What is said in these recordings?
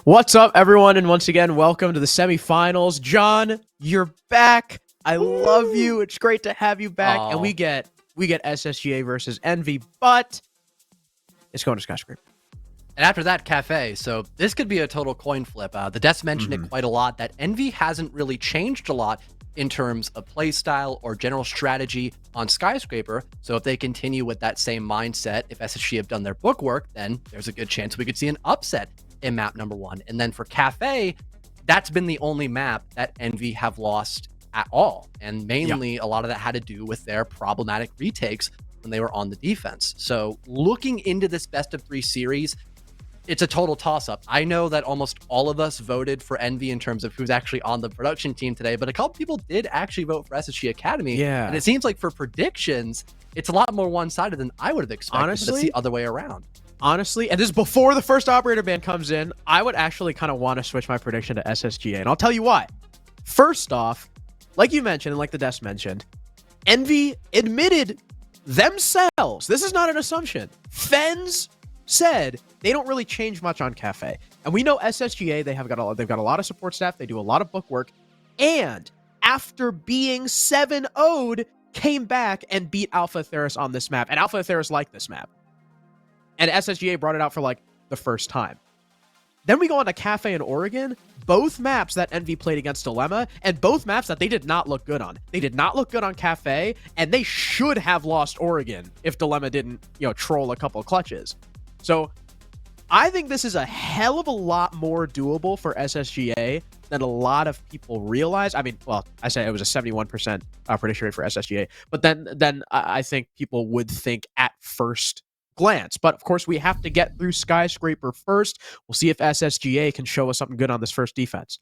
What's up, everyone, and once again, welcome to the semifinals. John, you're back. I love you. It's great to have you back. Aww. And we get SSGA versus Envy, but it's going to Skyscraper. And after that, Kafe. So this could be a total coin flip. The Des mentioned it quite a lot, that Envy hasn't really changed a lot in terms of play style or general strategy on Skyscraper. So if they continue with that same mindset, if SSG have done their bookwork, then there's a good chance we could see an upset in map number 1. And then for Kafe, that's been the only map that Envy have lost at all. And mainly a lot of that had to do with their problematic retakes when they were on the defense. So looking into this best of 3 series, it's a total toss-up. I know that almost all of us voted for Envy in terms of who's actually on the production team today, but a couple people did actually vote for SSG Academy. Yeah. And it seems like for predictions, it's a lot more one-sided than I would have expected. Honestly, but it's the other way around. Honestly, and this is before the first operator ban comes in, I would actually kind of want to switch my prediction to SSGA, and I'll tell you why. First off, like you mentioned, and like the Des mentioned, Envy admitted themselves, this is not an assumption, Fens said they don't really change much on Kafe. And we know SSGA, they've got a lot of support staff, they do a lot of book work, and after being 7-0'd, came back and beat Alpha Theris on this map, and Alpha Theris liked this map. And SSGA brought it out for like the first time. Then we go on to Kafe in Oregon, both maps that Envy played against Dilemma, and both maps that they did not look good on. They did not look good on Kafe, and they should have lost Oregon if Dilemma didn't, troll a couple of clutches. So I think this is a hell of a lot more doable for SSGA than a lot of people realize. I mean, well, I say it was a 71% prediction rate for SSGA, but then I think people would think at first glance. But of course, we have to get through Skyscraper first. We'll see if SSGA can show us something good on this first defense.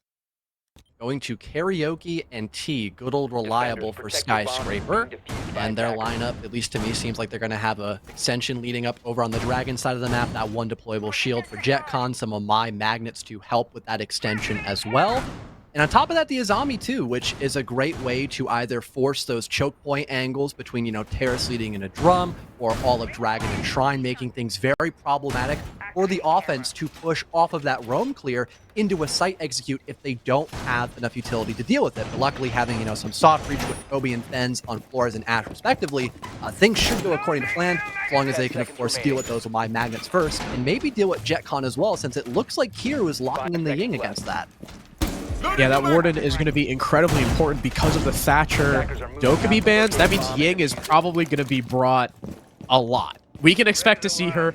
Going to Karaoke and T, good old reliable for Skyscraper. And their lineup, at least to me, seems like they're going to have a extension leading up over on the Dragon side of the map. That one deployable shield for JetCon, some of my magnets to help with that extension as well. And on top of that, the Azami too, which is a great way to either force those choke point angles between, Terrace leading in a drum, or all of Dragon and Shrine, making things very problematic, or the offense to push off of that roam clear into a site execute if they don't have enough utility to deal with it. But luckily, having, some soft reach with Kobe and Fens on Flores and Ash respectively, things should go according to plan, as long as they can, of course, deal with those with my magnets first, and maybe deal with JetCon as well, since it looks like Kiru is locking in the Ying against that. Yeah, that Warden is going to be incredibly important because of the Thatcher Dokkaebi bans. That means Ying is probably going to be brought a lot. We can expect to see her.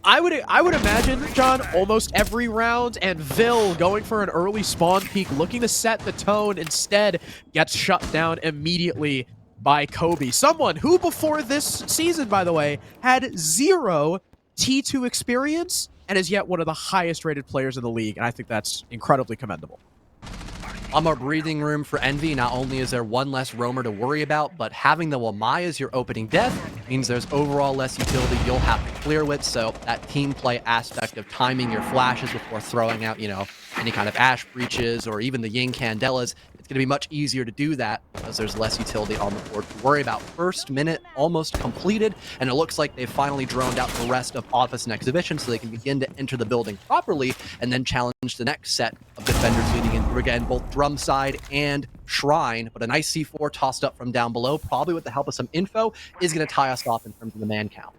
I would imagine, John, almost every round, and Vil going for an early spawn peek, looking to set the tone, instead gets shut down immediately by Kobe. Someone who before this season, by the way, had 0 T2 experience and is yet one of the highest rated players in the league. And I think that's incredibly commendable. A lot more breathing room for Envy. Not only is there one less roamer to worry about, but having the Wamai as your opening death means there's overall less utility you'll have to clear with. So that team play aspect of timing your flashes before throwing out, any kind of Ash breaches or even the Ying Candelas, it's going to be much easier to do that because there's less utility on the board to worry about. First minute almost completed, and it looks like they've finally droned out the rest of Office and Exhibition so they can begin to enter the building properly and then challenge the next set of defenders leading in through, again, both Drum side and Shrine. But a nice C4 tossed up from down below, probably with the help of some info, is going to tie us off in terms of the man count.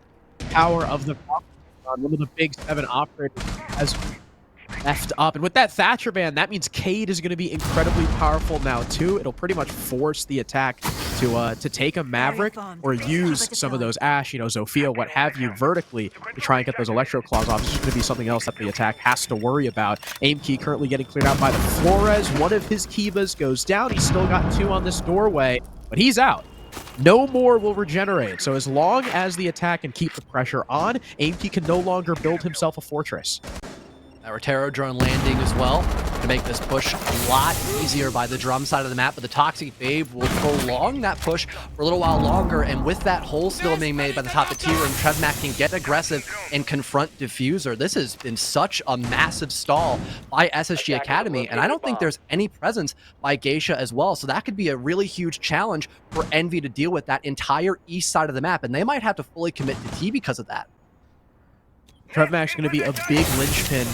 Power of the one of the big 7 operators has left up, and with that Thatcher ban, that means Cade is going to be incredibly powerful now too. It'll pretty much force the attack to take a Maverick or use some of those Ash, Zofia, what have you, vertically to try and get those Electro Claws off. It's just going to be something else that the attack has to worry about. Aim key currently getting cleared out by the Flores. One of his Kivas goes down. He's still got 2 on this doorway, but he's out. No more will regenerate. So as long as the attack can keep the pressure on, Aimkey can no longer build himself a fortress. That Rotero drone landing as well to make this push a lot easier by the drum side of the map, but the Toxic Babe will prolong that push for a little while longer, and with that hole still being made by the top of tier, and Trevmac can get aggressive and confront Diffuser. This has been such a massive stall by SSG Academy, and I don't think there's any presence by Geisha as well, so that could be a really huge challenge for Envy to deal with that entire east side of the map, and they might have to fully commit to T because of that. Trevmac's going to be a big linchpin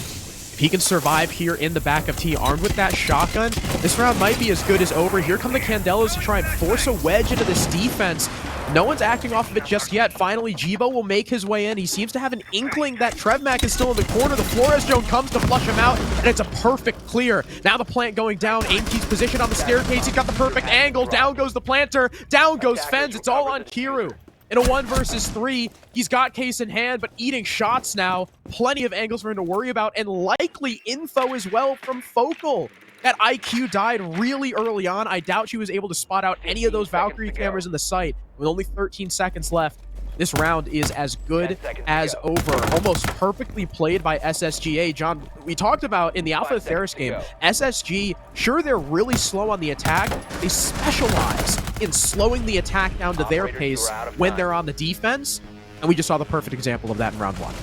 If he can survive here in the back of T, armed with that shotgun, this round might be as good as over. Here come the Candelas to try and force a wedge into this defense. No one's acting off of it just yet. Finally, Jibo will make his way in. He seems to have an inkling that Trevmac is still in the corner. The Flores drone comes to flush him out, and it's a perfect clear. Now the plant going down. Aimkey's position on the staircase. He's got the perfect angle. Down goes the planter. Down goes Fens. It's all on Kiru. In a 1 versus 3, he's got case in hand, but eating shots now. Plenty of angles for him to worry about, and likely info as well from Focal. That IQ died really early on. I doubt she was able to spot out any of those Valkyrie cameras in the site. With only 13 seconds left, this round is as good as over. Almost perfectly played by SSGA. John, we talked about in the Alpha Theris game, SSG, sure, they're really slow on the attack. They specialize in slowing the attack down to their pace when they're on the defense. And we just saw the perfect example of that in round 1.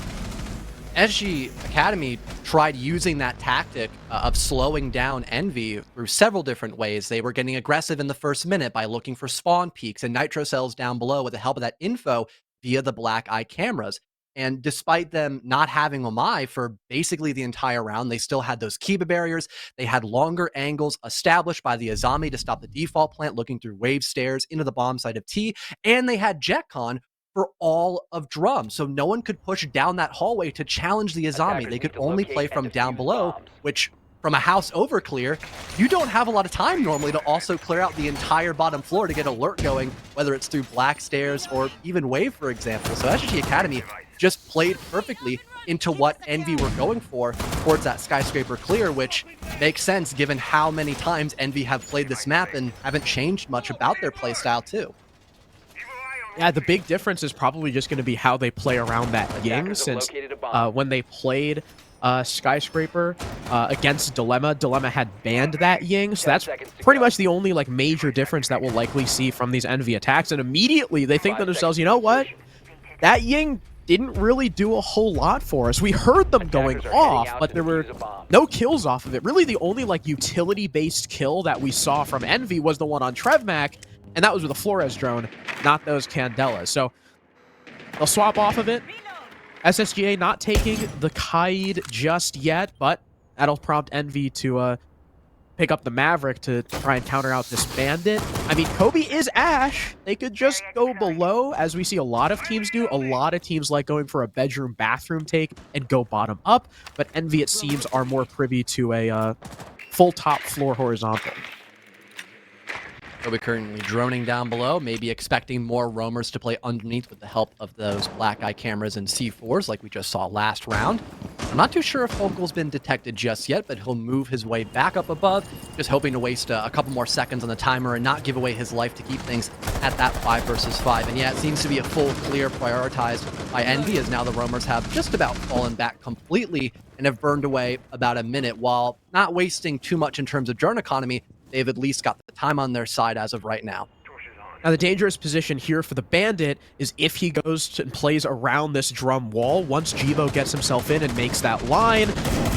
SG Academy tried using that tactic of slowing down Envy through several different ways. They were getting aggressive in the first minute by looking for spawn peaks and nitro cells down below with the help of that info via the black eye cameras. And despite them not having Omai for basically the entire round, they still had those Kiba barriers. They had longer angles established by the Azami to stop the default plant looking through wave stairs into the bomb site of T. And they had JetCon for all of Drum, so no one could push down that hallway to challenge the Azami. They could only play from down below, which from a house over clear, you don't have a lot of time normally to also clear out the entire bottom floor to get alert going, whether it's through black stairs or even wave, for example. So SG Academy just played perfectly into what Envy were going for towards that Skyscraper clear, which makes sense given how many times Envy have played this map and haven't changed much about their playstyle too. Yeah, the big difference is probably just going to be how they play around that Ying, since when they played Skyscraper against Dilemma, Dilemma had banned that Ying, so that's pretty much the only like major difference that we'll likely see from these Envy attacks, and immediately they think to themselves, you know what? That Ying didn't really do a whole lot for us. We heard them going off, but there were no kills off of it. Really, the only like utility-based kill that we saw from Envy was the one on Trevmac, and that was with a Flores drone, not those Candelas. So they'll swap off of it. SSGA not taking the Kaid just yet, but that'll prompt Envy to pick up the Maverick to try and counter out this Bandit. I mean, Kobe is Ash. They could just go below, as we see a lot of teams do. A lot of teams like going for a bedroom, bathroom take and go bottom up, but Envy, it seems, are more privy to a full top floor horizontal. Kobe currently droning down below, maybe expecting more roamers to play underneath with the help of those black eye cameras and C4s like we just saw last round. I'm not too sure if Focal's been detected just yet, but he'll move his way back up above, just hoping to waste a couple more seconds on the timer and not give away his life to keep things at that 5 versus 5. And yeah, it seems to be a full clear prioritized by Envy, as now the roamers have just about fallen back completely and have burned away about a minute. While not wasting too much in terms of drone economy, they've at least got the time on their side as of right now. Now, the dangerous position here for the Bandit is if he goes and plays around this drum wall. Once Jibo gets himself in and makes that line,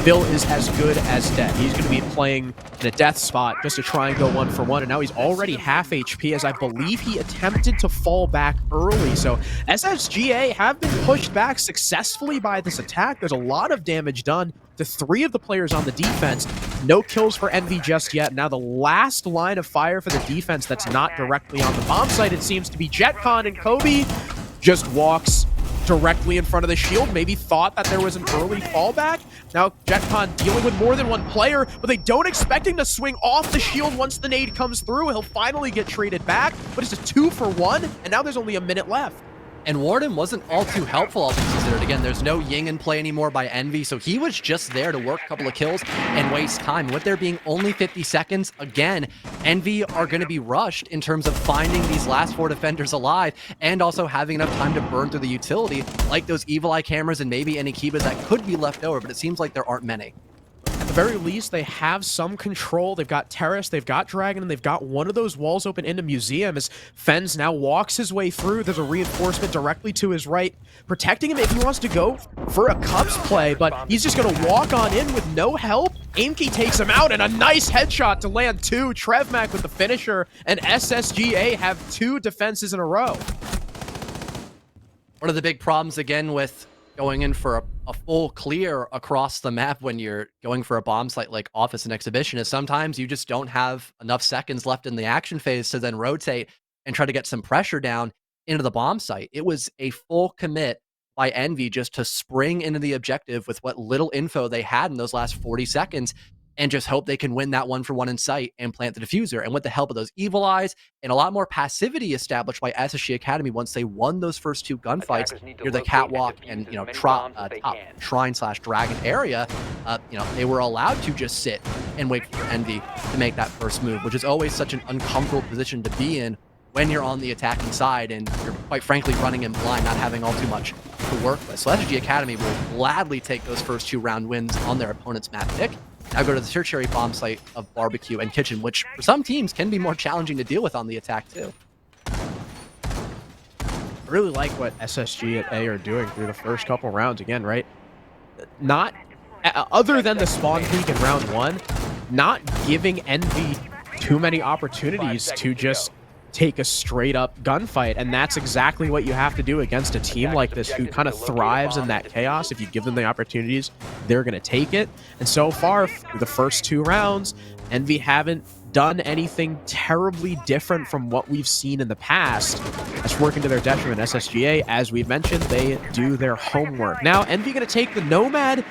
Bill is as good as dead. He's going to be playing in a death spot just to try and go 1-for-1, and now he's already half HP, as I believe he attempted to fall back early. So SSGA have been pushed back successfully by this attack. There's a lot of damage done to 3 of the players on the defense. No kills for Envy just yet. Now the last line of fire for the defense that's not directly on the bomb site, it seems to be JetCon, and Kobe just walks directly in front of the shield. Maybe thought that there was an early fallback. Now JetCon dealing with more than one player, but they don't expect him to swing off the shield once the nade comes through. He'll finally get traded back, but it's a 2-for-1, and now there's only a minute left. And Warden wasn't all too helpful, all things considered. Again, there's no Ying in play anymore by Envy, so he was just there to work a couple of kills and waste time. With there being only 50 seconds, again, Envy are going to be rushed in terms of finding these last 4 defenders alive and also having enough time to burn through the utility, like those Evil Eye cameras and maybe any Kibas that could be left over, but it seems like there aren't many. At the very least, they have some control. They've got Terrace, they've got Dragon, and they've got one of those walls open into Museum as Fens now walks his way through. There's a reinforcement directly to his right, protecting him if he wants to go for a Cubs play, but he's just going to walk on in with no help. Aimkey takes him out, and a nice headshot to land 2. Trevmac with the finisher, and SSGA have 2 defenses in a row. One of the big problems, again, with going in for a a full clear across the map when you're going for a bomb site like Office and Exhibition is sometimes you just don't have enough seconds left in the action phase to then rotate and try to get some pressure down into the bomb site. It was a full commit by Envy just to spring into the objective with what little info they had in those last 40 seconds and just hope they can win that 1-for-1 in sight and plant the diffuser. And with the help of those evil eyes and a lot more passivity established by SSG Academy once they won those first 2 gunfights near the catwalk and top shrine/dragon area, they were allowed to just sit and wait for Envy to make that first move, which is always such an uncomfortable position to be in when you're on the attacking side and you're quite frankly running in blind, not having all too much to work with. So SSG Academy will gladly take those first 2 round wins on their opponent's map pick. Now go to the tertiary bomb site of Barbecue and Kitchen, which for some teams can be more challenging to deal with on the attack too. I really like what SSG at A are doing through the first couple rounds again, right? Not other than the spawn peak in round 1, not giving Envy too many opportunities to just take a straight up gunfight, and that's exactly what you have to do against a team like this who kind of thrives in that chaos. If you give them the opportunities, they're going to take it. And so far, the first 2 rounds, Envy haven't done anything terribly different from what we've seen in the past. That's working to their detriment. SSGA, as we've mentioned, they do their homework. Now, Envy going to take the Nomad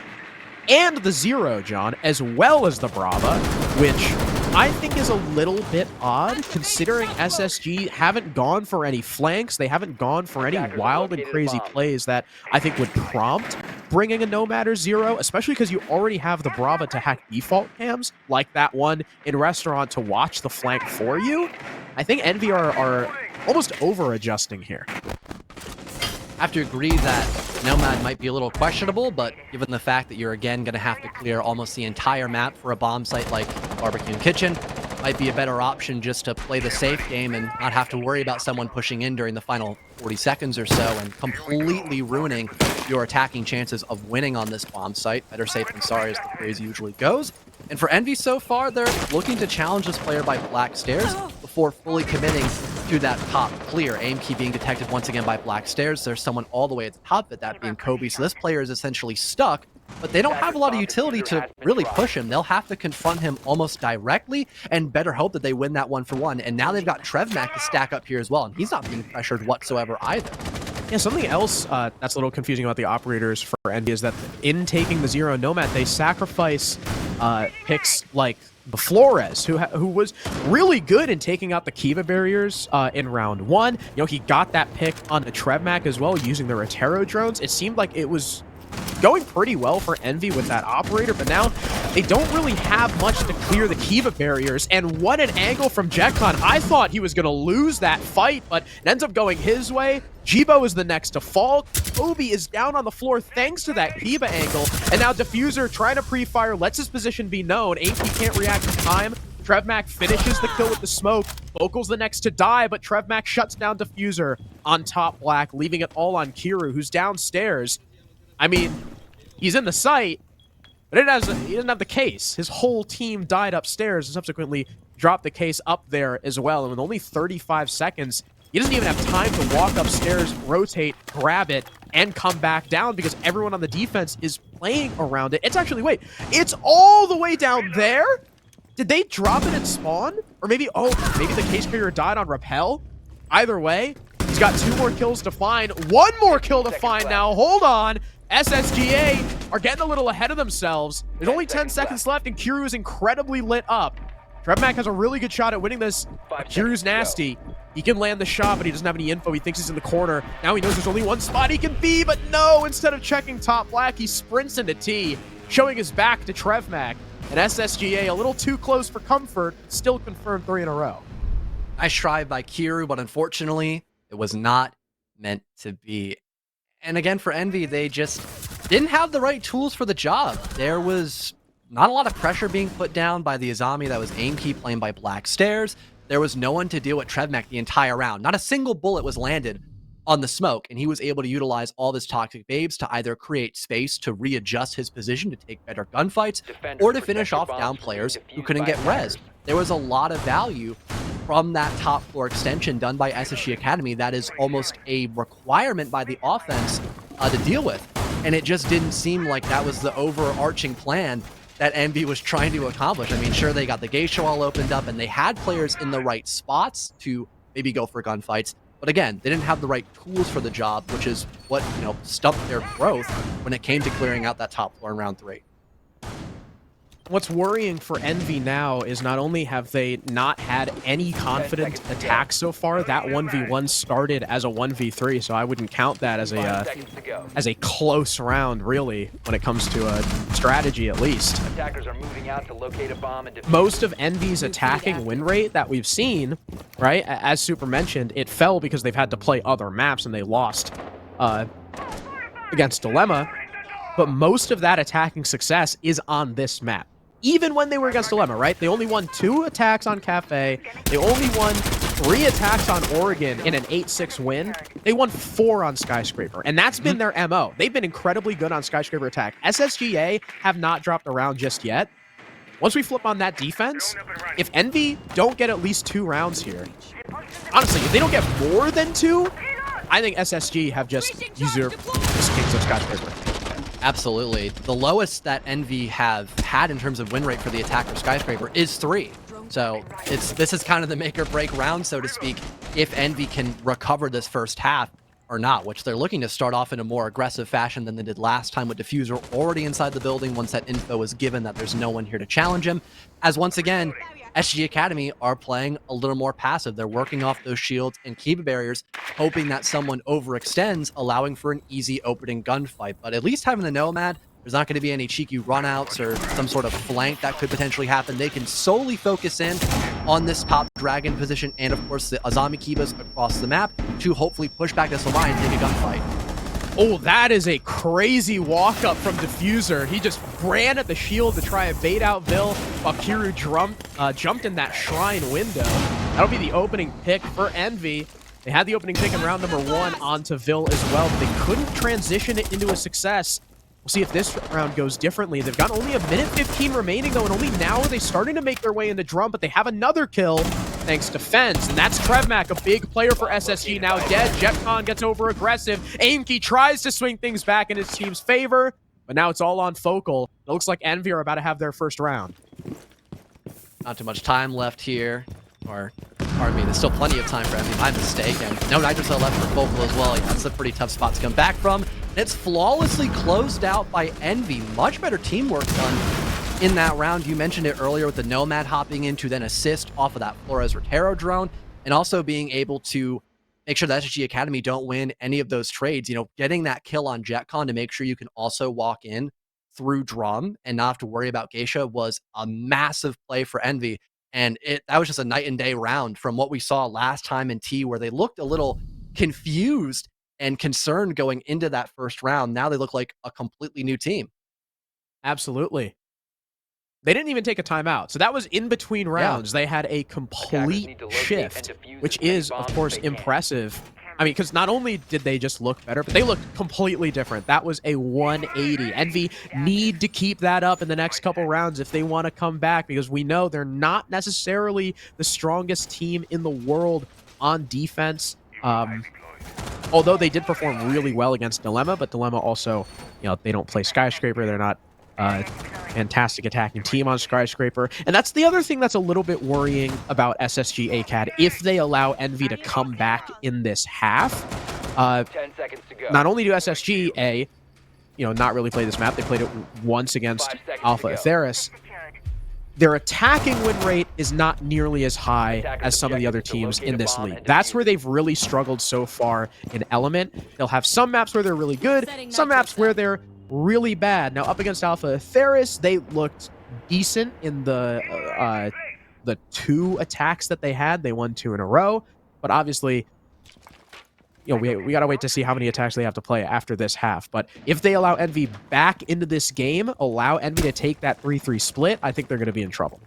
and the Zero, John, as well as the Brava, which I think is a little bit odd, considering SSG haven't gone for any flanks. They haven't gone for any wild and crazy plays that I think would prompt bringing a Nomad or Zero, especially because you already have the Brava to hack default cams, like that one in Restaurant to watch the flank for you. I think Envy are almost over-adjusting here. I have to agree that Nomad might be a little questionable, but given the fact that you're again going to have to clear almost the entire map for a bomb site like Barbecue and Kitchen, might be a better option just to play the safe game and not have to worry about someone pushing in during the final 40 seconds or so and completely ruining your attacking chances of winning on this bomb site. Better safe than sorry, as the phrase usually goes. And for Envy so far, they're looking to challenge this player by Black Stairs before fully committing to that top clear. Aim key being detected once again by Black Stairs. There's someone all the way at the top, that being Kobe. So this player is essentially stuck, but they don't have a lot of utility to really push him. They'll have to confront him almost directly and better hope that they win that 1-for-1. And now they've got TrevMac to stack up here as well, and he's not being pressured whatsoever either. Yeah, something else that's a little confusing about the operators for Envy is that in taking the Zero Nomad, they sacrifice picks like the Flores, who was really good in taking out the Kiva barriers in round 1. He got that pick on the TrevMac as well, using the Rotero drones. It seemed like it was going pretty well for Envy with that operator, but now they don't really have much to clear the Kiva barriers. And what an angle from Jetcon. I thought he was going to lose that fight, but it ends up going his way. Jibo is the next to fall. Kobe is down on the floor thanks to that Kiva angle. And now Diffuser trying to pre-fire, lets his position be known. AP can't react in time. TrevMac finishes the kill with the smoke. Vocal's the next to die, but TrevMac shuts down Diffuser on top Black, leaving it all on Kiru, who's downstairs. I mean, he's in the site, but he doesn't have the case. His whole team died upstairs and subsequently dropped the case up there as well. And with only 35 seconds, he doesn't even have time to walk upstairs, rotate, grab it, and come back down because everyone on the defense is playing around it. It's actually, wait, it's all the way down there? Did they drop it at spawn? Or maybe the case carrier died on rappel? Either way, he's got 2 more kills to find. 1 more kill to find now. Hold on. SSGA are getting a little ahead of themselves. There's only 10 seconds left, and Kiru is incredibly lit up. TrevMac has a really good shot at winning this. Kiru's nasty. He can land the shot, but he doesn't have any info. He thinks he's in the corner. Now he knows there's only one spot he can be, but no! Instead of checking top Black, he sprints into T, showing his back to TrevMac. And SSGA, a little too close for comfort, still confirmed 3 in a row. Nice try by Kiru, but unfortunately, it was not meant to be. And again, for Envy, they just didn't have the right tools for the job. There was not a lot of pressure being put down by the Azami that was aim key playing by Black Stairs. There was no one to deal with TrevMac the entire round. Not a single bullet was landed on the smoke, and he was able to utilize all of his toxic babes to either create space to readjust his position to take better gunfights, or to finish off down players who couldn't get res. There was a lot of value from that top floor extension done by SSG Academy that is almost a requirement by the offense to deal with. and it just didn't seem like that was the overarching plan that Envy was trying to accomplish. I mean, sure, they got the Geisha all opened up, and they had players in the right spots to maybe go for gunfights, but again, they didn't have the right tools for the job, which is what, stumped their growth when it came to clearing out that top floor in round 3. What's worrying for Envy now is not only have they not had any confident attacks so far, that 1v1 started as a 1v3, so I wouldn't count that as a close round, really, when it comes to a strategy, at least. Attackers are moving out to locate a bomb and Most of Envy's attacking win rate that we've seen, right, as Super mentioned, it fell because they've had to play other maps and they lost against Dilemma, but most of that attacking success is on this map. Even when they were against Dilemma, right? They only won 2 attacks on Kafe. They only won 3 attacks on Oregon in an 8-6 win. They won 4 on Skyscraper, and that's been their MO. They've been incredibly good on Skyscraper attack. SSGA have not dropped around just yet. Once we flip on that defense, if Envy don't get at least 2 rounds here, honestly, if they don't get more than 2, I think SSG have just usurped the kings of Skyscraper. Absolutely. The lowest that Envy have had in terms of win rate for the attacker Skyscraper is 3. So this is kind of the make or break round, so to speak, if Envy can recover this first half or not, which they're looking to start off in a more aggressive fashion than they did last time with Diffuser already inside the building once that info was given that there's no one here to challenge him. As once again, SG Academy are playing a little more passive. They're working off those shields and keep barriers, hoping that someone overextends, allowing for an easy opening gunfight. But at least having the Nomad, there's not going to be any cheeky runouts or some sort of flank that could potentially happen. They can solely focus in on this top dragon position and, of course, the Azami Kibas across the map to hopefully push back this line and take a gunfight. Oh, that is a crazy walk-up from Diffuser. He just ran at the shield to try and bait out Vil while Kiru jumped in that shrine window. That'll be the opening pick for Envy. They had the opening pick in round number 1 onto Vil as well, but they couldn't transition it into a success. We'll see if this round goes differently. They've got only 1:15 remaining, though, and only now are they starting to make their way into Drum, but they have another kill thanks to Fence, and that's Trevmac, a big player for SSG, now dead. Jetcon gets over-aggressive. Aimkey tries to swing things back in his team's favor, but now it's all on Focal. It looks like Envy are about to have their first round. Not too much time left here, or pardon me, there's still plenty of time for Envy, my mistake, and no Nitrocell left for Focal as well. Yeah, that's a pretty tough spot to come back from. And it's flawlessly closed out by Envy. Much better teamwork done in that round. You mentioned it earlier with the Nomad hopping in to then assist off of that Flores Rotero drone, and also being able to make sure that SG Academy don't win any of those trades. Getting that kill on JetCon to make sure you can also walk in through Drum and not have to worry about Geisha was a massive play for Envy. And that was just a night and day round from what we saw last time in T, where they looked a little confused and concerned going into that first round. Now they look like a completely new team. Absolutely. They didn't even take a timeout. So that was in between rounds. Yeah. They had a complete shift, which is, of course, impressive. I mean, because not only did they just look better, but they looked completely different. That was a 180. Envy need to keep that up in the next couple rounds if they want to come back, because we know they're not necessarily the strongest team in the world on defense. Although they did perform really well against Dilemma, but Dilemma also, they don't play Skyscraper. They're not a fantastic attacking team on Skyscraper. And that's the other thing that's a little bit worrying about SSG ACAD. If they allow Envy to come back in this half, 10 seconds to go. Not only do SSG not really play this map, they played it once against Alpha Atheris. Their attacking win rate is not nearly as high as some of the other teams in this league. That's where they've really struggled so far in Element. They'll have some maps where they're really good, some maps where they're really bad. Now, up against Alpha Atheris, they looked decent in the 2 attacks that they had. They won 2 in a row, but obviously, we gotta wait to see how many attacks they have to play after this half. But if they allow Envy back into this game, allow Envy to take that 3-3 split, I think they're gonna be in trouble.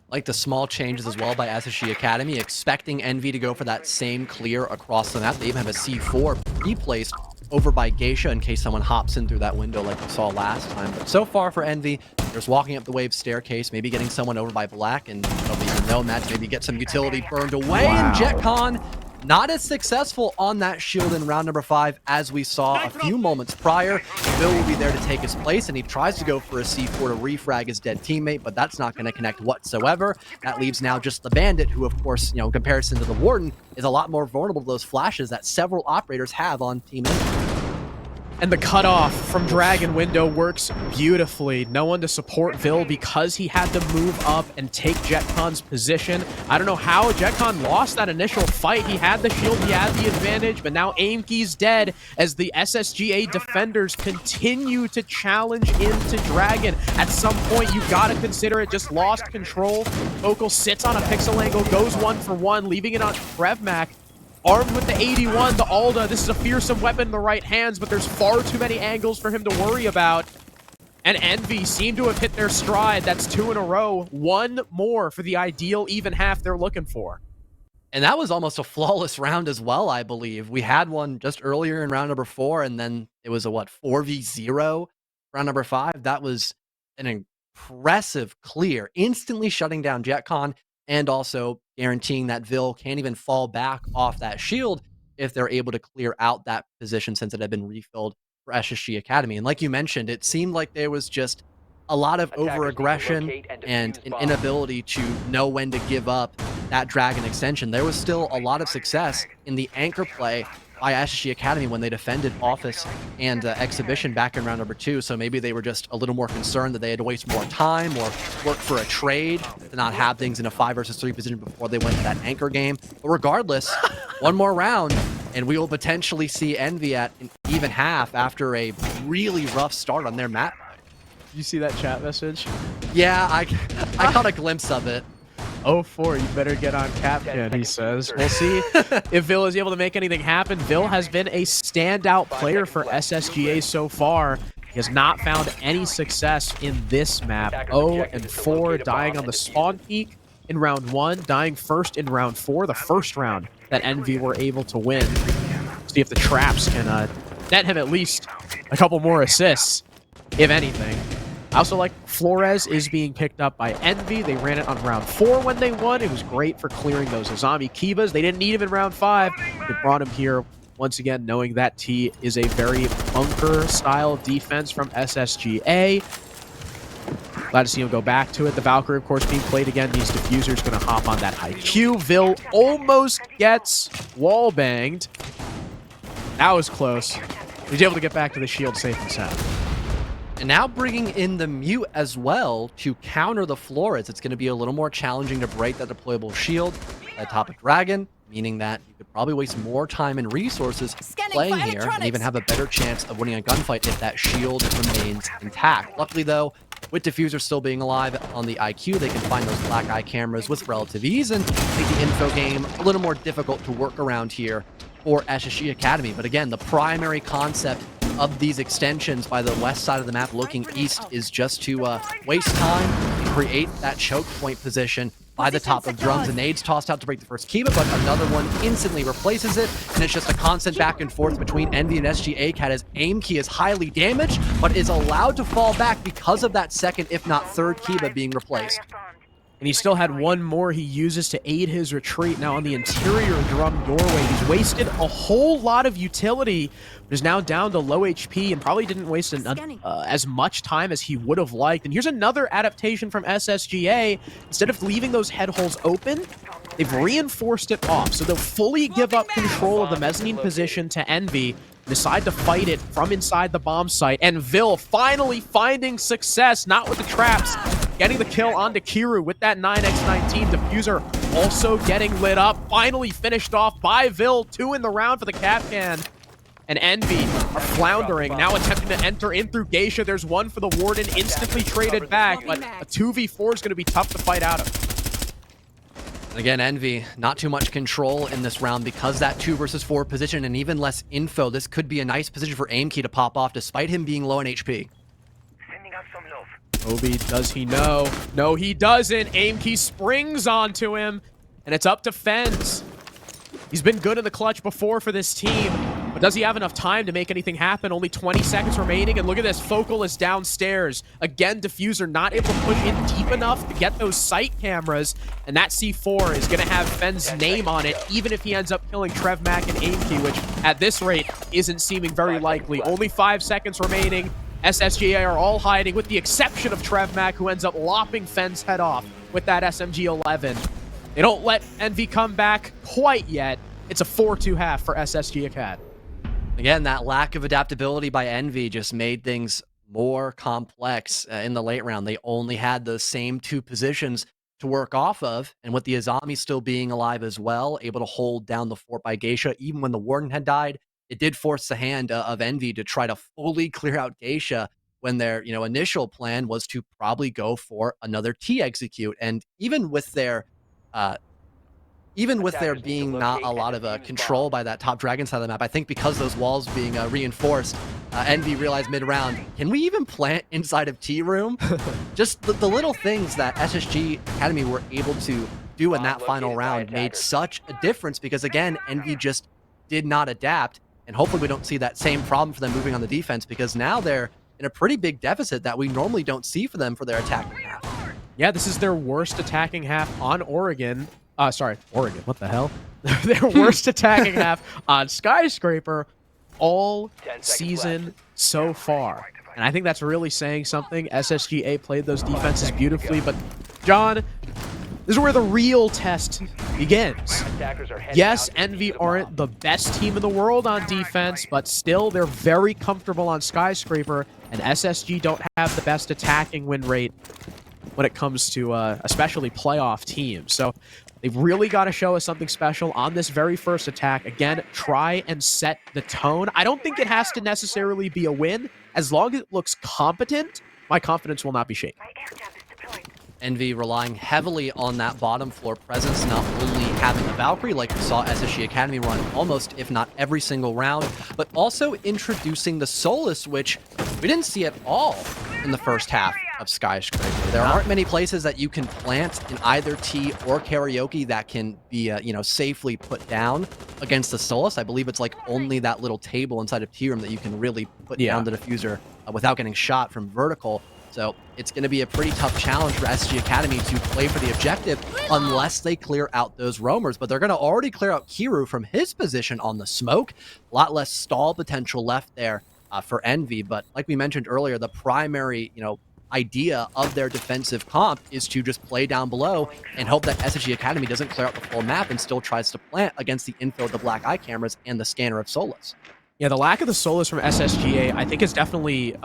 Like the small changes as well by SSG Academy, expecting Envy to go for that same clear across the map. They even have a C4 pre-placed over by Geisha in case someone hops in through that window like we saw last time. But so far for Envy, there's walking up the wave staircase, maybe getting someone over by Black, and they'll be the Nomad to maybe get some utility burned away. Wow. And JetCon not as successful on that shield in round number 5 as we saw a few moments prior. Bill will be there to take his place, and he tries to go for a C4 to refrag his dead teammate, but that's not going to connect whatsoever. That leaves now just the Bandit, who, of course, in comparison to the Warden, is a lot more vulnerable to those flashes that several operators have on Team Envy. And the cutoff from Dragon window works beautifully. No one to support Vil because he had to move up and take JetCon's position. I don't know how JetCon lost that initial fight. He had the shield, he had the advantage, but now Aimkey's dead as the SSGA defenders continue to challenge into Dragon. At some point, you gotta consider it just lost control. Vocal sits on a pixel angle, goes 1 for 1, leaving it on Prevmac. Armed with the 81, the Alda, this is a fearsome weapon in the right hands, but there's far too many angles for him to worry about. And Envy seem to have hit their stride. That's 2 in a row. 1 more for the ideal even half they're looking for. And that was almost a flawless round as well, I believe. We had one just earlier in round number 4, and then it was a, 4v0 round number 5. That was an impressive clear, instantly shutting down JetCon, and also guaranteeing that Vil can't even fall back off that shield if they're able to clear out that position since it had been refilled for SSG Academy. And like you mentioned, it seemed like there was just a lot of over-aggression and an inability to know when to give up that Dragon extension. There was still a lot of success in the anchor play by SSG Academy when they defended Office and Exhibition back in round number 2, so maybe they were just a little more concerned that they had to waste more time or work for a trade to not have things in a 5 versus 3 position before they went to that anchor game. But regardless, one more round, and we will potentially see Envy at an even half after a really rough start on their map. You see that chat message? Yeah, I caught a glimpse of it. 0-4, you better get on Capcan, he says. We'll see if Vil is able to make anything happen. Vil has been a standout player for SSGA so far. He has not found any success in this map. 0-4, dying on the spawn peak in round 1, dying first in round 4, the first round that Envy were able to win. See if the traps can net him at least a couple more assists, if anything. I also like Flores is being picked up by Envy. They ran it on round 4 when they won. It was great for clearing those Azami Kibas. They didn't need him in round 5. They brought him here once again, knowing that T is a very bunker-style defense from SSGA. Glad to see him go back to it. The Valkyrie, of course, being played again. These diffusers going to hop on that high Q. Vil almost gets wall-banged. That was close. He's able to get back to the shield safe and sound. And now bringing in the Mute as well to counter the Flores. It's going to be a little more challenging to break that deployable shield at top of Dragon, meaning that you could probably waste more time and resources playing here and even have a better chance of winning a gunfight if that shield remains intact. Luckily, though, with Diffuser still being alive on the IQ, they can find those black eye cameras with relative ease and make the info game a little more difficult to work around here for SSG Academy. But again, the primary concept of these extensions by the west side of the map looking east is just to waste time and create that choke point position by the top of drums. And nades tossed out to break the first Kiba, but another one instantly replaces it, and it's just a constant back and forth between Envy and SGA Cat as Aimkey is highly damaged, but is allowed to fall back because of that second, if not third Kiba being replaced. And he still had one more he uses to aid his retreat. Now on the interior drum doorway, he's wasted a whole lot of utility, but is now down to low HP and probably didn't waste as much time as he would have liked. And here's another adaptation from SSGA. Instead of leaving those head holes open, they've reinforced it off. So they'll fully give up control of the mezzanine position to Envy, decide to fight it from inside the bomb site. And Vil finally finding success, not with the traps, getting the kill onto Kiru with that 9x19. Diffuser also getting lit up. Finally finished off by Vil. 2 in the round for the Capcan. And Envy are floundering, now attempting to enter in through Geisha. There's one for the Warden, instantly traded back, but a 2v4 is going to be tough to fight out of. Again, Envy, not too much control in this round because that 2 versus 4 position and even less info. This could be a nice position for Aimkey to pop off despite him being low in HP. Obi, does he know? No, he doesn't. Aimkey springs onto him, and it's up to Fens. He's been good in the clutch before for this team. But does he have enough time to make anything happen? Only 20 seconds remaining, and look at this. Focal is downstairs. Again, Diffuser not able to push in deep enough to get those sight cameras, and that C4 is going to have Fenn's name on it, even if he ends up killing TrevMac and Aimkey, which at this rate isn't seeming very likely. Only 5 seconds remaining. SSGA are all hiding, with the exception of TrevMac, who ends up lopping Fenn's head off with that SMG-11. They don't let Envy come back quite yet. It's a 4-2 half for SSG Acad. Again, that lack of adaptability by Envy just made things more complex in the late round. They only had the same 2 positions to work off of, and with the Azami still being alive as well, able to hold down the fort by Geisha, even when the Warden had died, it did force the hand of Envy to try to fully clear out Geisha when their initial plan was to probably go for another T execute. And even with there being not a lot of control by that top dragon side of the map, I think because those walls being reinforced, Envy realized mid-round, can we even plant inside of T room? Just the little things that SSG Academy were able to do in that final round made such a difference, because again, Envy just did not adapt, and hopefully we don't see that same problem for them moving on the defense, because now they're in a pretty big deficit that we normally don't see for them for their attacking half. Yeah, this is their worst attacking half on Oregon. Sorry, Oregon, what the hell? Their worst attacking half on Skyscraper all season so far. And I think that's really saying something. SSGA played those defenses beautifully, but John, this is where the real test begins. Yes, Envy aren't the best team in the world on defense, but still they're very comfortable on Skyscraper, and SSG don't have the best attacking win rate when it comes to especially playoff teams. So they've really got to show us something special on this very first attack. Again, try and set the tone. I don't think it has to necessarily be a win. As long as it looks competent, my confidence will not be shaken. Envy relying heavily on that bottom floor presence, not only having the Valkyrie like we saw SSG Academy run almost, if not every single round, but also introducing the Solus, which we didn't see at all in the first half of Skyscraper. There aren't many places that you can plant in either T or Karaoke that can be, safely put down against the Solus. I believe it's like only that little table inside of T room that you can really put down the diffuser without getting shot from vertical. So it's going to be a pretty tough challenge for SG Academy to play for the objective unless they clear out those roamers. But they're going to already clear out Kiru from his position on the smoke. A lot less stall potential left there for Envy. But like we mentioned earlier, the primary, idea of their defensive comp is to just play down below and hope that SSG Academy doesn't clear out the full map and still tries to plant against the info of the black eye cameras and the scanner of Solus. Yeah, the lack of the Solus from SSGA, I think, is definitely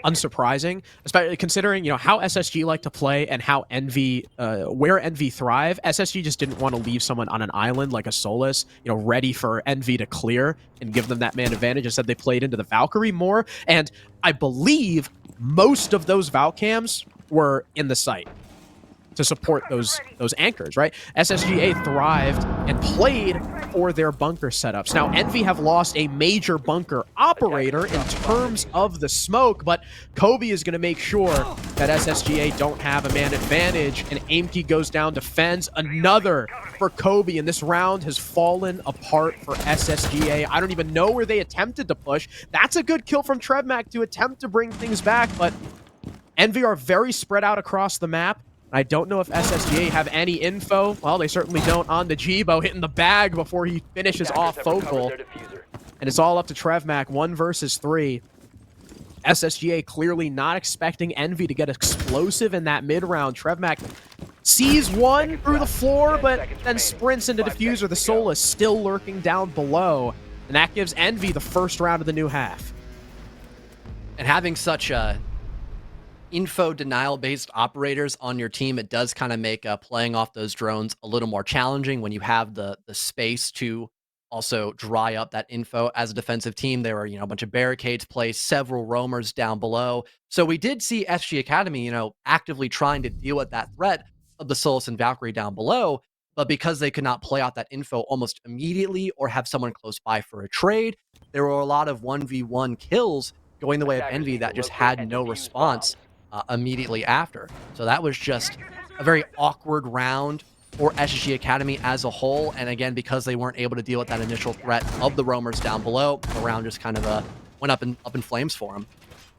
unsurprising, especially considering how SSG like to play and how Envy, where Envy thrive. SSG just didn't want to leave someone on an island like a Solus, ready for Envy to clear and give them that man advantage. Instead, they played into the Valkyrie more, and I believe most of those Valcams were in the site to support those anchors, right? SSGA thrived and played for their bunker setups. Now, Envy have lost a major bunker operator in terms of the smoke, but Kobe is going to make sure that SSGA don't have a man advantage, and Aimkey goes down, defends another for Kobe, and this round has fallen apart for SSGA. I don't even know where they attempted to push. That's a good kill from TrevMac to attempt to bring things back, but Envy are very spread out across the map. I don't know if SSGA have any info. Well, they certainly don't on the Jibo hitting the bag before he finishes off Focal. And it's all up to TrevMac, 1 versus 3. SSGA clearly not expecting Envy to get explosive in that mid-round. TrevMac sees one through the floor, but then sprints into Diffuser. The Solus still lurking down below. And that gives Envy the first round of the new half. And having such info denial based operators on your team, it does kind of make playing off those drones a little more challenging when you have the space to also dry up that info. As a defensive team, there were a bunch of barricades placed, several roamers down below. So we did see SG Academy actively trying to deal with that threat of the Solus and Valkyrie down below, but because they could not play out that info almost immediately or have someone close by for a trade, there were a lot of 1v1 kills going the way of Envy that just had no response immediately after. So that was just a very awkward round for SSG Academy as a whole. And again, because they weren't able to deal with that initial threat of the roamers down below, the round just kind of went up in flames for them.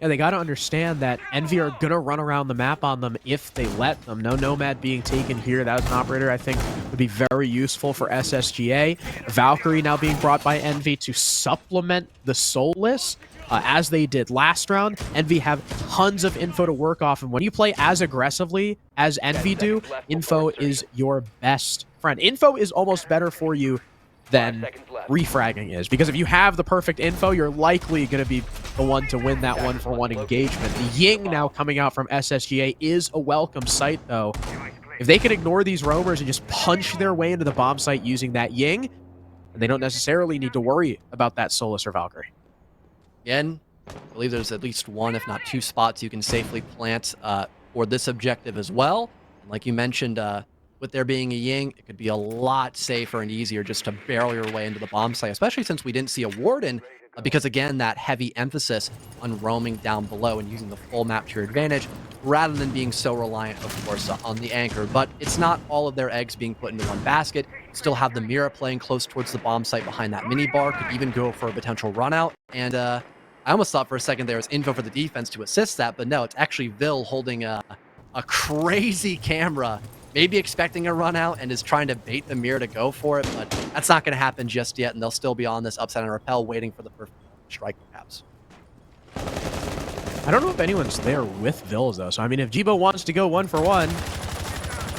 Yeah, they got to understand that Envy are going to run around the map on them if they let them. No Nomad being taken here. That was an operator I think would be very useful for SSGA. Valkyrie now being brought by Envy to supplement the Soulless. As they did last round, Envy have tons of info to work off. And when you play as aggressively as Envy do, info is your best friend. Info is almost better for you than refragging is, because if you have the perfect info, you're likely going to be the one to win that one-for-one engagement. The Ying now coming out from SSGA is a welcome sight, though. If they can ignore these roamers and just punch their way into the bomb site using that Ying, they don't necessarily need to worry about that Solus or Valkyrie. Again, I believe there's at least one, if not two spots you can safely plant for this objective as well. And like you mentioned, with there being a Ying, it could be a lot safer and easier just to barrel your way into the bomb site, especially since we didn't see a Warden, because again, that heavy emphasis on roaming down below and using the full map to your advantage, rather than being so reliant, of course, on the anchor. But it's not all of their eggs being put into one basket. Still have the Mira playing close towards the bomb site behind that minibar, could even go for a potential run out. And I almost thought for a second there was info for the defense to assist that, but no, it's actually Vil holding a crazy camera, maybe expecting a run out and is trying to bait the Mirror to go for it, but that's not going to happen just yet, and they'll still be on this upside and repel waiting for the perfect strike perhaps. I don't know if anyone's there with Vils, though, so I mean, if Jibo wants to go 1-for-1,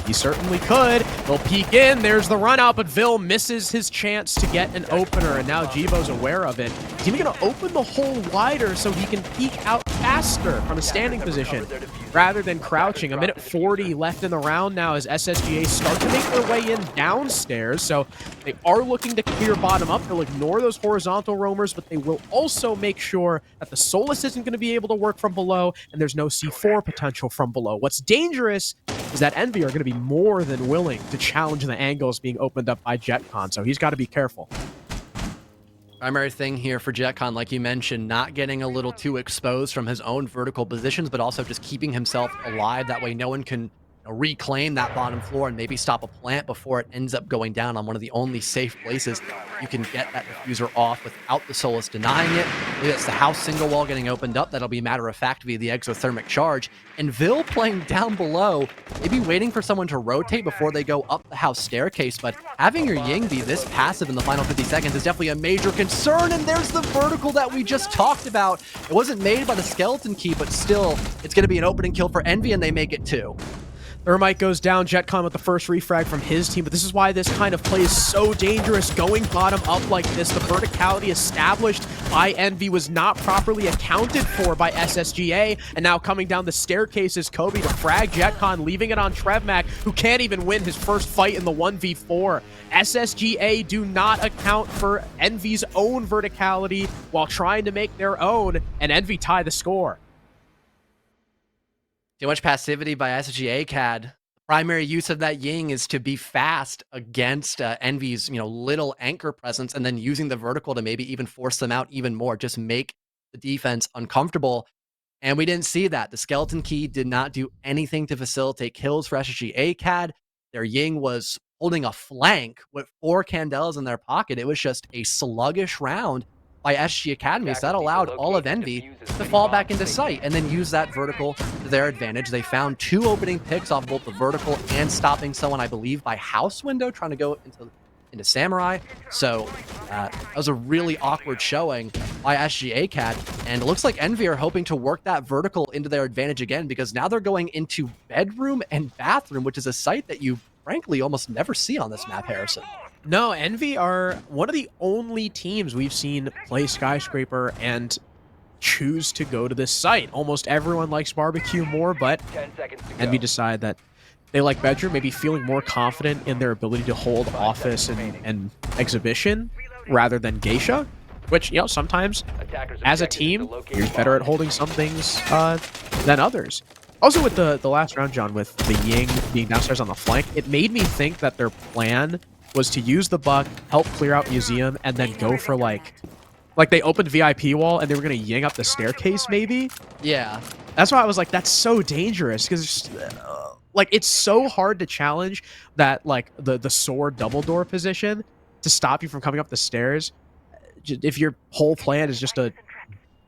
he certainly could. They'll peek in, there's the run out, but Vil misses his chance to get an opener, and now Jibo's aware of it. He's even going to open the hole wider so he can peek out faster from a standing position rather than crouching. A minute 40 left in the round now as SSGA start to make their way in downstairs, so they are looking to clear bottom up. They'll ignore those horizontal roamers, but they will also make sure that the Solus isn't going to be able to work from below, and there's no C4 potential from below. What's dangerous is that Envy are going to be more than willing to challenge the angles being opened up by JetCon, so he's got to be careful. Primary thing here for JetCon, like you mentioned, not getting a little too exposed from his own vertical positions, but also just keeping himself alive. That way no one can reclaim that bottom floor and maybe stop a plant before it ends up going down on one of the only safe places you can get that diffuser off without the Solus denying it. Maybe it's the house single wall getting opened up. That'll be matter of fact via the exothermic charge. And Vil playing down below, maybe waiting for someone to rotate before they go up the house staircase. But having your Ying be this passive in the final 50 seconds is definitely a major concern. And there's the vertical that we just talked about. It wasn't made by the skeleton key, but still, it's going to be an opening kill for Envy, and they make it too. Thermite goes down, JetCon with the first refrag from his team, but this is why this kind of play is so dangerous, going bottom up like this. The verticality established by Envy was not properly accounted for by SSGA, and now coming down the staircase is Kobe to frag JetCon, leaving it on Trevmac, who can't even win his first fight in the 1v4. SSGA do not account for Envy's own verticality while trying to make their own, and Envy tie the score. Too much passivity by SSG ACAD. The primary use of that Ying is to be fast against Envy's, little anchor presence, and then using the vertical to maybe even force them out even more, just make the defense uncomfortable. And we didn't see that. The skeleton key did not do anything to facilitate kills for SSG ACAD. Their Ying was holding a flank with 4 Candelas in their pocket. It was just a sluggish round by SG Academy, so that allowed all of Envy to fall back into sight and then use that vertical to their advantage. They found 2 opening picks off both the vertical and stopping someone, I believe, by house window, trying to go into Samurai. So that was a really awkward showing by SG ACAD, and it looks like Envy are hoping to work that vertical into their advantage again, because now they're going into bedroom and bathroom, which is a site that you frankly almost never see on this map, Harrison. No, Envy are one of the only teams we've seen play Skyscraper and choose to go to this site. Almost everyone likes barbecue more, but Envy decide that they like bedroom, maybe feeling more confident in their ability to hold office and exhibition rather than geisha, which, sometimes as a team, you're better at holding some things than others. Also with the last round, John, with the Ying being downstairs on the flank, it made me think that their plan was to use the buck, help clear out museum, and then go for like they opened VIP wall and they were gonna Ying up the staircase maybe. Yeah, that's why I was like, that's so dangerous, because Like, it's so hard to challenge that, like, the sword double door position to stop you from coming up the stairs. If your whole plan is just to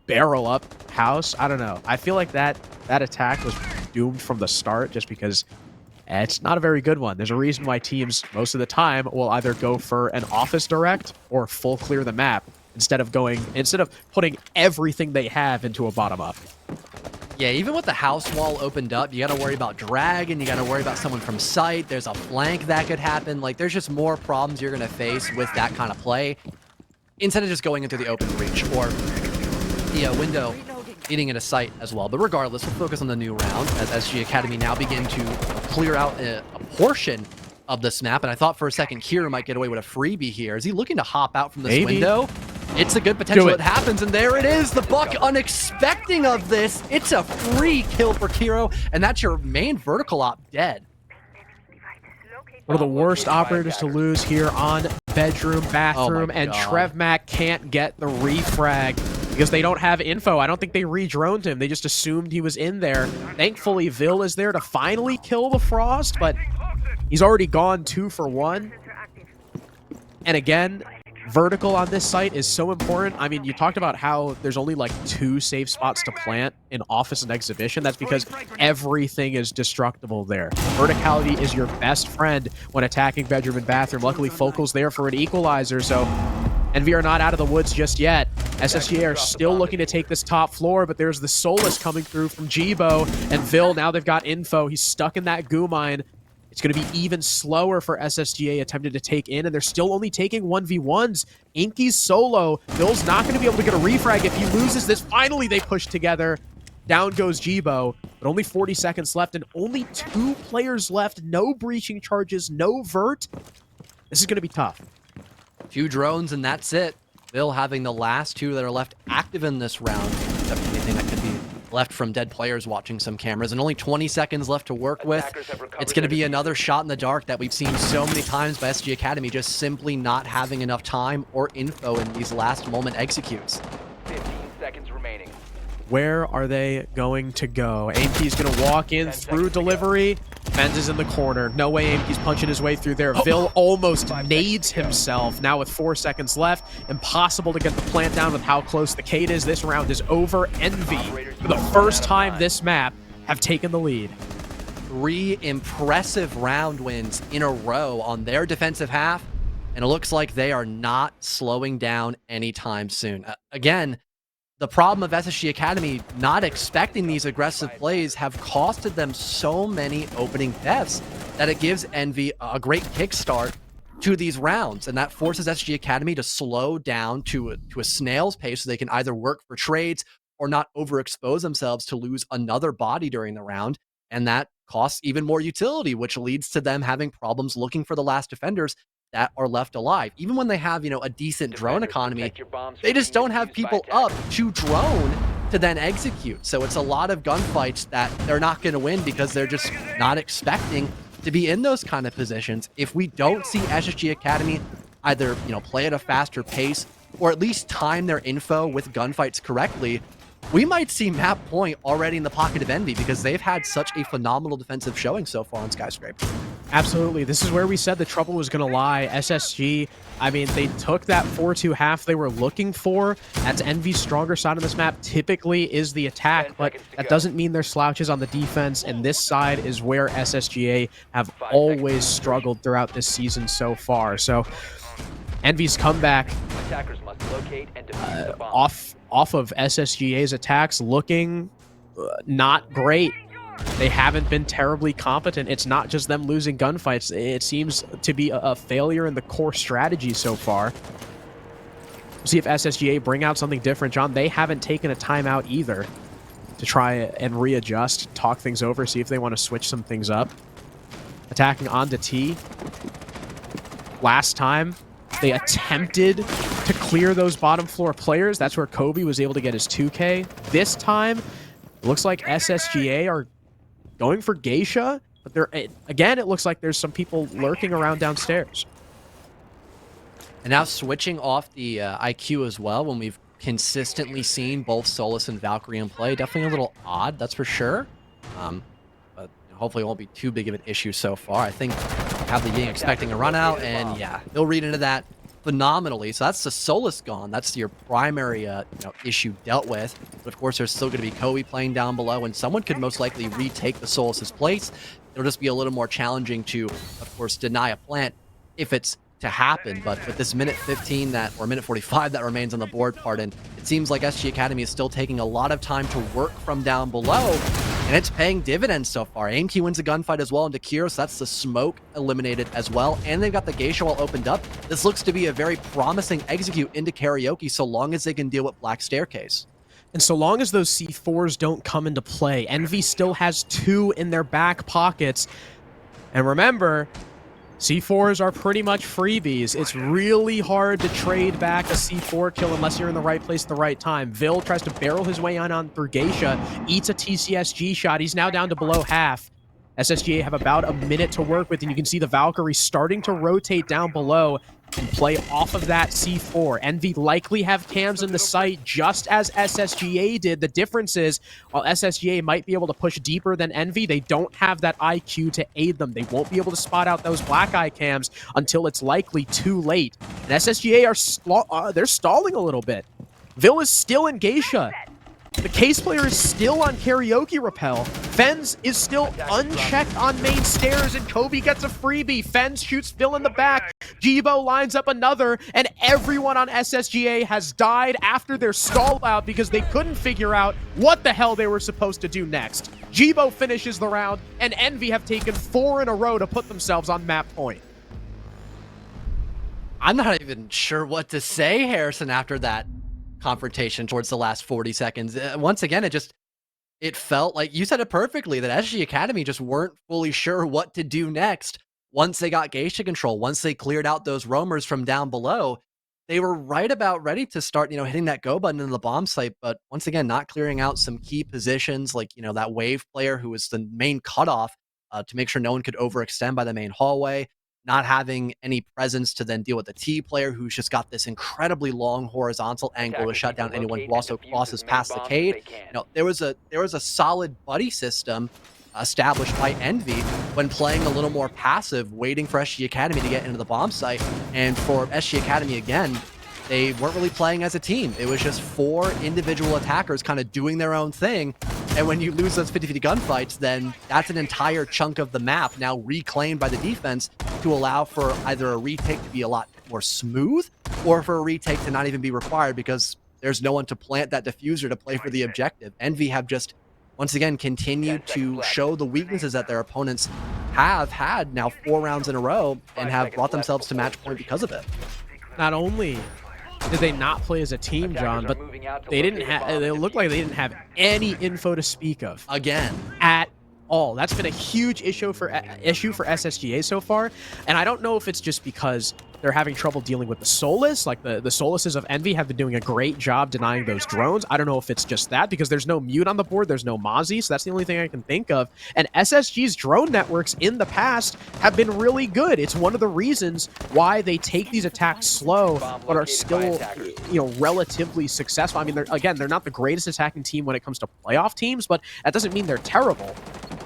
barrel up house, I don't know. I feel like that attack was doomed from the start just because it's not a very good one. There's a reason why teams most of the time will either go for an office direct or full clear the map instead of putting everything they have into a bottom up. Yeah, even with the house wall opened up, you got to worry about drag, and you got to worry about someone from sight. There's a flank that could happen. Like, there's just more problems you're going to face with that kind of play instead of just going into the open breach or the window leading into sight as well. But regardless, we'll focus on the new round as SG Academy now begin to clear out a portion of this map. And I thought for a second Kira might get away with a freebie here. Is he looking to hop out from this window? It's a good potential it happens, and there it is. The Buck unexpecting of this. It's a free kill for Kiro, and that's your main vertical op dead. One of the worst operators to lose here on bedroom, bathroom, and TrevMac can't get the refrag because they don't have info. I don't think they re-droned him. They just assumed he was in there. Thankfully, Vil is there to finally kill the Frost, but he's already gone 2 for 1. And again, vertical on this site is so important. I mean, you talked about how there's only like 2 safe spots to plant in office and exhibition. That's because everything is destructible there. Verticality is your best friend when attacking bedroom and bathroom. Luckily, Focal's there for an equalizer, so Envy are not out of the woods just yet. SSGA are still looking to take this top floor, but there's the Solus coming through from Jibo, and Vil, now they've got info. He's stuck in that goo mine. It's going to be even slower for SSGA attempted to take in, and they're still only taking 1v1s. Inky's solo. Bill's not going to be able to get a refrag if he loses this. Finally, they push together. Down goes Jibo, but only 40 seconds left, and only 2 players left. No breaching charges, no vert. This is going to be tough. 2 drones, and that's it. Bill having the last 2 that are left active in this round. Except for anything that could be left from dead players watching some cameras, and only 20 seconds left to work with. It's going to be another shot in the dark that we've seen so many times by SG Academy, just simply not having enough time or info in these last moment executes. 15 seconds remaining. Where are they going to go? AMP's going to walk in through delivery. Benz is in the corner. No way AMP's punching his way through there. Vil almost nades himself. Now with 4 seconds left. Impossible to get the plant down with how close the Kate is. This round is over. Envy, for the first time this map, have taken the lead. 3 impressive round wins in a row on their defensive half, and it looks like they are not slowing down anytime soon. Again, the problem of SSG Academy not expecting these aggressive plays have costed them so many opening deaths that it gives Envy a great kickstart to these rounds, and that forces SSG Academy to slow down to a snail's pace so they can either work for trades or not overexpose themselves to lose another body during the round, and that costs even more utility, which leads to them having problems looking for the last defenders that are left alive. Even when they have, a decent drone economy, they just don't have people up to drone to then execute. So it's a lot of gunfights that they're not going to win because they're just not expecting to be in those kind of positions. If we don't see SSG Academy either, play at a faster pace or at least time their info with gunfights correctly, we might see map point already in the pocket of Envy because they've had such a phenomenal defensive showing so far on Skyscraper. Absolutely. This is where we said the trouble was going to lie. SSG, I mean, they took that 4-2 half they were looking for. That's Envy's stronger side of this map. Typically is the attack, but that doesn't mean they're slouches on the defense, and this side is where SSGA have always struggled throughout this season so far. So Envy's comeback off of SSGA's attacks looking not great. They haven't been terribly competent. It's not just them losing gunfights. It seems to be a failure in the core strategy so far. We'll see if SSGA bring out something different. John, they haven't taken a timeout either to try and readjust, talk things over, see if they want to switch some things up. Attacking onto T. Last time, they attempted to clear those bottom floor players. That's where Kobe was able to get his 2K. This time, it looks like SSGA are going for Geisha, but again, it looks like there's some people lurking around downstairs. And now switching off the IQ as well, when we've consistently seen both Solus and Valkyrie in play. Definitely a little odd, that's for sure. But hopefully it won't be too big of an issue so far. I think have the Ying expecting a run out, and yeah, they'll read into that phenomenally. So that's the Solus gone. That's your primary issue dealt with. But of course, there's still going to be Kobe playing down below, and someone could most likely retake the Solus's place. It'll just be a little more challenging to, of course, deny a plant if it's to happen. But with this minute 15 or minute 45 that remains on the board, pardon, it seems like SG Academy is still taking a lot of time to work from down below, and it's paying dividends so far. AIM-Q wins a gunfight as well into Kira, so that's the smoke eliminated as well, and they've got the Geisha wall opened up. This looks to be a very promising execute into Karaoke, so long as they can deal with Black Staircase. And so long as those C4s don't come into play, Envy still has 2 in their back pockets. And remember, C4s are pretty much freebies. It's really hard to trade back a C4 kill unless you're in the right place at the right time. Vil tries to barrel his way on through Geisha, eats a TCSG shot. He's now down to below half. SSGA have about a minute to work with, and you can see the Valkyrie starting to rotate down below and play off of that C4. Envy likely have cams in the site just as SSGA did. The difference is, while SSGA might be able to push deeper than Envy, they don't have that IQ to aid them. They won't be able to spot out those black eye cams until it's likely too late. And SSGA they're stalling a little bit. Vil is still in Geisha. The Case player is still on Karaoke Rappel. Fens is still unchecked on main stairs, and Kobe gets a freebie. Fens shoots Vil in the back. Jibo lines up another, and everyone on SSGA has died after their stall out because they couldn't figure out what the hell they were supposed to do next. Jibo finishes the round, and Envy have taken 4 in a row to put themselves on map point. I'm not even sure what to say, Harrison, after that confrontation towards the last 40 seconds. Once again, it felt like you said it perfectly, that SG Academy just weren't fully sure what to do next. Once they got Geisha control, once they cleared out those roamers from down below, they were right about ready to start, hitting that go button in the bomb site. But once again, not clearing out some key positions, like, that wave player who was the main cutoff to make sure no one could overextend by the main hallway. Not having any presence to then deal with the T player who's just got this incredibly long horizontal angle to shut down anyone who also crosses past the Cade. There was a solid buddy system established by Envy when playing a little more passive, waiting for SG Academy to get into the bomb site. And for SG Academy, again, they weren't really playing as a team. It was just 4 individual attackers kind of doing their own thing. And when you lose those 50-50 gunfights, then that's an entire chunk of the map now reclaimed by the defense to allow for either a retake to be a lot more smooth or for a retake to not even be required because there's no one to plant that diffuser to play for the objective. Envy have just, once again, continued to show the weaknesses that their opponents have had now 4 rounds in a row and have brought themselves to match point because of it. Not only did they not play as a team, John, but they looked like they didn't have any info to speak of. Again. At all. That's been a huge issue for SSGA so far, and I don't know if it's just because they're having trouble dealing with the Solus. Like the Soluses of Envy have been doing a great job denying those drones. I don't know if it's just that, because there's no mute on the board, there's no Mozzie, so that's the only thing I can think of. And SSG's drone networks in the past have been really good. It's one of the reasons why they take these attacks slow, but are still, relatively successful. I mean, they're not the greatest attacking team when it comes to playoff teams, but that doesn't mean they're terrible.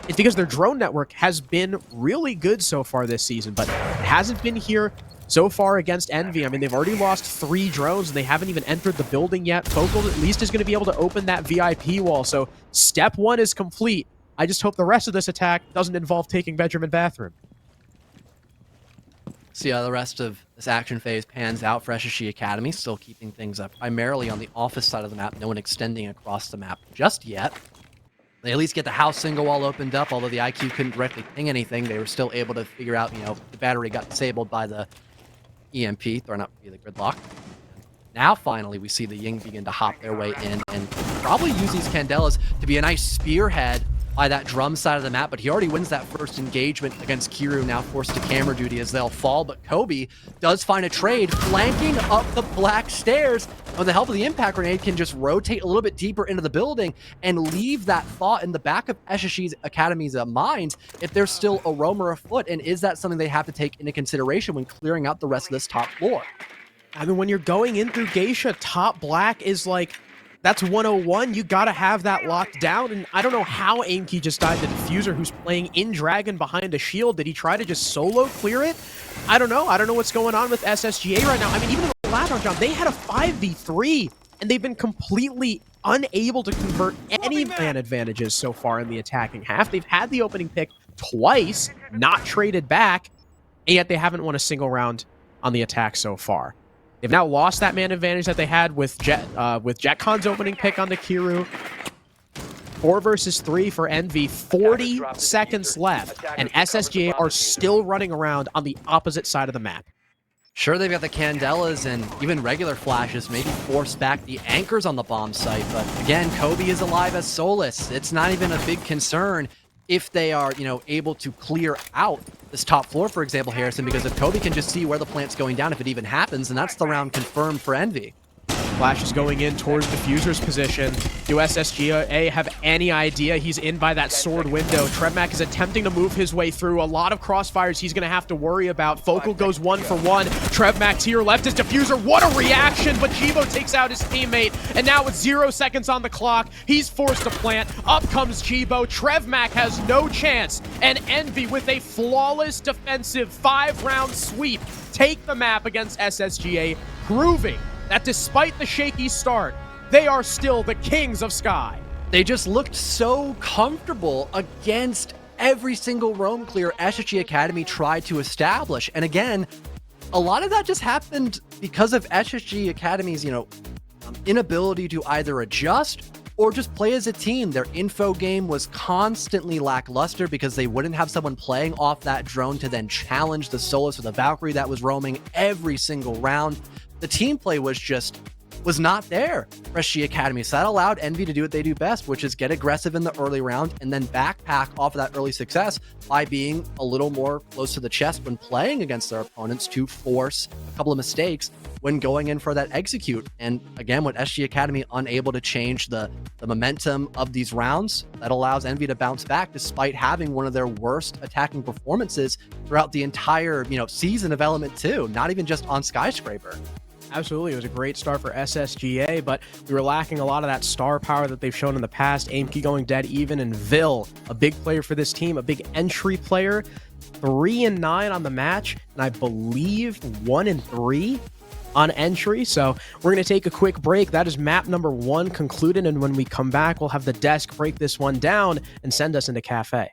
It's because their drone network has been really good so far this season, but it hasn't been here so far against Envy. I mean, they've already lost 3 drones, and they haven't even entered the building yet. Focal at least is going to be able to open that VIP wall, so step 1 is complete. I just hope the rest of this attack doesn't involve taking bedroom and bathroom. See how the rest of this action phase pans out for SSG Academy, still keeping things up primarily on the office side of the map, no one extending across the map just yet. They at least get the house single wall opened up, although the IQ couldn't directly ping anything. They were still able to figure out, the battery got disabled by the EMP, thrown up via the gridlock. Now, finally, we see the Ying begin to hop their way in and probably use these Candelas to be a nice spearhead by that drum side of the map, but he already wins that first engagement against Kiru, now forced to camera duty as they'll fall, but Kobe does find a trade, flanking up the black stairs. With the help of the impact grenade, can just rotate a little bit deeper into the building and leave that thought in the back of SSG Academy's minds if there's still a roamer afoot, and is that something they have to take into consideration when clearing out the rest of this top floor? I mean, when you're going in through Geisha, top black is like That's 101. You got to have that locked down. And I don't know how Aimkey just died the Diffuser, who's playing in Dragon behind a shield. Did he try to just solo clear it? I don't know. I don't know what's going on with SSGA right now. I mean, even in the last round, John, they had a 5v3, and they've been completely unable to convert any man advantages so far in the attacking half. They've had the opening pick twice, not traded back, and yet they haven't won a single round on the attack so far. They've now lost that man advantage that they had with JetCon's opening pick on the Kiru. 4 versus 3 for Envy, 40 seconds left, and SSGA are still running around on the opposite side of the map. Sure, they've got the Candelas and even regular flashes, maybe force back the anchors on the bomb site, but again, Kobe is alive as Solus. It's not even a big concern if they are, able to clear out this top floor, for example, Harrison, because if Kobe can just see where the plant's going down, if it even happens, then that's the round confirmed for Envy. Flash is going in towards Diffuser's position. Do SSGA have any idea he's in by that sword window? Trebmac is attempting to move his way through. A lot of crossfires he's going to have to worry about. Focal goes 1 for 1. Trebmac to your left is Diffuser. What a reaction, but Chibo takes out his teammate. And now with 0 seconds on the clock, he's forced to plant. Up comes Chibo. Trebmac has no chance. And Envy with a flawless defensive 5-round sweep take the map against SSGA, proving that despite the shaky start, they are still the kings of Sky. They just looked so comfortable against every single roam clear SSG Academy tried to establish. And again, a lot of that just happened because of SSG Academy's, inability to either adjust or just play as a team. Their info game was constantly lackluster because they wouldn't have someone playing off that drone to then challenge the Solus or the Valkyrie that was roaming every single round. The team play was not there for SG Academy. So that allowed Envy to do what they do best, which is get aggressive in the early round and then backpack off of that early success by being a little more close to the chest when playing against their opponents to force a couple of mistakes when going in for that execute. And again, with SG Academy unable to change the momentum of these rounds, that allows Envy to bounce back despite having one of their worst attacking performances throughout the entire, season of Element 2, not even just on Skyscraper. Absolutely. It was a great start for SSGA, but we were lacking a lot of that star power that they've shown in the past. Aimkey going dead even, and Vil, a big player for this team, a big entry player. 3-9 on the match, and I believe 1-3 on entry. So we're going to take a quick break. That is map number 1 concluded, and when we come back, we'll have the desk break this one down and send us into Kafe.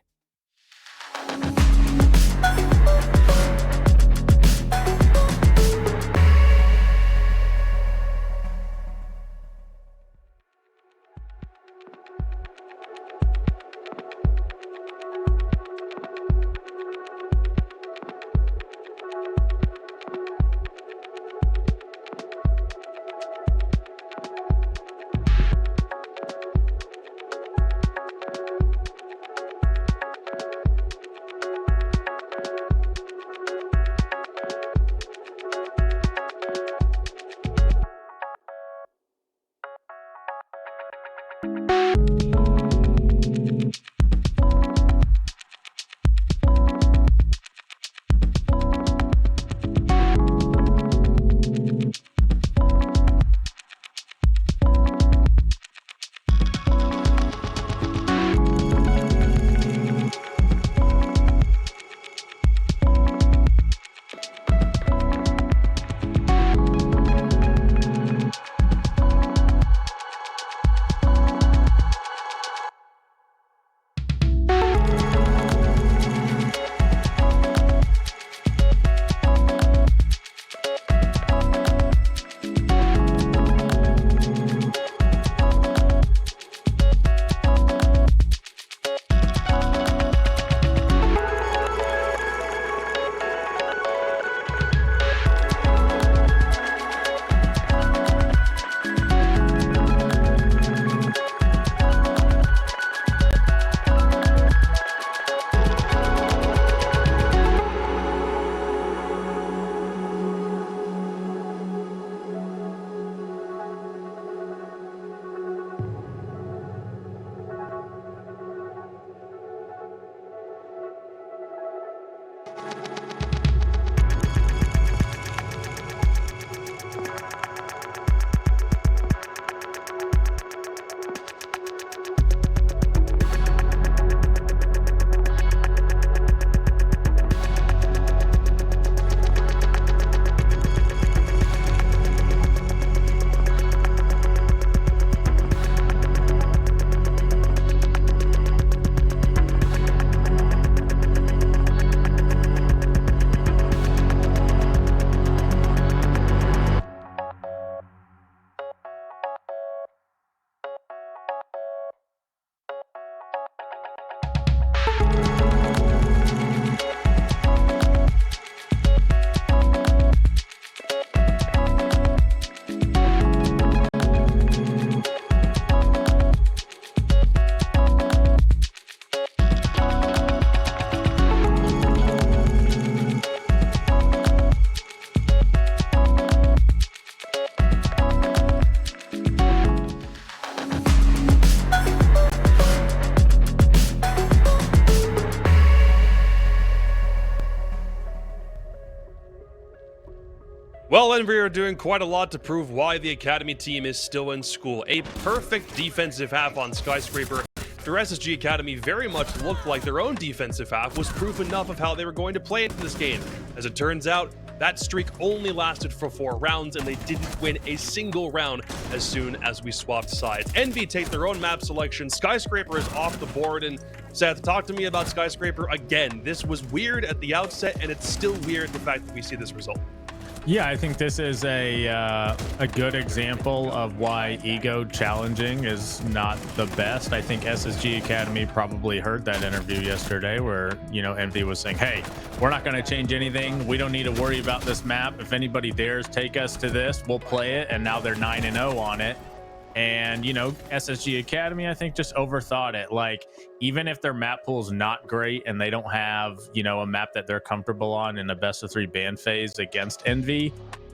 Well, Envy are doing quite a lot to prove why the Academy team is still in school. A perfect defensive half on Skyscraper. Their SSG Academy very much looked like their own defensive half was proof enough of how they were going to play in this game. As it turns out, that streak only lasted for 4 rounds, and they didn't win a single round as soon as we swapped sides. Envy take their own map selection. Skyscraper is off the board, and Seth, talk to me about Skyscraper again. This was weird at the outset, and it's still weird the fact that we see this result. Yeah, I think this is a good example of why ego challenging is not the best. I think SSG Academy probably heard that interview yesterday where, you know, Envy was saying, hey, we're not going to change anything. We don't need to worry about this map. If anybody dares take us to this, we'll play it. And now they're 9-0 on it. And, you know, SSG Academy, I think, just overthought it. Like, even if their map pool is not great and they don't have, you know, a map that they're comfortable on in a best-of-3 ban phase against Envy,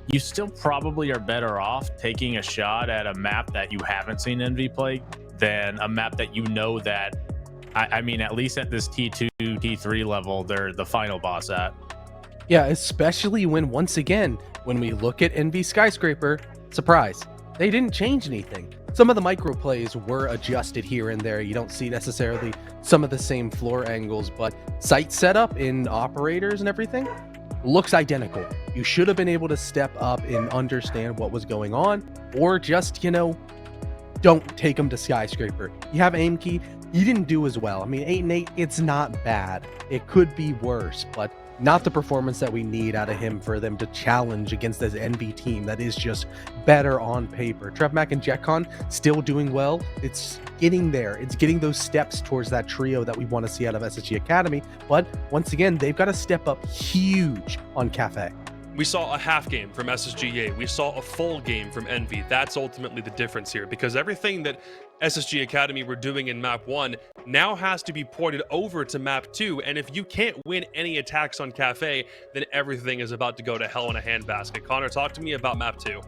you still probably are better off taking a shot at a map that you haven't seen Envy play than a map that you know that, I mean, at least at this T2, T3 level, they're the final boss at. Yeah, especially when, once again, when we look at Envy Skyscraper, surprise, they didn't change anything. Some of the micro plays were adjusted here and there. You don't see necessarily some of the same floor angles, but site setup in operators and everything looks identical. You should have been able to step up and understand what was going on, or just, you know, don't take them to Skyscraper. You have aim key. You didn't do as well. I mean, 8-8, it's not bad. It could be worse, but not the performance that we need out of him for them to challenge against this Envy team that is just better on paper. TrevMac and JetCon still doing well. It's getting there. It's getting those steps towards that trio that we want to see out of SSG Academy. But once again, they've got to step up huge on Kafe. We saw a half game from SSGA. We saw a full game from Envy. That's ultimately the difference here, because everything that SSG Academy were doing in map 1 now has to be ported over to map 2. And if you can't win any attacks on Kafe, then everything is about to go to hell in a handbasket. Connor, talk to me about map 2.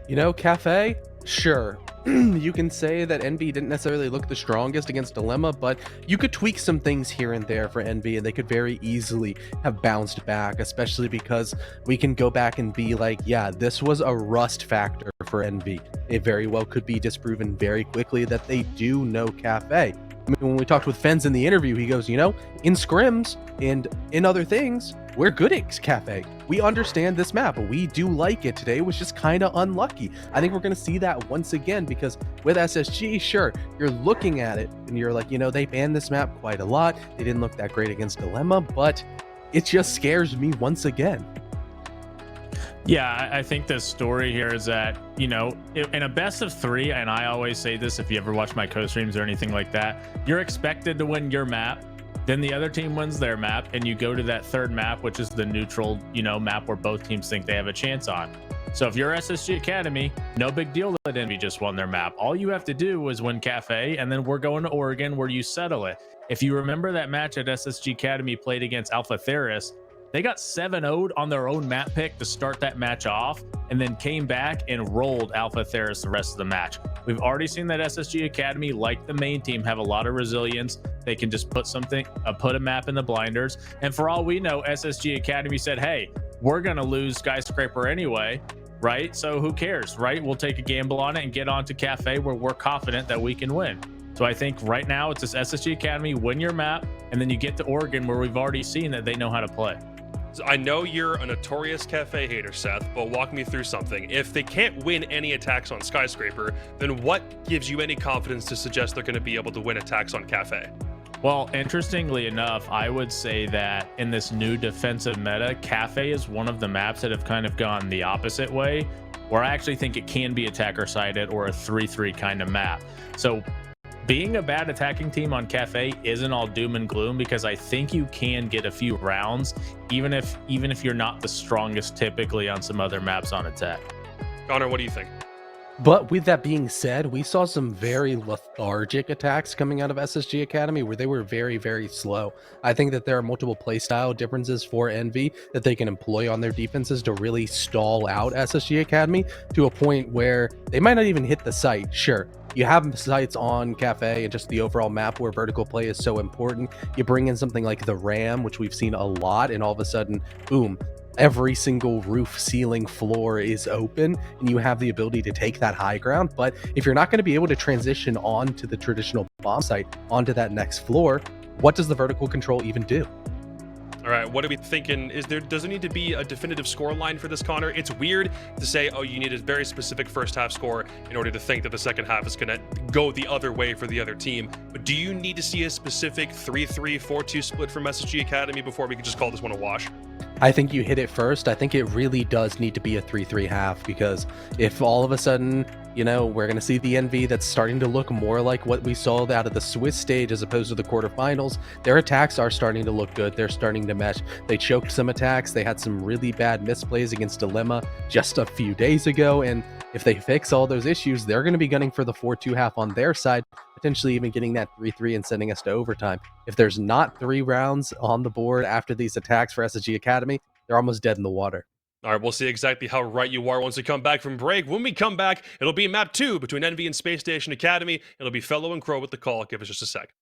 You know, Kafe, sure. You can say that Envy didn't necessarily look the strongest against Dilemma, but you could tweak some things here and there for Envy, and they could very easily have bounced back, especially because we can go back and be like, yeah, this was a rust factor for Envy. It very well could be disproven very quickly that they do know Kafe. I mean, when we talked with Fens in the interview, he goes, you know, in scrims and in other things, we're good at Kafe. We understand this map. We do like it. Today was just kind of unlucky. I think we're going to see that once again, because with SSG, sure, you're looking at it and you're like, you know, they banned this map quite a lot. They didn't look that great against Dilemma, but it just scares me once again. Yeah, I think the story here is that, you know, in a best of 3, and I always say this if you ever watch my co-streams or anything like that, you're expected to win your map, then the other team wins their map, and you go to that third map, which is the neutral, you know, map where both teams think they have a chance on. So if you're SSG Academy, no big deal that Envy just won their map. All you have to do is win Kafe, and then we're going to Oregon where you settle it. If you remember that match at SSG Academy played against Alpha Theris, they got 7-0'd on their own map pick to start that match off, and then came back and rolled Alpha Theris the rest of the match. We've already seen that SSG Academy, like the main team, have a lot of resilience. They can just put a map in the blinders. And for all we know, SSG Academy said, hey, we're going to lose Skyscraper anyway, right? So who cares, right? We'll take a gamble on it and get on to Kafe where we're confident that we can win. So I think right now it's this SSG Academy, win your map, and then you get to Oregon where we've already seen that they know how to play. So I know you're a notorious Kafe hater, Seth, but walk me through something. If they can't win any attacks on Skyscraper, then what gives you any confidence to suggest they're going to be able to win attacks on Kafe? Well, interestingly enough, I would say that in this new defensive meta, Kafe is one of the maps that have kind of gone the opposite way, where I actually think it can be attacker-sided or a 3-3 kind of map. So being a bad attacking team on Kafe isn't all doom and gloom, because I think you can get a few rounds, even if you're not the strongest typically on some other maps on attack. Connor, what do you think? But with that being said, we saw some very lethargic attacks coming out of SSG Academy where they were very, very slow. I think that there are multiple playstyle differences for Envy that they can employ on their defenses to really stall out SSG Academy to a point where they might not even hit the site. Sure, you have sites on Kafe and just the overall map where vertical play is so important. You bring in something like the Ram, which we've seen a lot, and all of a sudden, boom, every single roof, ceiling, floor is open and you have the ability to take that high ground. But if you're not going to be able to transition onto the traditional bomb site, onto that next floor, what does the vertical control even do? All right, what are we thinking? Does there need to be a definitive score line for this, Connor? It's weird to say, oh, you need a very specific first half score in order to think that the second half is going to go the other way for the other team. But do you need to see a specific 3-3, 4-2 split from SSG Academy before we can just call this one a wash? I think you hit it first. I think it really does need to be a 3-3 half, because if all of a sudden, you know, we're going to see the Envy that's starting to look more like what we saw out of the Swiss stage as opposed to the quarterfinals, their attacks are starting to look good. They're starting to mesh. They choked some attacks. They had some really bad misplays against Dilemma just a few days ago. And if they fix all those issues, they're going to be gunning for the 4-2 half on their side, potentially even getting that 3-3 and sending us to overtime. If there's not 3 rounds on the board after these attacks for SSG Academy, they're almost dead in the water. All right, we'll see exactly how right you are once we come back from break. When we come back, it'll be map 2 between Envy and Space Station Academy. It'll be Fellow and Crow with the call. Give us just a sec.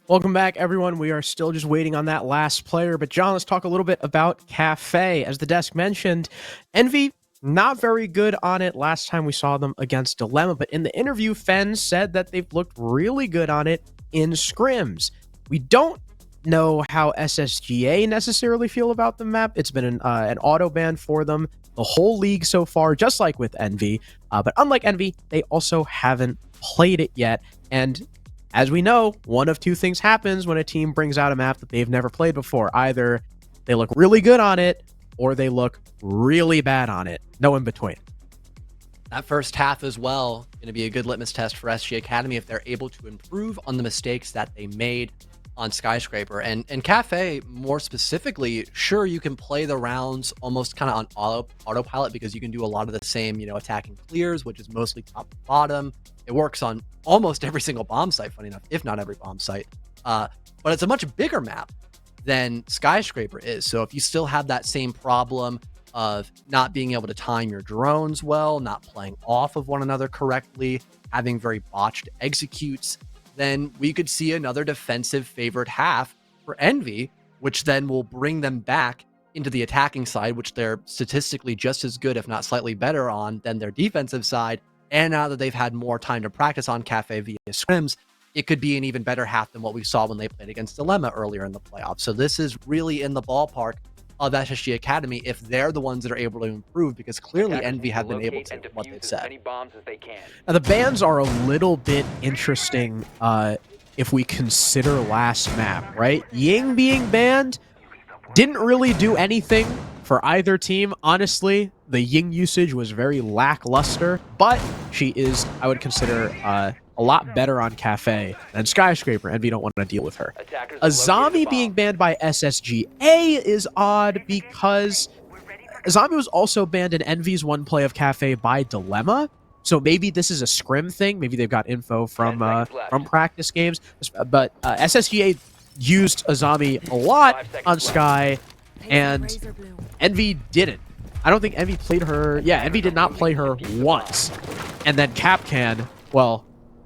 Welcome back, everyone. We are still just waiting on that last player. But John, let's talk a little bit about Kafe. As the desk mentioned, Envy, not very good on it last time we saw them against Dilemma. But in the interview, Fen said that they've looked really good on it in scrims. We don't know how SSGA necessarily feel about the map. It's been an auto ban for them the whole league so far, just like with Envy. But unlike Envy, they also haven't played it yet. And as we know, one of two things happens when a team brings out a map that they've never played before. Either they look really good on it, or they look really bad on it. No in between. That first half as well, going to be a good litmus test for SG Academy if they're able to improve on the mistakes that they made on Skyscraper. And Kafe, more specifically, sure, you can play the rounds almost kind of on autopilot because you can do a lot of the same, attacking clears, which is mostly top to bottom. It works on almost every single bomb site, funny enough, if not every bomb site. But it's a much bigger map than Skyscraper is. So if you still have that same problem of not being able to time your drones well, not playing off of one another correctly, having very botched executes, then we could see another defensive favored half for Envy, which then will bring them back into the attacking side, which they're statistically just as good, if not slightly better on than their defensive side. And now that they've had more time to practice on Kafe via scrims, it could be an even better half than what we saw when they played against Dilemma earlier in the playoffs. So this is really in the ballpark of SSG Academy if they're the ones that are able to improve, because clearly Envy have been able to, what they've said. Now, the bans are a little bit interesting if we consider last map, right? Ying being banned didn't really do anything for either team. Honestly, the Ying usage was very lackluster, but she is, I would consider, a lot better on Kafe than Skyscraper. Envy don't want to deal with her. Azami being banned by SSGA is odd because Azami was also banned in Envy's one play of Kafe by Dilemma. So maybe this is a scrim thing. Maybe they've got info from practice games. But SSGA used Azami a lot on Sky, and Envy didn't. I don't think Envy played her. Yeah, Envy did not play her once. And then Capcan, well,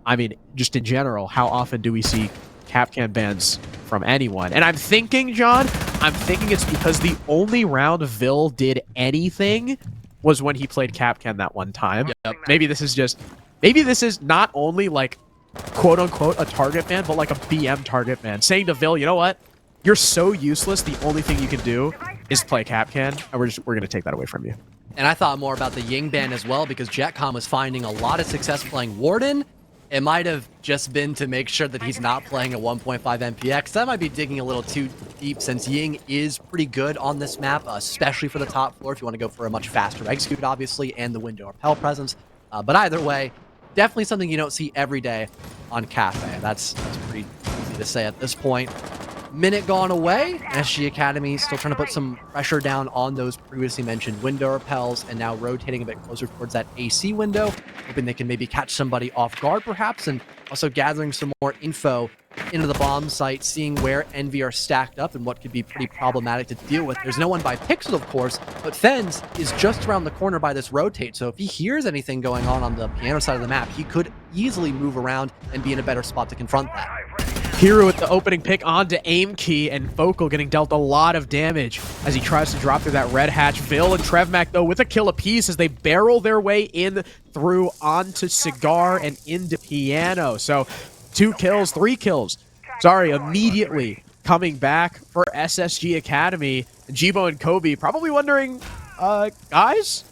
I mean, just in general, how often do we see Capcan bans from anyone? And I'm thinking, John, it's because the only round Vil did anything was when he played Capcan that one time. Yep. Maybe this is not only like quote unquote a target ban, but like a BM target ban. Saying to Vil, you know what? You're so useless, the only thing you can do is play Capcan, and we're gonna take that away from you. And I thought more about the Ying ban as well, because Jetcom was finding a lot of success playing Warden. It might have just been to make sure that he's not playing a 1.5 MPX. That might be digging a little too deep, since Ying is pretty good on this map, especially for the top floor if you want to go for a much faster execute, obviously, and the window repel presence. But either way, definitely something you don't see every day on Kafe. That's pretty easy to say at this point. Minute gone away. SG Academy still trying to put some pressure down on those previously mentioned window repels, and now rotating a bit closer towards that AC window, hoping they can maybe catch somebody off guard perhaps, and also gathering some more info into the bomb site, seeing where Envy are stacked up and what could be pretty problematic to deal with. There's no one by Pixel, of course, but Fens is just around the corner by this rotate, so if he hears anything going on the piano side of the map, he could easily move around and be in a better spot to confront that. Hero with the opening pick onto aim key, and Focal getting dealt a lot of damage as he tries to drop through that red hatch. Vil and Trevmac, though, with a kill apiece as they barrel their way in through onto Cigar and into Piano. So 2 kills, 3 kills. Sorry, immediately coming back for SSG Academy. Jibo and Kobe probably wondering, guys,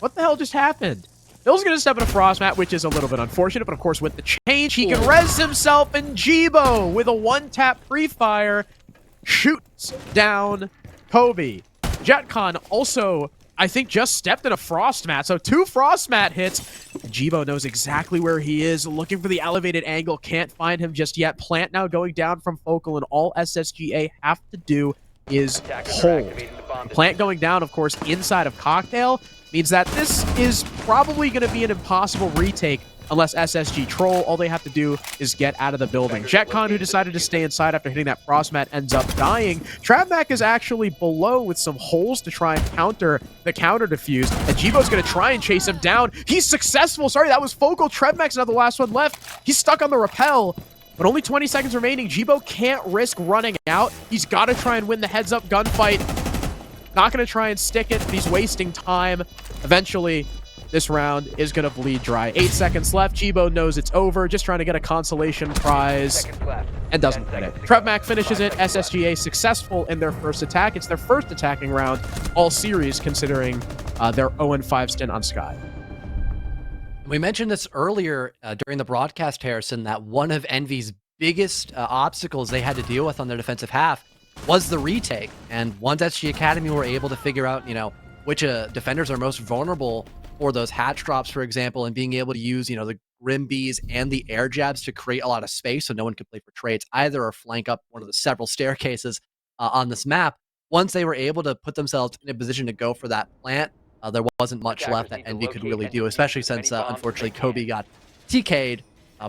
what the hell just happened? Bill's going to step in a frost mat, which is a little bit unfortunate, but of course with the change, he can res himself, and Jibo with a one-tap pre-fire shoots down Kobe. Jetcon also, I think, just stepped in a frost mat, so 2 frost mat hits. Jibo knows exactly where he is, looking for the elevated angle, can't find him just yet. Plant now going down from Focal, and all SSGA have to do is hold. Plant going down, of course, inside of Cocktail, means that this is probably going to be an impossible retake unless SSG troll. All they have to do is get out of the building. Jetcon, who decided to stay inside after hitting that frost mat, ends up dying. Trapmac is actually below with some holes to try and counter the counter defuse, and Jibo's going to try and chase him down. He's successful. Sorry, that was Focal. Trapmac's now the last one left. He's stuck on the rappel, but only 20 seconds remaining. Jibo can't risk running out. He's got to try and win the heads-up gunfight. Not going to try and stick it, but he's wasting time. Eventually, this round is going to bleed dry. 8 seconds left. Jibo knows it's over, just trying to get a consolation prize, and doesn't get it. Trevmac finishes it. SSGA successful in their first attack. It's their first attacking round all series, considering their 0-5 stint on Sky. We mentioned this earlier during the broadcast, Harrison, that one of Envy's biggest obstacles they had to deal with on their defensive half was the retake. And once SG Academy were able to figure out, which defenders are most vulnerable for those hatch drops, for example, and being able to use, the Grim Bees and the air jabs to create a lot of space so no one could play for trades either or flank up one of the several staircases on this map. Once they were able to put themselves in a position to go for that plant, there wasn't much left that Envy could really do, especially since, unfortunately, Kobe got TK'd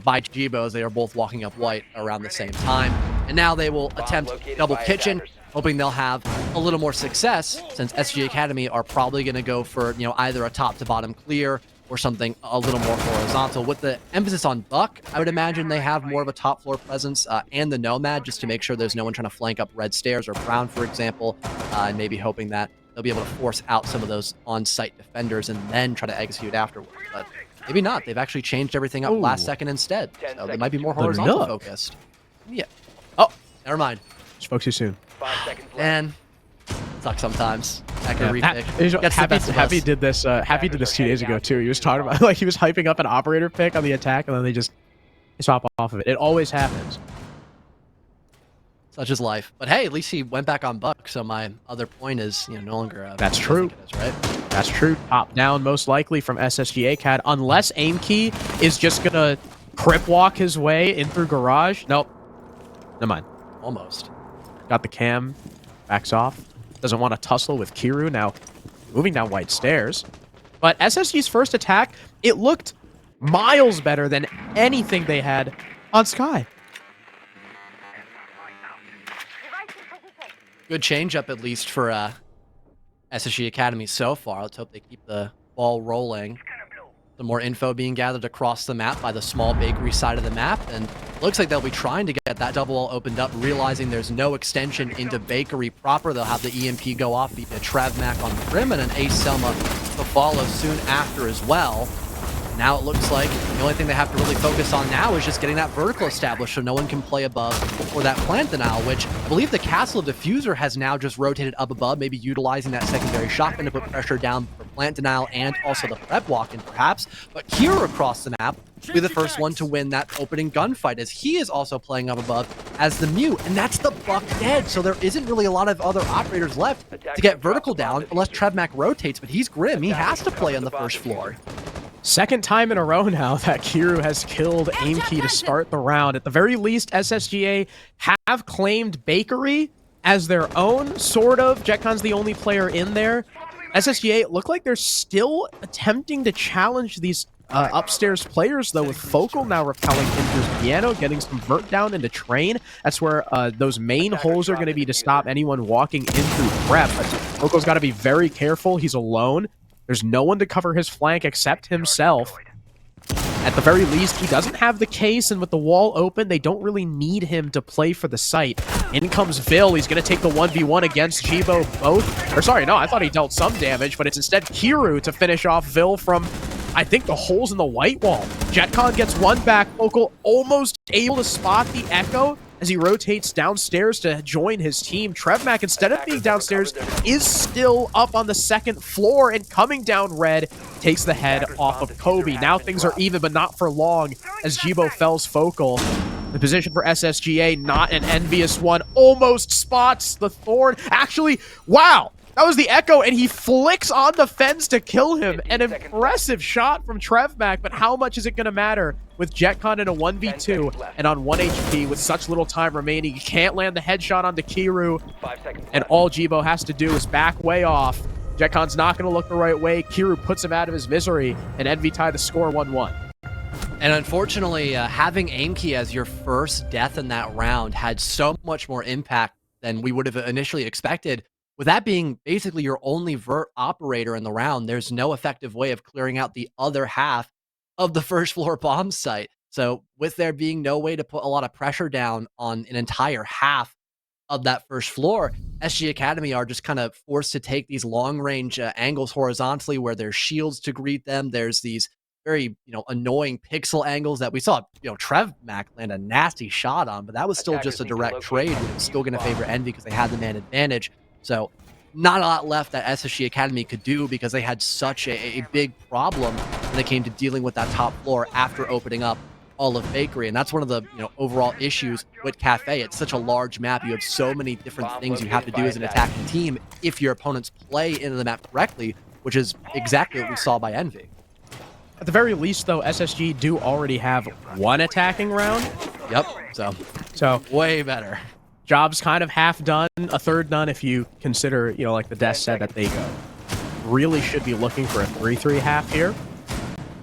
by Jibo as they are both walking up white around the same time. And now they will attempt double kitchen, hoping they'll have a little more success since SG Academy are probably going to go for, either a top to bottom clear or something a little more horizontal. With the emphasis on Buck, I would imagine they have more of a top floor presence and the Nomad just to make sure there's no one trying to flank up red stairs or brown, for example, and maybe hoping that they'll be able to force out some of those on-site defenders and then try to execute afterwards. But maybe not. They've actually changed everything up last second instead. So they might be more horizontal focused. Yeah. Oh, never mind. Spoke too soon. 5 seconds left. And sucks sometimes. That can retake. Happy did this. Happy did this 2 days ago too. He was talking about he was hyping up an operator pick on the attack, and then they just swap off of it. It always happens. Such is life. But hey, at least he went back on Buck. So my other point is, no longer. That's true. Right? That's true. Top down, most likely from SSG ACAD, unless Aim Key is just gonna crip walk his way in through garage. Nope. Never mind. Almost. Got the cam. Backs off. Doesn't want to tussle with Kiru. Now moving down white stairs. But SSG's first attack, it looked miles better than anything they had on Sky. Good change up, at least, for SSG Academy so far. Let's hope they keep the ball rolling. Some more info being gathered across the map by the small bakery side of the map, and looks like they'll be trying to get that double wall opened up, realizing there's no extension into bakery proper. They'll have the EMP go off, beat a Travmac on the rim, and an Ace Selma to follow soon after as well. Now it looks like the only thing they have to really focus on now is just getting that vertical established so no one can play above for that plant denial, which I believe the Castle of Diffuser has now just rotated up above, maybe utilizing that secondary shotgun to put pressure down for plant denial and also the prep walk-in perhaps. But Kira across the map will be the first one to win that opening gunfight, as he is also playing up above as the Mute, and that's the Buck dead, so there isn't really a lot of other operators left to get vertical down unless Travmac rotates, but he's Grim. He has to play on the first floor. Second time in a row now that Kiru has killed Aim Key to start the round. At the very least, SSGA have claimed Bakery as their own, sort of. Jetcon's the only player in there. SSGA look like they're still attempting to challenge these upstairs players, though, with Focal now repelling into Piano, getting some vert down into Train. That's where those main holes are going to be to stop anyone walking in through prep. But Focal's got to be very careful. He's alone. There's no one to cover his flank except himself. At the very least, he doesn't have the case, and with the wall open, they don't really need him to play for the site. In comes Vil. He's going to take the 1v1 against Jibo both. Or sorry, no, I thought he dealt some damage, but it's instead Kiru to finish off Vil from, I think, the holes in the white wall. Jetcon gets one back. Focal almost able to spot the Echo as he rotates downstairs to join his team. Trevmac, instead of being downstairs, is still up on the second floor, and coming down red takes the head off of Kobe. Now things are even, but not for long, as Jibo fells Focal. The position for SSGA, not an envious one. Almost spots the Thorn. Actually, wow! That was the Echo, and he flicks on the fence to kill him. An impressive shot from Trevmac, but how much is it going to matter with Jetcon in a 1v2 and on 1 HP with such little time remaining? He can't land the headshot onto Kiru, and all Jibo has to do is back way off. Jetcon's not going to look the right way. Kiru puts him out of his misery, and Envy tie the score 1-1. And unfortunately, having Aimkey as your first death in that round had so much more impact than we would have initially expected. With that being basically your only vert operator in the round, there's no effective way of clearing out the other half of the first floor bomb site. So with there being no way to put a lot of pressure down on an entire half of that first floor, SG Academy are just kind of forced to take these long range angles horizontally where there's shields to greet them. There's these very, annoying pixel angles that we saw, Trev Mac land a nasty shot on, but that was still just a direct trade. It's still going to favor Envy because they had the man advantage. So not a lot left that SSG Academy could do because they had such a big problem when it came to dealing with that top floor after opening up Olive Bakery, and that's one of the overall issues with Kafe. It's such a large map. You have so many different things you have to do as an attacking team if your opponents play into the map correctly, which is exactly what we saw by Envy. At the very least, though, SSG do already have one attacking round. Yep. So way better. Job's kind of half done, a third done if you consider, like the desk said, that they really should be looking for a 3-3 half here.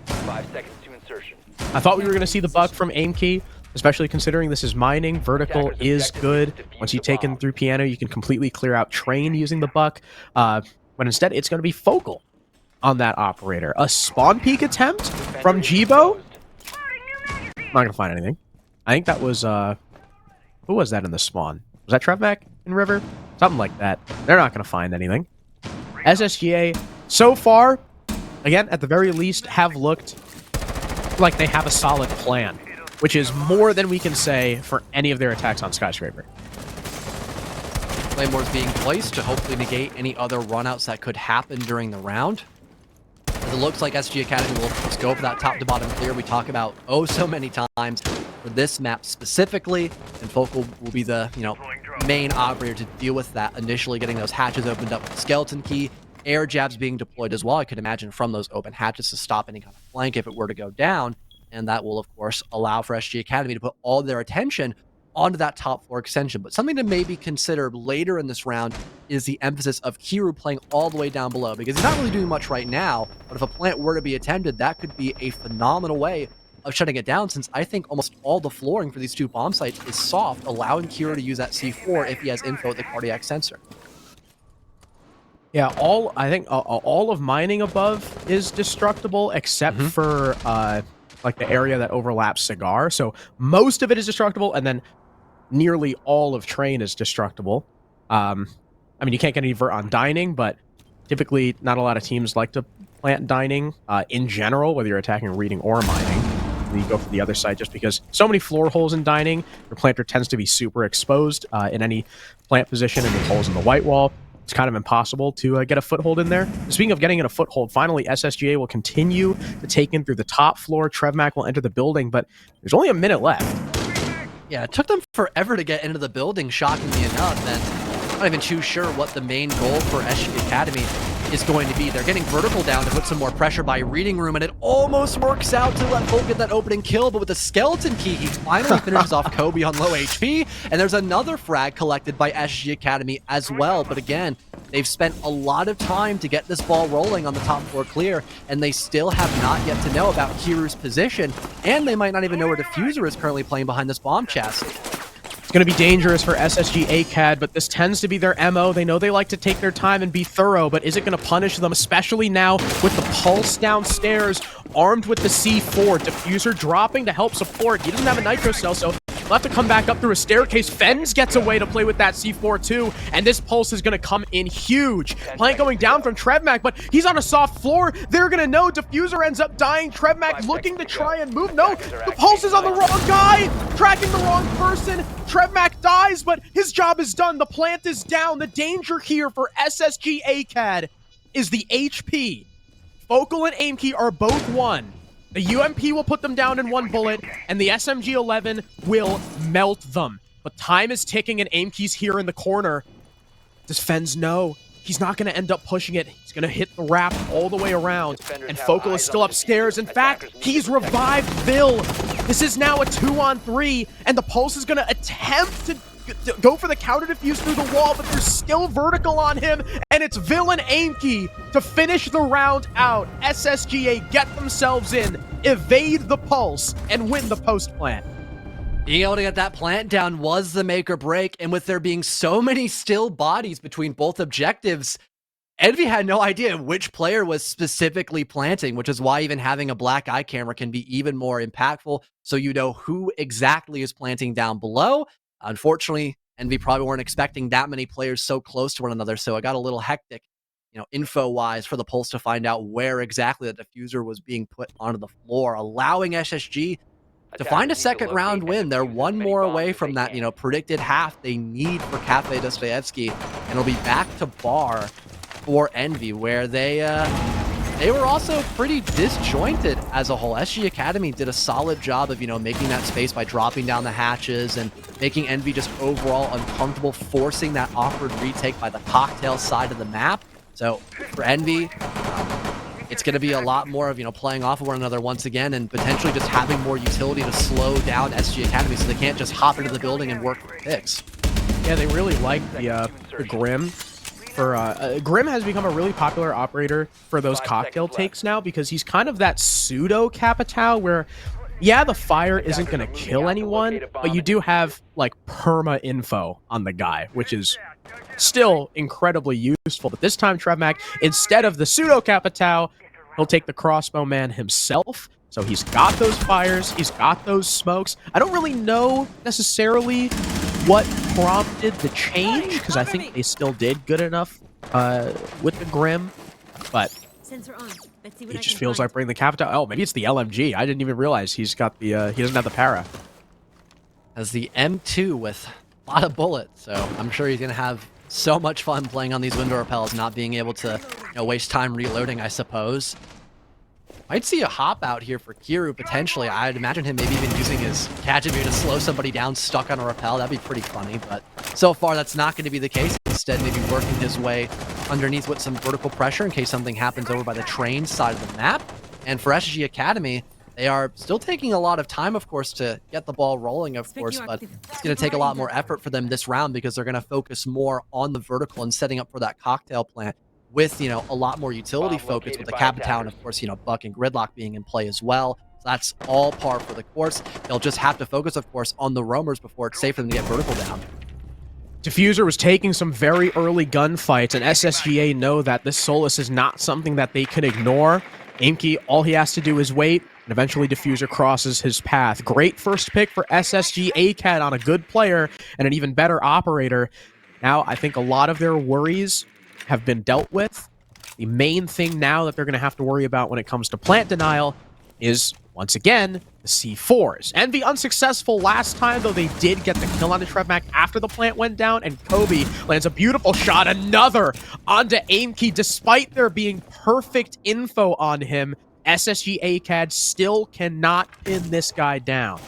5 seconds to insertion. I thought we were going to see the buck from aim key, especially considering this is mining. Vertical is good. Once you take in through piano, you can completely clear out train using the buck. But instead, it's going to be focal on that operator. A spawn peek attempt from Jibo. Not going to find anything. I think that was... who was that in the spawn? Was that Trevmac in River? Something like that. They're not going to find anything. SSGA, so far, again, at the very least, have looked like they have a solid plan, which is more than we can say for any of their attacks on Skyscraper. Claymore's being placed to hopefully negate any other runouts that could happen during the round. As it looks like SG Academy will just go for that top to bottom clear we talk about so many times for this map specifically, and Focal will be the main operator to deal with that, initially getting those hatches opened up with the skeleton key, air jabs being deployed as well, I could imagine, from those open hatches to stop any kind of flank if it were to go down, and that will of course allow for SG Academy to put all their attention onto that top floor extension. But something to maybe consider later in this round is the emphasis of Kiru playing all the way down below, because he's not really doing much right now, but if a plant were to be attempted, that could be a phenomenal way of shutting it down, since I think almost all the flooring for these two bomb sites is soft, allowing Kiru to use that C4 if he has info with the cardiac sensor. Yeah, I think all of mining above is destructible except for like the area that overlaps Cigar. So most of it is destructible, and then nearly all of train is destructible. I mean, you can't get any vert on dining, but typically not a lot of teams like to plant dining in general, whether you're attacking, reading, or mining. You go for the other side just because so many floor holes in dining. Your planter tends to be super exposed in any plant position, and with holes in the white wall, it's kind of impossible to get a foothold in there. Speaking of getting in a foothold, finally SSGA will continue to take in through the top floor. Trevmac will enter the building, but there's only a minute left. Yeah, it took them forever to get into the building, shockingly enough, and I'm not even too sure what the main goal for SG Academy is going to be. They're getting vertical down to put some more pressure by reading room, and it almost works out to let Volt get that opening kill, but with the skeleton key, he finally finishes off Kobe on low HP, and there's another frag collected by SG Academy as well. But again, they've spent a lot of time to get this ball rolling on the top floor clear, and they still have not yet to know about Kiru's position, and they might not even know where Diffuser is currently playing behind this bomb chest. It's going to be dangerous for SSG ACAD, but this tends to be their MO. They know they like to take their time and be thorough, but is it going to punish them, especially now with the pulse downstairs, armed with the C4, Diffuser dropping to help support. He doesn't have a nitro cell, so he'll have to come back up through a staircase. Fens gets away to play with that C4 too, and this pulse is going to come in huge. Plant going down from Trevmac, but he's on a soft floor. They're going to know. Diffuser ends up dying. Trevmac looking to try and move. No, the pulse is on the wrong guy, tracking the wrong person. Trevmac dies, but his job is done. The plant is down. The danger here for SSG ACAD is the HP. Focal and aim key are both one. The UMP will put them down in one bullet, and the SMG-11 will melt them. But time is ticking, and aim key's here in the corner. Does Fens know? He's not going to end up pushing it. He's going to hit the wrap all the way around, and Focal is still upstairs. In fact, he's revived Vil. This is now a 2-on-3, and the Pulse is going to attempt to go for the counter defuse through the wall, but there's still vertical on him, and it's Vil and Aimkey to finish the round out. SSGA get themselves in, evade the Pulse, and win the post plant. Being able to get that plant down was the make or break, and with there being so many still bodies between both objectives, Envy had no idea which player was specifically planting, which is why even having a black eye camera can be even more impactful, so you know who exactly is planting down below. Unfortunately, Envy probably weren't expecting that many players so close to one another, so it got a little hectic, info-wise for the Pulse to find out where exactly the diffuser was being put onto the floor, allowing SSG to find a second round win. They're one more away from that, predicted half they need for Kafe Dostoevsky, and it'll be back to bar for Envy, where they they were also pretty disjointed as a whole. SG Academy did a solid job of, making that space by dropping down the hatches and making Envy just overall uncomfortable, forcing that awkward retake by the cocktail side of the map. So for Envy, it's going to be a lot more of, playing off of one another once again and potentially just having more utility to slow down SG Academy so they can't just hop into the building and work for picks. Yeah, they really like the Grim. Grim has become a really popular operator for those cocktail takes now because he's kind of that pseudo Capitao where, yeah, the fire isn't going to kill anyone, but you do have like perma info on the guy, which is still incredibly useful. But this time, TrevMac, instead of the pseudo Capitao, he'll take the crossbow man himself. So he's got those fires, he's got those smokes. I don't really know necessarily what prompted the change, because I think they still did good enough with the Grim, but it just feels like bringing the Capitao. Oh, maybe it's the LMG. I didn't even realize he's got the he doesn't have the para. As the M2 with a lot of bullets, so I'm sure he's gonna have so much fun playing on these window repels, not being able to waste time reloading, I suppose. Might see a hop out here for Kiru, potentially. I'd imagine him maybe even using his Kajimi to slow somebody down stuck on a rappel. That'd be pretty funny, but so far that's not going to be the case. Instead, maybe working his way underneath with some vertical pressure in case something happens over by the train side of the map. And for SG Academy, they are still taking a lot of time, of course, to get the ball rolling, of course, but it's going to take a lot more effort for them this round because they're going to focus more on the vertical and setting up for that cocktail plant with, a lot more utility focus with the Capitao and, of course, Buck and Gridlock being in play as well. So that's all par for the course. They'll just have to focus, of course, on the roamers before it's safe for them to get vertical down. Diffuser was taking some very early gunfights, and SSGA know that this Solus is not something that they can ignore. Aimkey, all he has to do is wait, and eventually Diffuser crosses his path. Great first pick for SSG ACAD on a good player and an even better operator. Now, I think a lot of their worries have been dealt with. The main thing now that they're going to have to worry about when it comes to plant denial is, once again, the C4s. Envy unsuccessful last time, though they did get the kill on the TrevMac after the plant went down, and Kobe lands a beautiful shot, another onto Aimkey. Despite there being perfect info on him, SSG ACAD still cannot pin this guy down.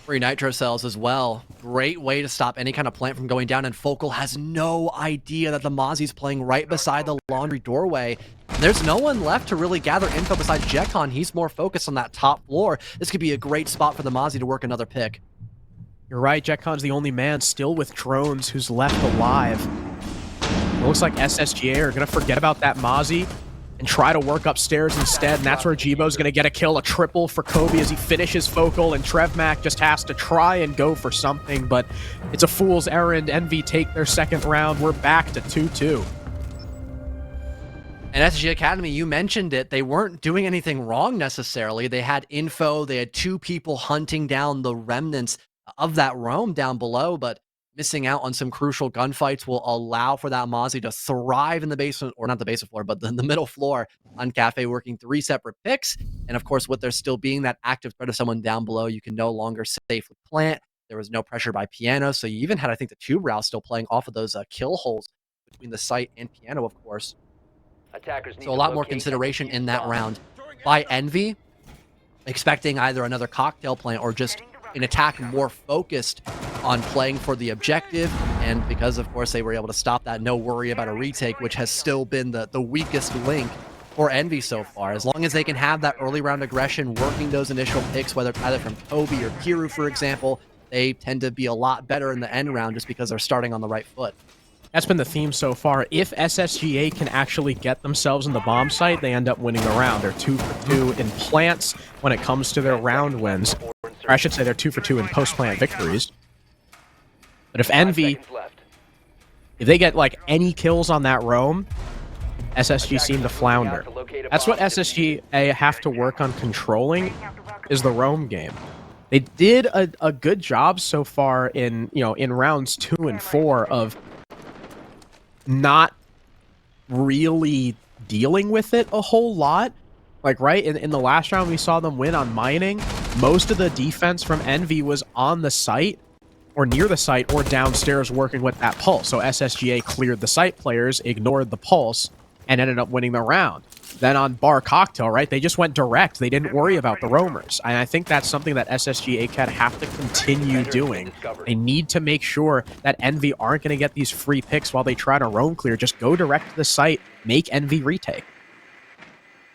Free nitro cells as well. Great way to stop any kind of plant from going down, and Focal has no idea that the Mozzie's playing right beside the laundry doorway. There's no one left to really gather info besides Jetcon. He's more focused on that top floor. This could be a great spot for the Mozzie to work another pick. You're right, Jetcon's the only man still with drones who's left alive. It looks like SSGA are going to forget about that Mozzie and try to work upstairs instead, and that's where Jibo's going to get a kill, a triple for Kobe as he finishes Focal, and TrevMac just has to try and go for something, but it's a fool's errand. Envy take their second round. We're back to 2-2. And SG Academy, you mentioned it, they weren't doing anything wrong necessarily. They had info, they had two people hunting down the remnants of that roam down below, but missing out on some crucial gunfights will allow for that Mozzie to thrive in the basement, or not the basement floor, but the middle floor on Kafe, working 3 separate picks. And of course, with there still being that active threat of someone down below, you can no longer safely plant. There was no pressure by Piano, so you even had, I think, the Tube Rouse still playing off of those kill holes between the site and Piano, of course. So a lot more consideration in that round by Envy, expecting either another cocktail plant or just an attack more focused on playing for the objective. And because, of course, they were able to stop that, no worry about a retake, which has still been the weakest link for Envy so far. As long as they can have that early round aggression, working those initial picks, whether it's either from Kobe or Kiru, for example, they tend to be a lot better in the end round just because they're starting on the right foot. That's been the theme so far. If SSGA can actually get themselves in the bomb site, they end up winning the round. They're 2 for 2 in plants when it comes to their round wins. Or I should say they're 2 for 2 in post-plant victories. But if Envy, if they get like any kills on that roam, SSG seem to flounder. That's what SSGA have to work on controlling, is the roam game. They did a good job so far in, in rounds 2 and 4 of not really dealing with it a whole lot. Like, right, in the last round we saw them win on mining. Most of the defense from Envy was on the site, or near the site, or downstairs working with that pulse. So SSGA cleared the site players, ignored the pulse, and ended up winning the round. Then on Bar Cocktail, right, they just went direct. They didn't worry about the roamers. And I think that's something that SSG ACAD have to continue doing. They need to make sure that Envy aren't going to get these free picks while they try to roam clear. Just go direct to the site, make Envy retake.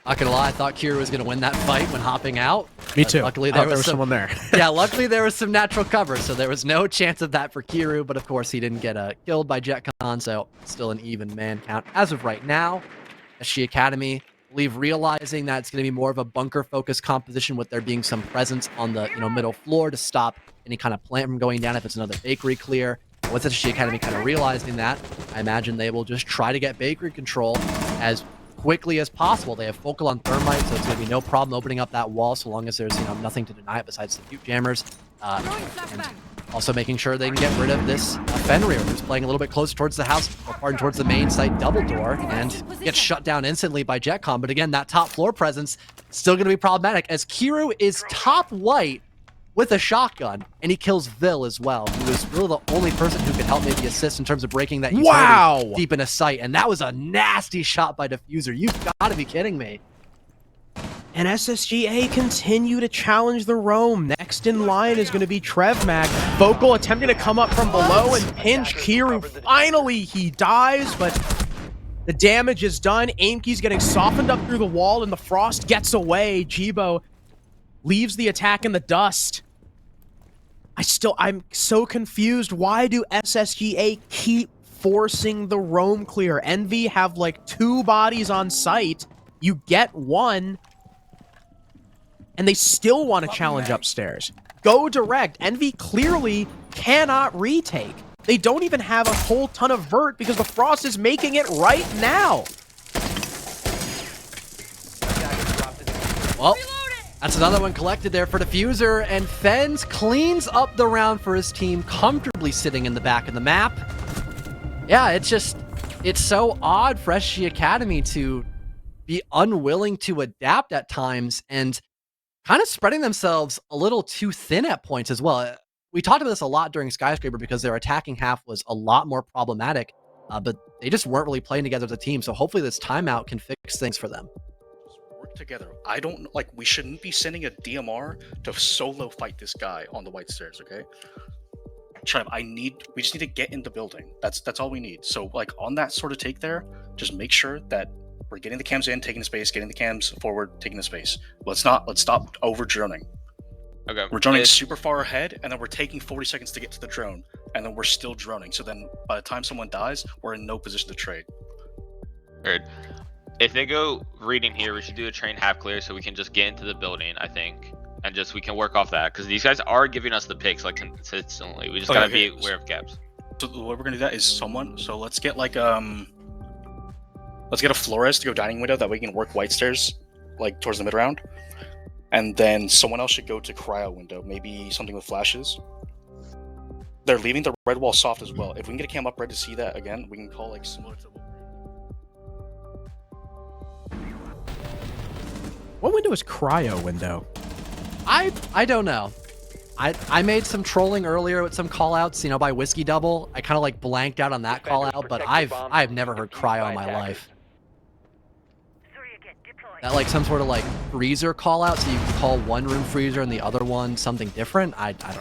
Not gonna lie, I thought Kira was gonna win that fight when hopping out. Me too. Luckily, there was someone there. Yeah, luckily there was some natural cover, so there was no chance of that for Kiru, but of course he didn't get killed by JetCon, so still an even man count. As of right now, SG Academy, I believe realizing that it's going to be more of a bunker-focused composition with there being some presence on the middle floor to stop any kind of plant from going down if it's another bakery clear. With SG Academy kind of realizing that, I imagine they will just try to get bakery control as quickly as possible. They have focal on thermite, so it's going to be no problem opening up that wall so long as there's nothing to deny it besides the cute jammers. And also making sure they can get rid of this Fenrir, who's playing a little bit closer towards the house, or pardon, towards the main site double door, and gets shut down instantly by JetCon. But again, that top floor presence still going to be problematic as Kiru is top white with a shotgun, and he kills Vil as well, who is really the only person who could help maybe assist in terms of breaking that utility deep in a sight. And that was a nasty shot by Diffuser. You've got to be kidding me. And SSGA continue to challenge the roam. Next in line is going to be Trevmag. Vocal attempting to come up from below and pinch Kiru. Finally, he dies, but the damage is done. Aimkey's getting softened up through the wall, and the Frost gets away. Jibo leaves the attack in the dust. I'm so confused. Why do SSGA keep forcing the roam clear? Envy have like 2 bodies on site. You get 1. And they still want to challenge upstairs. Go direct. Envy clearly cannot retake. They don't even have a whole ton of vert because the Frost is making it right now. Well, that's another one collected there for Diffuser, and Fens cleans up the round for his team, comfortably sitting in the back of the map. Yeah, it's so odd for SG Academy to be unwilling to adapt at times and kind of spreading themselves a little too thin at points as well. We talked about this a lot during Skyscraper because their attacking half was a lot more problematic, but they just weren't really playing together as a team. So hopefully this timeout can fix things for them. Work together. I don't like. We shouldn't be sending a DMR to solo fight this guy on the white stairs. Okay. Trev, we just need to get in the building. That's all we need. So like on that sort of take there, just make sure that we're getting the cams in, taking the space, getting the cams forward, taking the space. Let's stop over droning. Okay. We're droning super far ahead, and then we're taking 40 seconds to get to the drone, and then we're still droning. So then by the time someone dies, we're in no position to trade. Weird. If they go reading here, we should do a train half clear so we can just get into the building, I think. And we can work off that, because these guys are giving us the picks like consistently. We just gotta be aware of gaps. So what we're gonna do that is so let's get like let's get a Flores to go dining window that we can work white stairs like towards the mid round, and then someone else should go to cryo window, maybe something with flashes. They're leaving the red wall soft as well. If we can get a cam up red to see that again, we can call like similar to. What window is cryo window? I don't know. I made some trolling earlier with some callouts, by Whiskey Double. I kind of like blanked out on that call out, but I've never heard cryo in my life. That like some sort of like freezer call out, so you can call one room freezer and the other one something different. I don't know.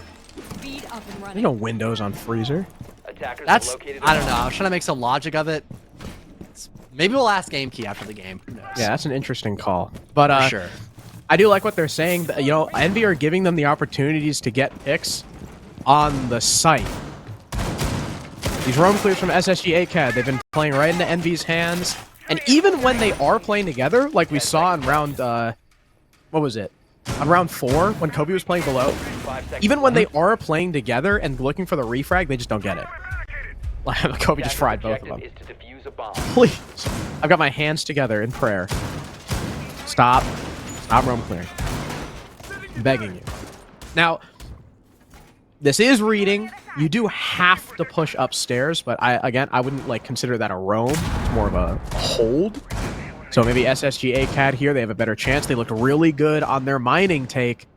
There's no windows on freezer. That's I don't know. I was trying to make some logic of it. Maybe we'll ask GameKey after the game. Who knows? Yeah, that's an interesting call. But For sure. I do like what they're saying. Envy are giving them the opportunities to get picks on the site. These roam clears from SSG ACAD, they've been playing right into Envy's hands. And even when they are playing together, like we saw in round, what was it? On round 4, when Kobe was playing below, even when they are playing together and looking for the refrag, they just don't get it. Kobe just fried both of them. Please. I've got my hands together in prayer. Stop. Stop roam clearing. I'm begging you. Now, this is reading. You do have to push upstairs, but I wouldn't like consider that a roam. It's more of a hold. So maybe SSG ACAD here, they have a better chance. They looked really good on their mining take.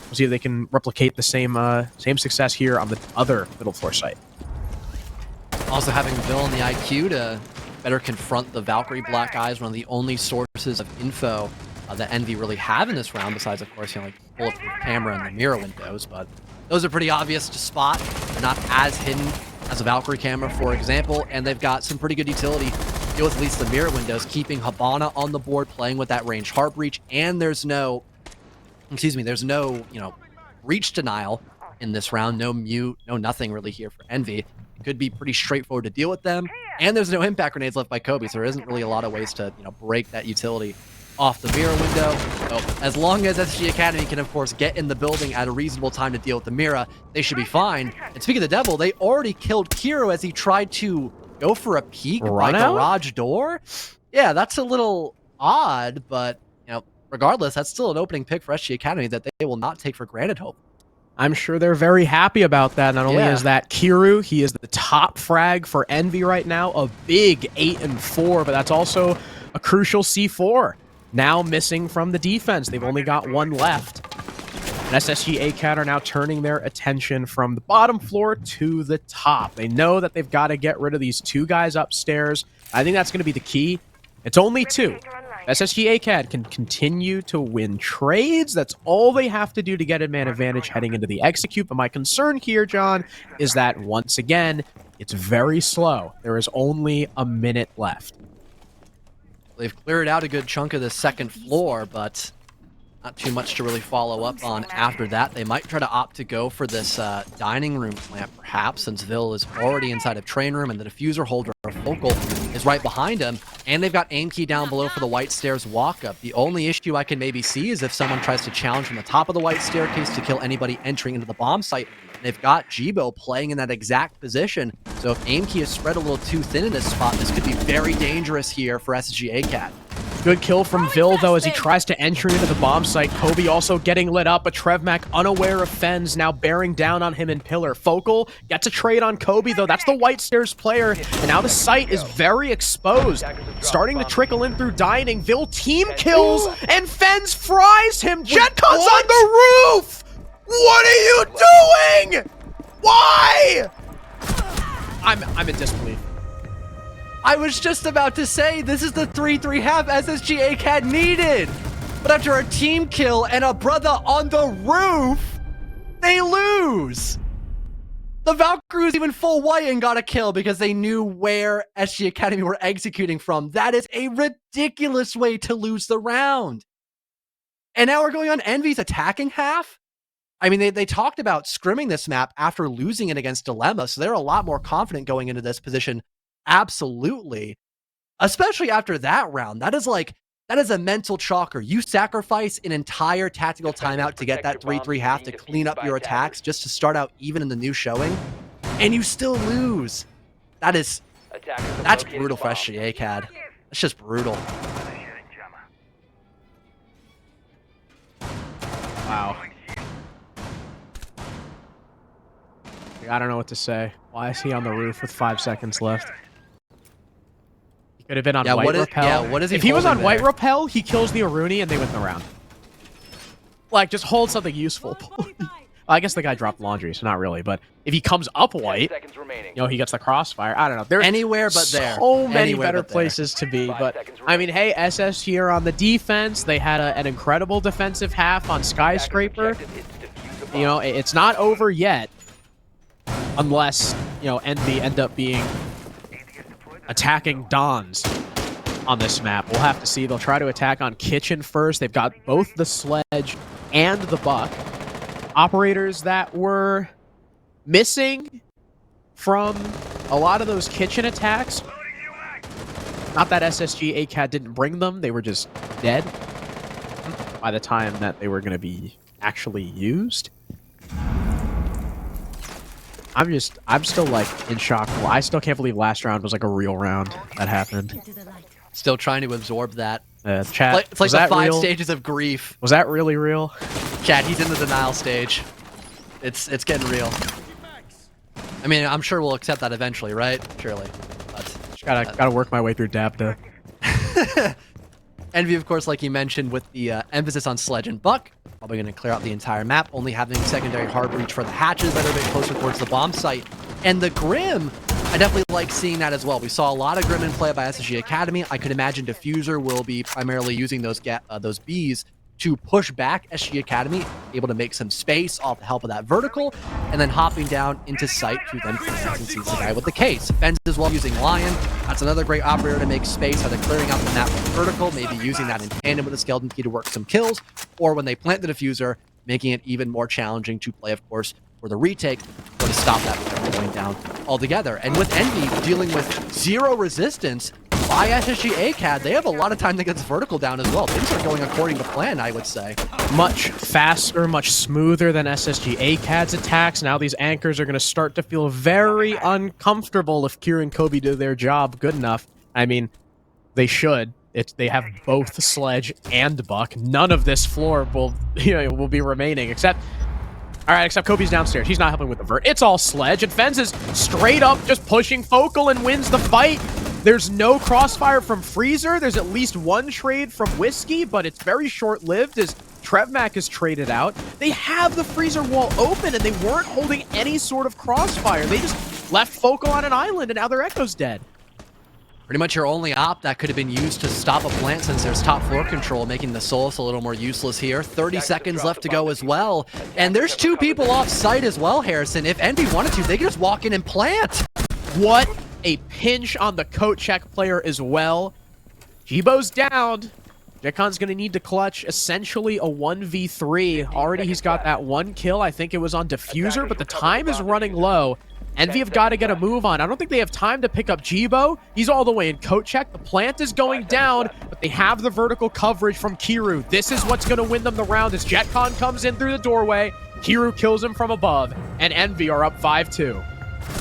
We'll see if they can replicate the same success here on the other middle floor site. Also having Vil and the IQ to better confront the Valkyrie Black Eyes, one of the only sources of info that Envy really have in this round, besides, of course, like bulletproof camera and the mirror windows. But those are pretty obvious to spot. They're not as hidden as a Valkyrie camera, for example, and they've got some pretty good utility to deal with at least the mirror windows, keeping Hibana on the board, playing with that ranged heart breach, and there's no, reach denial in this round, no mute, no nothing really here for Envy. It could be pretty straightforward to deal with them, and there's no impact grenades left by Kobe, so there isn't really a lot of ways to, break that utility off the mirror window. So as long as SG Academy can, of course, get in the building at a reasonable time to deal with the Mira, they should be fine. And speaking of the devil, they already killed Kiro as he tried to go for a peek by garage door. Yeah, that's a little odd, but regardless, that's still an opening pick for SG Academy that they will not take for granted, hope. I'm sure they're very happy about that. Not only is that Kiru, he is the top frag for Envy right now, a big 8 and 4, but that's also a crucial C4. Now missing from the defense. They've only got one left. And SSG ACAD are now turning their attention from the bottom floor to the top. They know that they've got to get rid of these two guys upstairs. I think that's going to be the key. It's only two. SSG ACAD can continue to win trades. That's all they have to do to get a man advantage heading into the execute. But my concern here, John, is that once again, it's very slow. There is only a minute left. They've cleared out a good chunk of the second floor, but not too much to really follow up on after that. They might try to opt to go for this dining room plant, perhaps, since Vil is already inside of train room and the diffuser holder, Focal, is right behind him. And they've got aim key down below for the white stairs walk-up. The only issue I can maybe see is if someone tries to challenge from the top of the white staircase to kill anybody entering into the bomb site. And they've got Jibo playing in that exact position. So if aim key is spread a little too thin in this spot, this could be very dangerous here for SSG ACAD. Good kill from Vil, though, as he tries to enter into the bomb site. Kobe also getting lit up, but Trevmac, unaware of Fens, now bearing down on him in Pillar. Focal gets a trade on Kobe, though. That's the White Stairs player, and now the site is very exposed. Starting to trickle in through dining. Vil team kills, and Fens fries him. Jet comes on the roof! What are you doing? Why? I'm in disbelief. I was just about to say, this is the 3-3 half SSG ACAD needed. But after a team kill and a brother on the roof, they lose. The Valkyries even full white and got a kill because they knew where SG Academy were executing from. That is a ridiculous way to lose the round. And now we're going on Envy's attacking half. I mean, they talked about scrimming this map after losing it against Dilemma, so they're a lot more confident going into this position. Absolutely. Especially after that round. That is a mental chalker. You sacrifice an entire tactical timeout to get that 3-3 half to clean up your attacks just to start out even in the new showing, and you still lose. That's brutal for SG ACAD. That's just brutal. Wow. I don't know what to say. Why is he on the roof with 5 seconds left? He could have been on White Repel. Yeah, what is he if he was on there? White Repel, he kills the Aruni and they win the round. Like, just hold something useful. Well, I guess the guy dropped laundry, so not really. But if he comes up White, he gets the crossfire. I don't know. There's anywhere but there. So many better places to be. But, I mean, hey, SS here on the defense. They had an incredible defensive half on Skyscraper. It's not over yet. Unless, Envy end up being attacking Dons on this map. We'll have to see. They'll try to attack on Kitchen first. They've got both the Sledge and the Buck. Operators that were missing from a lot of those Kitchen attacks. Not that SSG ACAD didn't bring them. They were just dead by the time that they were going to be actually used. I'm still like in shock. Well, I still can't believe last round was like a real round that happened. Still trying to absorb that. Chat, it's like the 5 stages of grief. Was that really real? Chat, he's in the denial stage. It's getting real. I mean, I'm sure we'll accept that eventually, right? Surely. But gotta work my way through Dabda. Envy, of course, like you mentioned, with the emphasis on Sledge and Buck. Probably going to clear out the entire map, only having secondary hard breach for the hatches that are a bit closer towards the bomb site. And the Grim, I definitely like seeing that as well. We saw a lot of Grim in play by SSG Academy. I could imagine Diffuser will be primarily using those Bs to push back SG Academy, able to make some space off the help of that vertical, and then hopping down into sight to then seize the guy with the case. Fens as well using Lion. That's another great operator to make space, either clearing out the map with vertical, maybe using that in tandem with the Skeleton Key to work some kills, or when they plant the Diffuser, making it even more challenging to play, of course, for the retake, or to stop that from going down altogether. And with Envy dealing with zero resistance, by SSG ACAD, they have a lot of time to get this vertical down as well. Things are going according to plan, I would say. Much faster, much smoother than SSG ACAD's attacks. Now these anchors are going to start to feel very uncomfortable if Kieran and Kobe do their job good enough. I mean, they should. They have both Sledge and Buck. None of this floor will be remaining, except... All right, except Kobe's downstairs. He's not helping with the vert. It's all Sledge, and Fens is straight up just pushing Focal and wins the fight. There's no crossfire from Freezer. There's at least one trade from Whiskey, but it's very short-lived as Trevmac is traded out. They have the Freezer wall open, and they weren't holding any sort of crossfire. They just left Focal on an island, and now their Echo's dead. Pretty much your only op that could have been used to stop a plant since there's top floor control, making the Solus a little more useless here. 30 seconds left to go as well. And there's two people off site as well, Harrison. If Envy wanted to, they could just walk in and plant. What a pinch on the coat check player as well. Jibo's down. Jekon's going to need to clutch essentially a 1v3. Already he's got that one kill. I think it was on Diffuser, but the time is running low. Envy have got to get a move on. I don't think they have time to pick up Jibo. He's all the way in coat check. The plant is going down, but they have the vertical coverage from Kiru. This is what's going to win them the round as Jetcon comes in through the doorway. Kiru kills him from above, and Envy are up 5-2.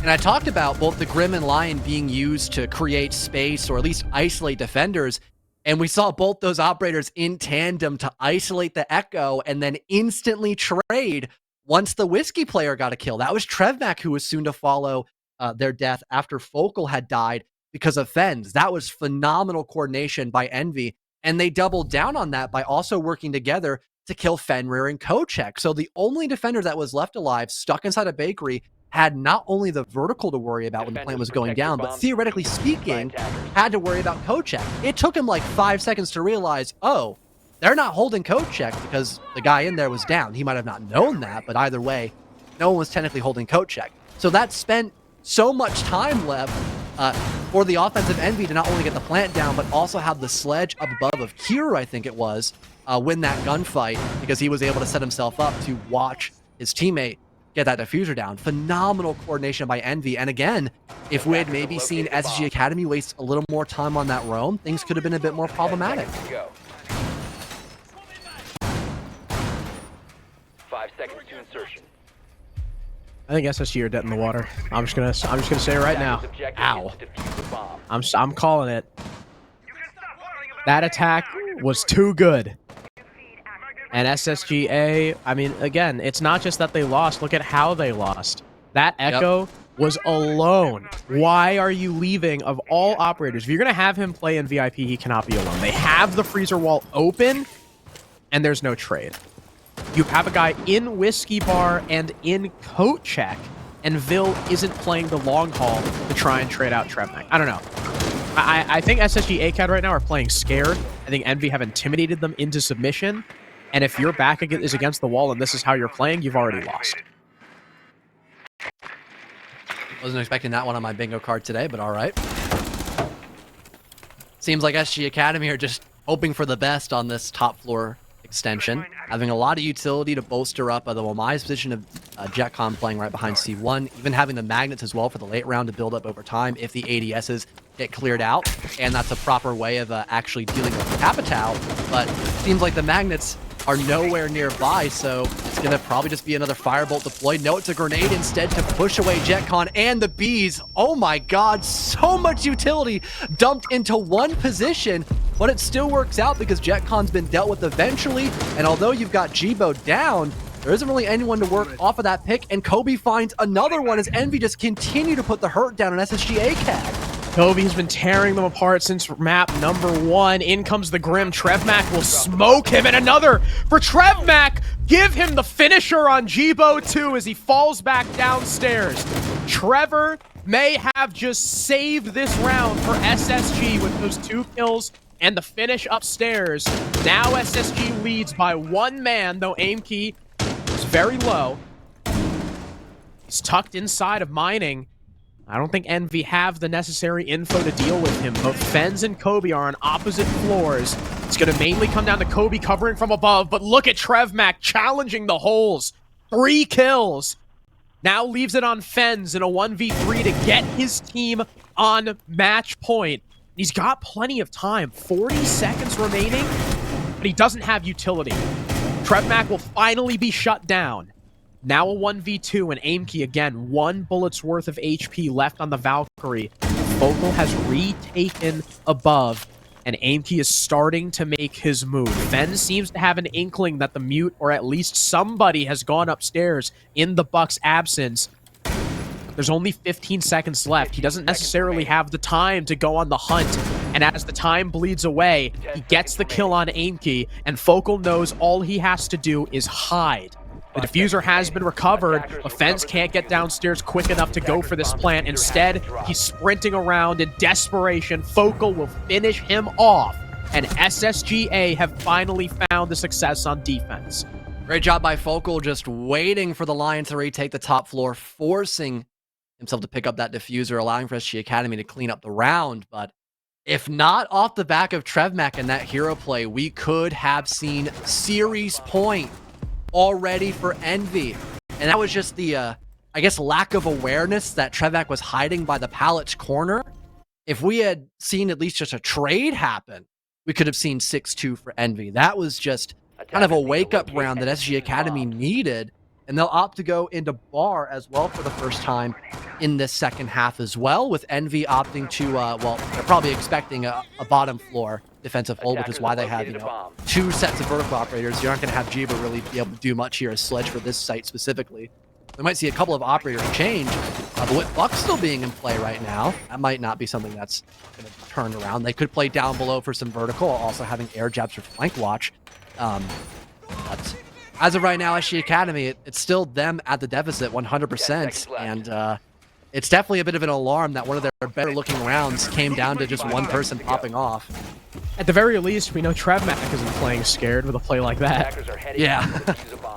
And I talked about both the Grim and Lion being used to create space or at least isolate defenders. And we saw both those operators in tandem to isolate the Echo and then instantly trade once the Whiskey player got a kill. That was Trevmac who was soon to follow their death after Focal had died because of Fens. That was phenomenal coordination by Envy. And they doubled down on that by also working together to kill Fenrir and Kochek. So the only defender that was left alive, stuck inside a bakery, had not only the vertical to worry about when the plant was going down, but theoretically speaking, had to worry about Kochek. It took him like 5 seconds to realize, oh, they're not holding Kochek because the guy in there was down. He might have not known that, but either way, no one was technically holding Kochek. So that spent so much time left for the offensive Envy to not only get the plant down, but also have the Sledge up above of Kiru, I think it was, win that gunfight because he was able to set himself up to watch his teammate get that Diffuser down. Phenomenal coordination by Envy. And again, if we had maybe seen SG Academy waste a little more time on that roam, things could have been a bit more problematic. 5 seconds to insertion. I think SSG are dead in the water. I'm just gonna say it right now. Ow. I'm calling it. That attack was too good. And SSGA, I mean, again, it's not just that they lost. Look at how they lost. That Echo was alone. Why are you leaving of all operators? If you're going to have him play in VIP, he cannot be alone. They have the freezer wall open, and there's no trade. You have a guy in Whiskey Bar and in coat check, and Vil isn't playing the long haul to try and trade out Trevmac. I don't know. I think SSG ACAD right now are playing scared. I think Envy have intimidated them into submission. And if your back is against the wall and this is how you're playing, you've already lost. Wasn't expecting that one on my bingo card today, but all right. Seems like SG Academy are just hoping for the best on this top floor extension, having a lot of utility to bolster up the Wamai's position of Jetcon playing right behind C1, even having the magnets as well for the late round to build up over time if the ADSs get cleared out, and that's a proper way of actually dealing with Capital, but seems like the magnets are nowhere nearby, so it's gonna probably just be another firebolt deployed. No, it's a grenade instead to push away Jetcon and the bees. Oh my god, so much utility dumped into one position, but it still works out because Jetcon's been dealt with eventually, and although you've got Jibo down, there isn't really anyone to work off of that pick, and Kobe finds another one as Envy just continue to put the hurt down on SSG ACAD. Kobe's been tearing them apart since map number 1. In comes the Grim. Trevmac will smoke him, and another for Trevmac. Give him the finisher on Jibo too as he falls back downstairs. Trevor may have just saved this round for SSG with those 2 kills and the finish upstairs. Now SSG leads by 1 man, though aim key is very low. He's tucked inside of mining. I don't think Envy have the necessary info to deal with him. Both Fens and Kobe are on opposite floors. It's going to mainly come down to Kobe covering from above, but look at TrevMac challenging the holes. 3 kills. Now leaves it on Fens in a 1v3 to get his team on match point. He's got plenty of time. 40 seconds remaining, but he doesn't have utility. TrevMac will finally be shut down. Now a 1v2 and Aimkey again. 1 bullet's worth of HP left on the Valkyrie. Focal has retaken above, and Aimkey is starting to make his move. Fen seems to have an inkling that the mute, or at least somebody, has gone upstairs in the Bucks' absence. There's only 15 seconds left. He doesn't necessarily have the time to go on the hunt. And as the time bleeds away, he gets the kill on Aimkey, and Focal knows all he has to do is hide. The diffuser has been recovered, but Fens can't get downstairs quick enough to go for this plant. Instead, he's sprinting around in desperation. Focal will finish him off, and SSGA have finally found the success on defense. Great job by Focal, just waiting for the Lions to retake the top floor, forcing himself to pick up that diffuser, allowing for SG Academy to clean up the round. But if not off the back of TrevMac and that hero play, we could have seen series point already for Envy. And that was just the, I guess, lack of awareness that TrevMac was hiding by the pallet's corner. If we had seen at least just a trade happen, we could have seen 6-2 for Envy. That was just kind of a wake-up round that SG Academy needed, and they'll opt to go into bar as well for the first time in this second half as well, with Envy opting to, well, they're probably expecting a bottom floor defensive hold, which is why they have, 2 sets of vertical operators. You're not going to have Jiba really be able to do much here as Sledge for this site specifically. We might see a couple of operators change, but with Bucks still being in play right now, that might not be something that's going to turn around. They could play down below for some vertical, also having air jabs for flank watch. But as of right now, SG Academy, it's still them at the deficit 100%, and it's definitely a bit of an alarm that one of their better looking rounds came down to just one person popping off. At the very least, we know TrevMac isn't playing scared with a play like that. Yeah.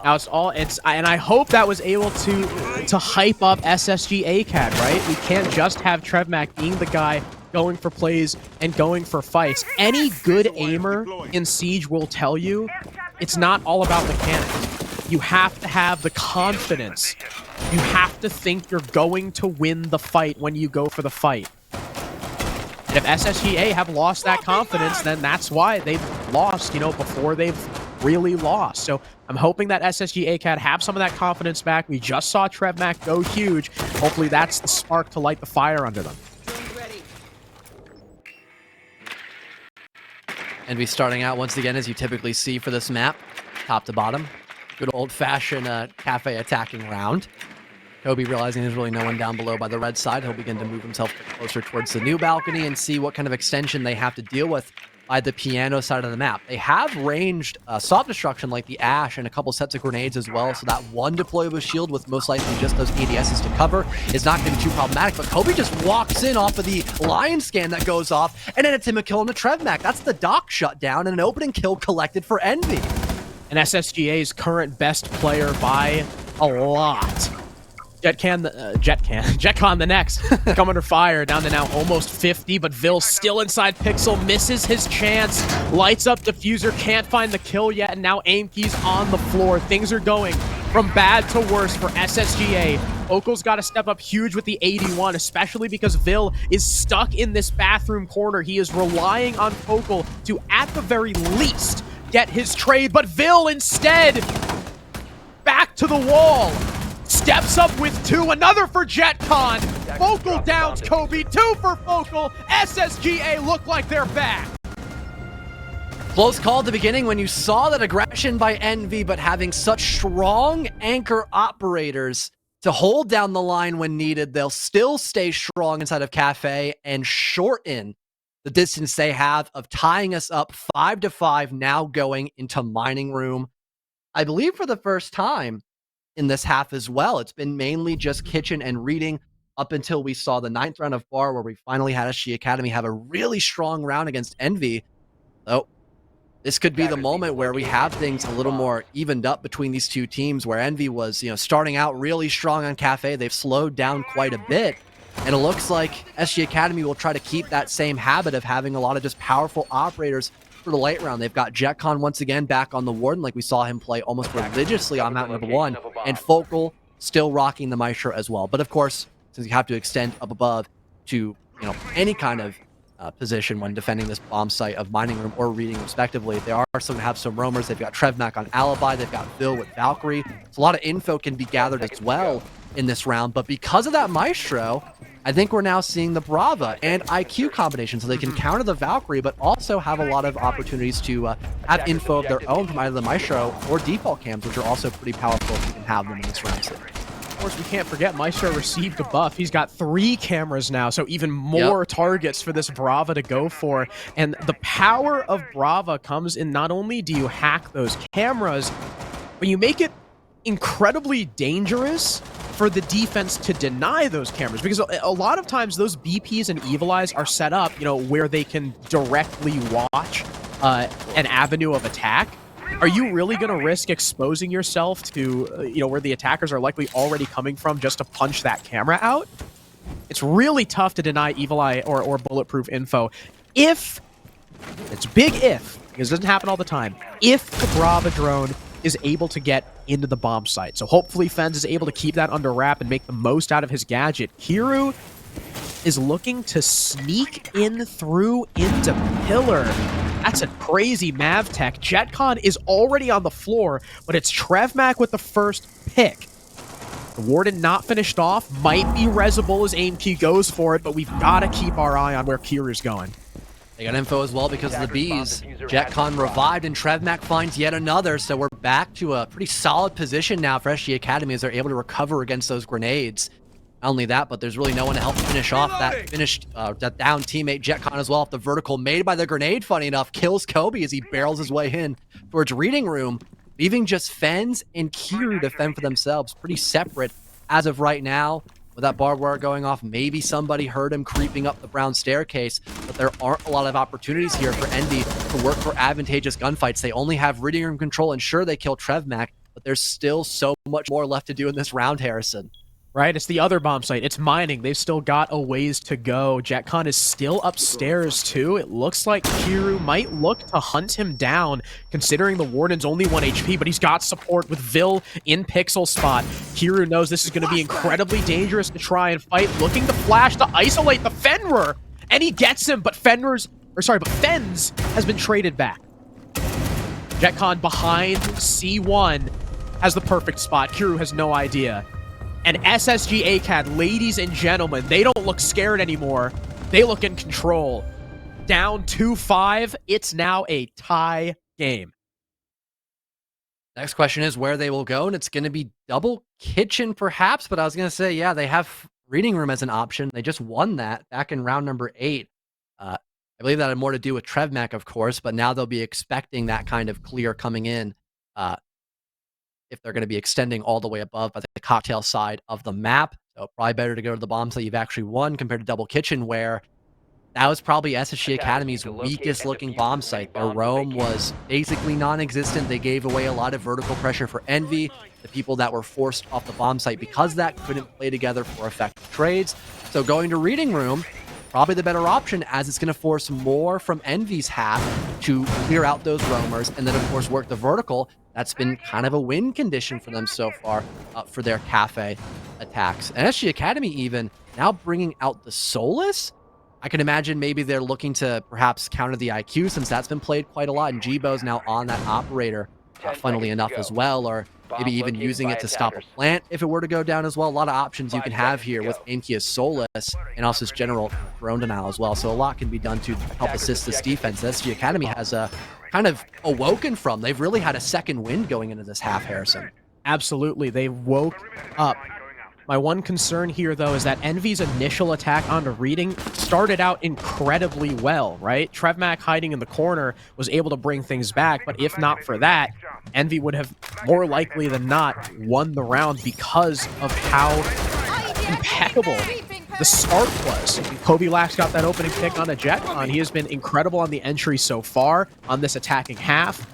Now and I hope that was able to hype up SSG ACAD, right? We can't just have TrevMac being the guy going for plays and going for fights. Any good aimer in Siege will tell you it's not all about mechanics. You have to have the confidence. You have to think you're going to win the fight when you go for the fight. And if SSGA have lost that confidence, then that's why they've lost, before they've really lost. So I'm hoping that SSG ACAD have some of that confidence back. We just saw TrevMac go huge. Hopefully that's the spark to light the fire under them. Envy starting out once again, as you typically see for this map, top to bottom. Good old-fashioned Kafe attacking round. Kobe realizing there's really no one down below by the red side. He'll begin to move himself closer towards the new balcony and see what kind of extension they have to deal with by the piano side of the map. They have ranged soft destruction like the Ash and a couple sets of grenades as well, so that one deployable shield with most likely just those ADSs to cover is not going to be too problematic, but Kobe just walks in off of the Lion scan that goes off, and then it's him a kill on the TrevMac. That's the dock shutdown and an opening kill collected for Envy. And SSGA's current best player by a lot. Jetcon the next. Come under fire, down to now almost 50, but Vil still inside Pixel, misses his chance, lights up Diffuser, can't find the kill yet, and now Aimkey's on the floor. Things are going from bad to worse for SSGA. Focal's got to step up huge with the 81, especially because Vil is stuck in this bathroom corner. He is relying on Focal to, at the very least, get his trade, but Vil instead, back to the wall. Steps up with 2, another for JetCon. Focal downs Kobe, 2 for Focal. SSGA look like they're back. Close call at the beginning when you saw that aggression by Envy, but having such strong anchor operators to hold down the line when needed, they'll still stay strong inside of Kafe and shorten the distance they have of tying us up 5-5, now going into mining room. I believe for the first time in this half as well. It's been mainly just kitchen and reading up until we saw the 9th round of Bar, where we finally had SG Academy have a really strong round against Envy. So this could be the moment where we have things a little more evened up between these two teams, where Envy was, starting out really strong on Kafe. They've slowed down quite a bit. And it looks like SG Academy will try to keep that same habit of having a lot of just powerful operators for the late round. They've got JetCon once again back on the Warden, like we saw him play almost religiously on map number 1. And Focal still rocking the Maestro as well. But of course, since you have to extend up above to any kind of position when defending this bomb site of Mining Room or Reading respectively, they are still going to have some roamers. They've got Trevmac on Alibi. They've got Bill with Valkyrie. So a lot of info can be gathered as well in this round. But because of that Maestro, I think we're now seeing the Brava and IQ combination, so they can counter the Valkyrie, but also have a lot of opportunities to have info of their own from either the Maestro or default cams, which are also pretty powerful if you can have them in this round. Of course, we can't forget Maestro received a buff. He's got 3 cameras now, so even more targets for this Brava to go for. And the power of Brava comes in not only do you hack those cameras, but you make it incredibly dangerous for the defense to deny those cameras, because a lot of times those BPs and Evil Eyes are set up, where they can directly watch an avenue of attack. Are you really going to risk exposing yourself to, where the attackers are likely already coming from just to punch that camera out? It's really tough to deny Evil Eye or bulletproof info. It's a big if, because it doesn't happen all the time, if the Brava drone is able to get into the bomb site. So hopefully Fens is able to keep that under wrap and make the most out of his gadget. Kiru is looking to sneak in through into Pillar. That's a crazy Mav tech. JetCon is already on the floor, but it's Trevmac with the first pick. The Warden not finished off. Might be Rezable as aim key goes for it, but we've got to keep our eye on where Kiru's going. They got info as well because of the bees. JetCon revived and Trevmac finds yet another, so we're back to a pretty solid position now for SG Academy as they're able to recover against those grenades. Not only that, but there's really no one to help finish off that that down teammate. JetCon as well off the vertical made by the grenade, funny enough, kills Kobe as he barrels his way in towards Reading Room, leaving just Fens and Kiru to fend for themselves. Pretty separate as of right now. With that barbed wire going off, maybe somebody heard him creeping up the brown staircase, but there aren't a lot of opportunities here for Envy to work for advantageous gunfights. They only have Reading Room control, and sure, they kill Trevmac, but there's still so much more left to do in this round, Harrison. Right, it's the other bomb site. It's Mining. They've still got a ways to go. JetCon is still upstairs, too. It looks like Kiru might look to hunt him down, considering the Warden's only 1 HP, but he's got support with Vil in pixel spot. Kiru knows this is going to be incredibly dangerous to try and fight, looking to flash to isolate the Fenrir, and he gets him, but Fens has been traded back. JetCon behind C1 has the perfect spot. Kiru has no idea. And SSG ACAD, ladies and gentlemen, they don't look scared anymore. They look in control. Down 2-5. It's now a tie game. Next question is where they will go, and it's going to be double kitchen perhaps, but I was going to say, yeah, they have Reading Room as an option. They just won that back in round number 8. I believe that had more to do with Trevmac, of course, but now they'll be expecting that kind of clear coming in. If they're going to be extending all the way above by the cocktail side of the map. So probably better to go to the bombs that you've actually won compared to Double Kitchen, where that was probably SSG Academy's weakest looking bomb site. Their roam was basically non-existent. They gave away a lot of vertical pressure for Envy. The people that were forced off the bomb site because of that couldn't play together for effective trades. So going to Reading Room, probably the better option, as it's going to force more from Envy's half to clear out those roamers and then, of course, work the vertical. That's been kind of a win condition for them so far for their Kafe attacks. And SG Academy even now bringing out the Solus. I can imagine maybe they're looking to perhaps counter the IQ since that's been played quite a lot. And Jibo's now on that operator, funnily enough, as well. Or maybe even using it to stop a plant if it were to go down as well. A lot of options you can have here with Inkia's Solus and also his general drone denial as well. So a lot can be done to help assist this defense. SG Academy has kind of awoken from. They've really had a second wind going into this half, Harrison. Absolutely. They woke up. My one concern here, though, is that Envy's initial attack onto Reading started out incredibly well, right? Trevmac hiding in the corner was able to bring things back, but if not for that, Envy would have more likely than not won the round because of how impeccable the start was. Kobe Lax got that opening pick on a Jetcon. He has been incredible on the entry so far on this attacking half.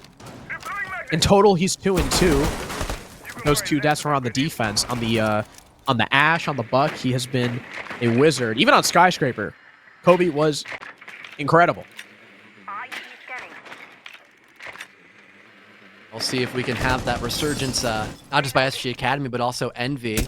In total, he's 2-2. Those 2 deaths were on the defense. On the Ash, on the Buck, he has been a wizard. Even on Skyscraper, Kobe was incredible. We'll see if we can have that resurgence, not just by SG Academy, but also Envy,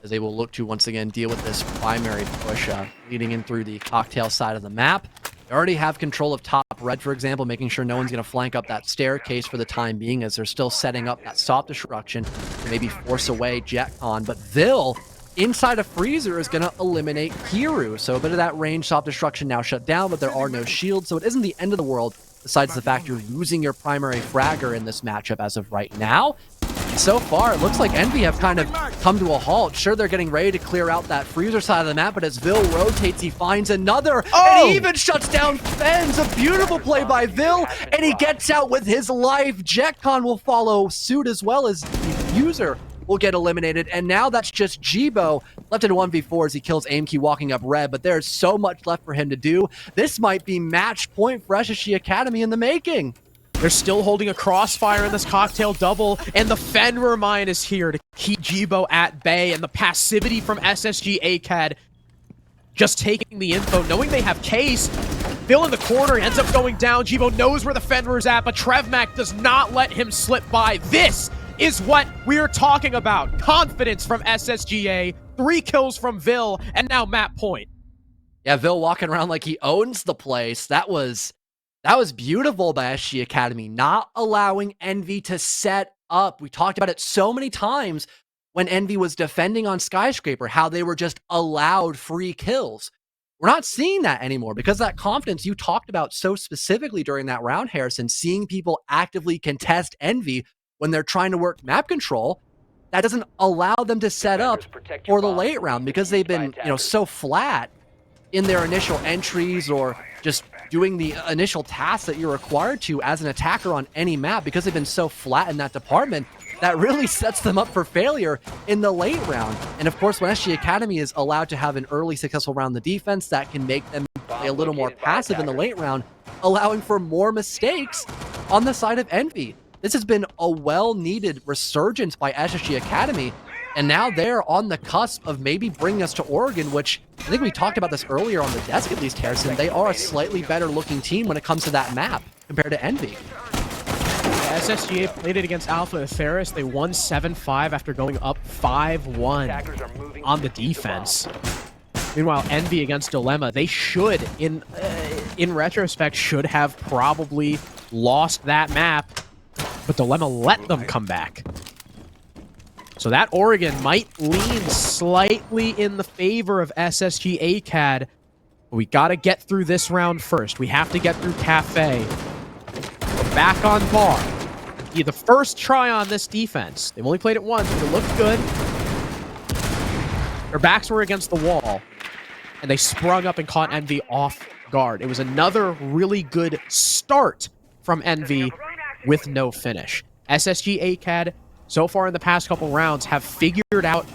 as they will look to once again deal with this primary push leading in through the cocktail side of the map. They already have control of top red, for example, making sure no one's going to flank up that staircase for the time being, as they're still setting up that soft destruction to maybe force away Jetcon. But Vil, inside a freezer, is going to eliminate Kiru. So a bit of that range soft destruction now shut down, but there are no shields, so it isn't the end of the world, besides the fact you're losing your primary fragger in this matchup as of right now. And so far, it looks like Envy have kind of come to a halt. Sure, they're getting ready to clear out that freezer side of the map, but as Vil rotates, he finds another, and he even shuts down Fens. A beautiful play by Vil, and he gets out with his life. Jetcon will follow suit, as well as the user will get eliminated, and now that's just Jibo left in 1v4 as he kills Aimkey walking up red, but there's so much left for him to do. This might be match point for SSG Academy in the making. They're still holding a crossfire in this cocktail double, and the Fenrir mine is here to keep Jibo at bay, and the passivity from SSG ACAD just taking the info, knowing they have Case. Vil in the corner ends up going down. Jibo knows where the Fenrir's at, but Trevmac does not let him slip by. This is what we're talking about. Confidence from SSGA, 3 kills from Vil, and now map point. Yeah, Vil walking around like he owns the place. That was beautiful by SG Academy, not allowing Envy to set up. We talked about it so many times when Envy was defending on Skyscraper, how they were just allowed free kills. We're not seeing that anymore because that confidence you talked about so specifically during that round, Harrison, seeing people actively contest Envy when they're trying to work map control, that doesn't allow them to set up for the late round because they've been, so flat in their initial entries or just doing the initial tasks that you're required to as an attacker on any map. Because they've been so flat in that department, that really sets them up for failure in the late round. And of course, when SG Academy is allowed to have an early successful round in the defense, that can make them play a little more passive in the late round, allowing for more mistakes on the side of Envy. This has been a well-needed resurgence by SSG Academy, and now they're on the cusp of maybe bringing us to Oregon, which I think we talked about this earlier on the desk at least, Harrison. They are a slightly better-looking team when it comes to that map compared to Envy. SSGA played it against Alpha Etheris. They won 7-5 after going up 5-1 on the defense. Meanwhile, Envy against Dilemma, they should, in retrospect, should have probably lost that map, but Dilemma let them come back. So that Oregon might lean slightly in the favor of SSG ACAD, but we got to get through this round first. We have to get through Kafe. We're back on bar. The first try on this defense. They've only played it once, but it looked good. Their backs were against the wall, and they sprung up and caught Envy off guard. It was another really good start from Envy with no finish. SSG ACAD, so far in the past couple rounds, have figured out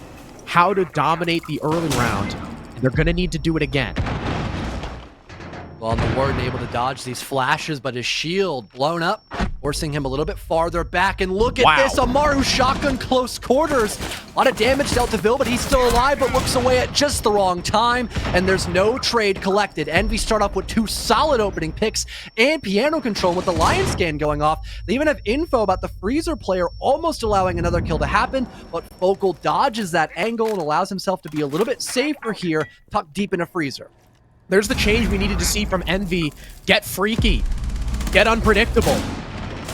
how to dominate the early round, and they're going to need to do it again. Well, the Warden able to dodge these flashes, but his shield blown up, forcing him a little bit farther back. And look at this, Amaru shotgun close quarters. A lot of damage dealt to Vil, but he's still alive, but looks away at just the wrong time. And there's no trade collected. Envy start off with 2 solid opening picks and piano control with the Lion scan going off. They even have info about the freezer player almost allowing another kill to happen, but Focal dodges that angle and allows himself to be a little bit safer here, tucked deep in a freezer. There's the change we needed to see from Envy. Get freaky. Get unpredictable.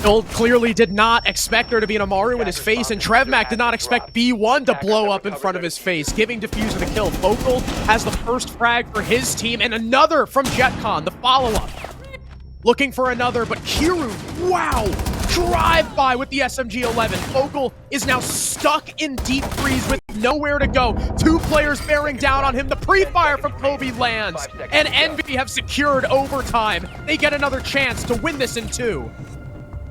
Phil clearly did not expect there to be an Amaru in his face, and Trevmac did not expect B1 to blow up in front of his face, giving Diffuser the kill. Focal has the first frag for his team, and another from Jetcon, the follow-up. Looking for another, but Kiru, wow! Drive-by with the SMG-11. Focal is now stuck in deep freeze with nowhere to go. 2 players bearing down on him. The pre-fire from Kobe lands, and Envy have secured overtime. They get another chance to win this in 2.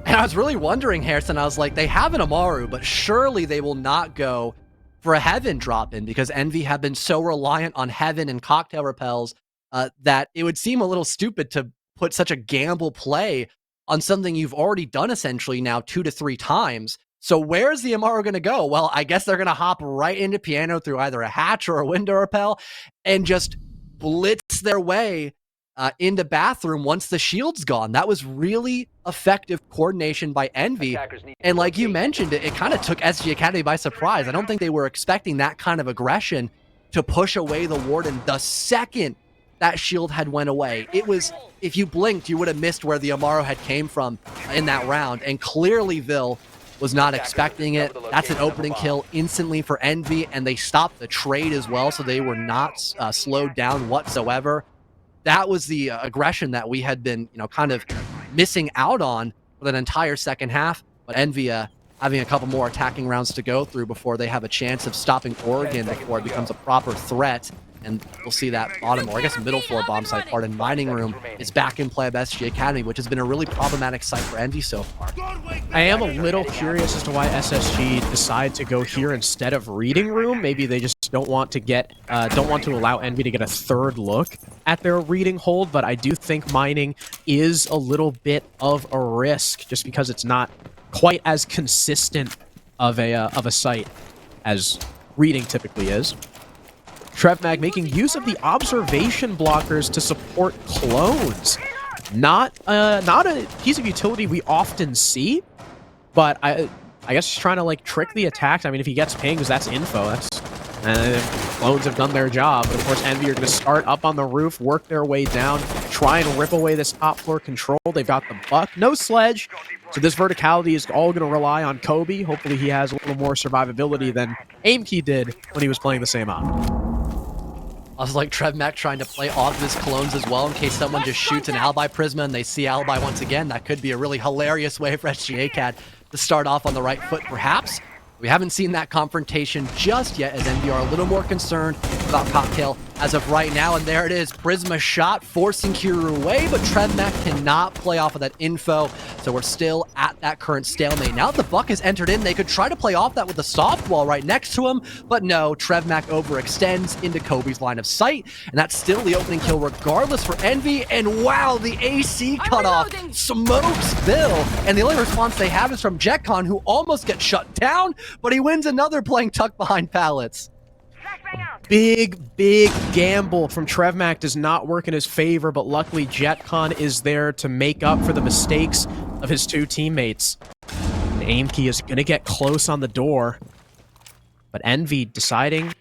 And I was really wondering, Harrison, I was like, they have an Amaru, but surely they will not go for a Heaven drop-in, because Envy have been so reliant on Heaven and cocktail repels that it would seem a little stupid to put such a gamble play on something you've already done essentially now 2 to 3 times. So where's the Amaro going to go? Well, I guess they're going to hop right into Piano through either a hatch or a window repel and just blitz their way into Bathroom once the shield's gone. That was really effective coordination by Envy. And like you mentioned, it kind of took SG Academy by surprise. I don't think they were expecting that kind of aggression to push away the Warden the second that shield had went away. It was, if you blinked, you would have missed where the Amaro had came from in that round. And clearly Vil was not expecting it. That's an opening kill instantly for Envy, and they stopped the trade as well, so they were not slowed down whatsoever. That was the aggression that we had been, kind of missing out on for that entire second half. But Envy having a couple more attacking rounds to go through before they have a chance of stopping Oregon before it becomes a proper threat. And we'll see that bottom, or I guess middle floor bomb site part in Mining Room is back in play of SG Academy, which has been a really problematic site for Envy so far. I am a little curious as to why SSG decided to go here instead of Reading Room. Maybe they just don't want to allow Envy to get a third look at their Reading hold, but I do think Mining is a little bit of a risk just because it's not quite as consistent of a site as Reading typically is. TrevMag making use of the observation blockers to support clones. Not a piece of utility we often see, but I guess he's trying to like trick the attacks. I mean, if he gets pings, that's info. Clones have done their job. But of course, Envy are going to start up on the roof, work their way down, try and rip away this top floor control. They've got the buck, no sledge. So this verticality is all going to rely on Kobe. Hopefully he has a little more survivability than Aimkey did when he was playing the same op. Also, like TrevMac trying to play off his clones as well in case someone just shoots an Alibi Prisma and they see Alibi once again. That could be a really hilarious way for SG ACAD to start off on the right foot, perhaps. We haven't seen that confrontation just yet, as Envy are a little more concerned about Cocktail as of right now. And there it is, Prisma shot, forcing Kiru away, but TrevMac cannot play off of that info. So we're still at that current stalemate. Now that the Buck has entered in, they could try to play off that with a soft wall right next to him, but no, TrevMac overextends into Kobe's line of sight, and that's still the opening kill regardless for Envy. And wow, the AC cutoff smokes Vil, and the only response they have is from Jetcon, who almost gets shut down, but he wins another playing tuck behind pallets. Big gamble from TrevMac does not work in his favor, but luckily Jetcon is there to make up for the mistakes of his two teammates. And Aimkey is going to get close on the door, but Envy deciding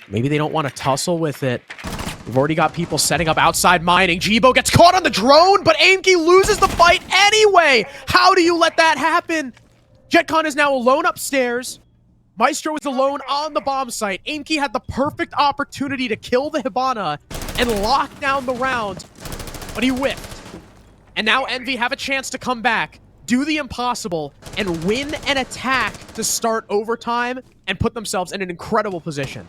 maybe they don't want to tussle with it. We've already got people setting up outside Mining. Jibo gets caught on the drone, but Aimkey loses the fight anyway. How do you let that happen? Jetcon is now alone upstairs. Maestro is alone on the bomb site. Aimkey had the perfect opportunity to kill the Hibana and lock down the round, but he whiffed. And now Envy have a chance to come back, do the impossible, and win an attack to start overtime and put themselves in an incredible position.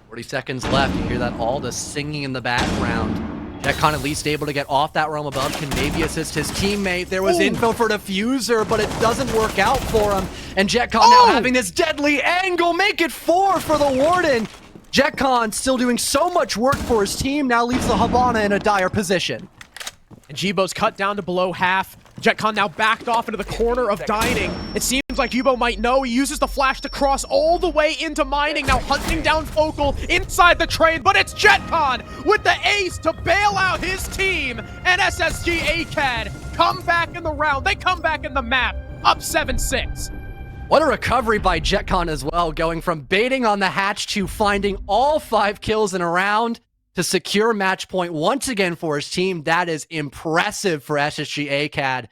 40 seconds left. You hear that all the singing in the background. Jetcon at least able to get off that realm above, can maybe assist his teammate. There was info for Diffuser, but it doesn't work out for him. And Jetcon now having this deadly angle, make it 4 for the Warden. Jetcon still doing so much work for his team, now leaves the Habana in a dire position. And Jibo's cut down to below half. Jetcon now backed off into the corner of Dining. It seems like Jibo might know. He uses the flash to cross all the way into Mining, now hunting down Focal inside the train, but it's Jetcon with the ace to bail out his team, and SSG ACAD come back in the round. They come back in the map, up 7-6. What a recovery by Jetcon as well, going from baiting on the hatch to finding all 5 kills in a round to secure match point once again for his team. That is impressive for SSG ACAD.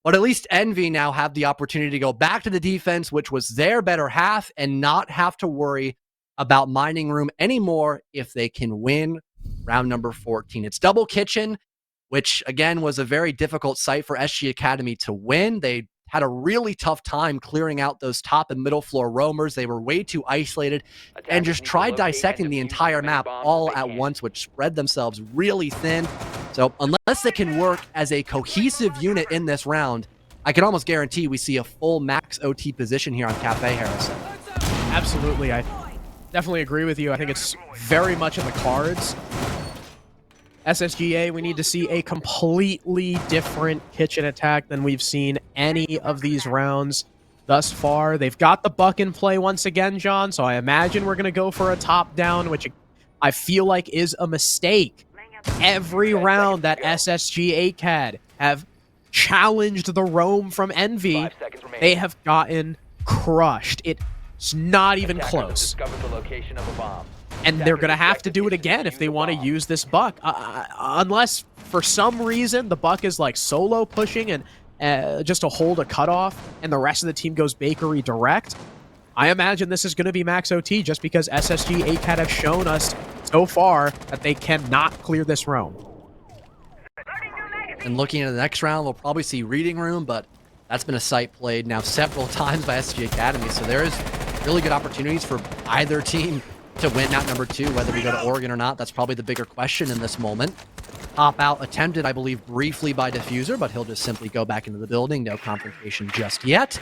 But at least Envy now have the opportunity to go back to the defense, which was their better half, and not have to worry about Mining Room anymore if they can win round number 14. It's Double Kitchen, which again was a very difficult site for SG Academy to win. They had a really tough time clearing out those top and middle floor roamers. They were way too isolated and just tried dissecting the entire map all at once, which spread themselves really thin. So unless they can work as a cohesive unit in this round, I can almost guarantee we see a full max OT position here on Kafe Harrison. absolutely. I definitely agree with you. I think it's very much in the cards. SSGA, we need to see a completely different kitchen attack than we've seen any of these rounds thus far. They've got the buck in play once again, John, so I imagine we're going to go for a top-down, which I feel like is a mistake. Every round that SSG ACAD have challenged the roam from Envy, 5 seconds remaining. they have gotten crushed. It's not even Attackers have close. discovered the location of a bomb. And they're going to have to do it again if they want to use this buck. Unless, for some reason, the buck is like solo pushing and just to hold a cutoff, and the rest of the team goes bakery direct. I imagine this is going to be max OT just because SSG ACAD have shown us so far that they cannot clear this roam. And looking at the next round, we'll probably see Reading Room, but that's been a site played now several times by SSG Academy, so there is really good opportunities for either team to win map number 2, whether we go to Oregon or not. That's probably the bigger question in this moment. Pop out attempted, I believe, briefly by Diffuser, but he'll just simply go back into the building. No confrontation just yet.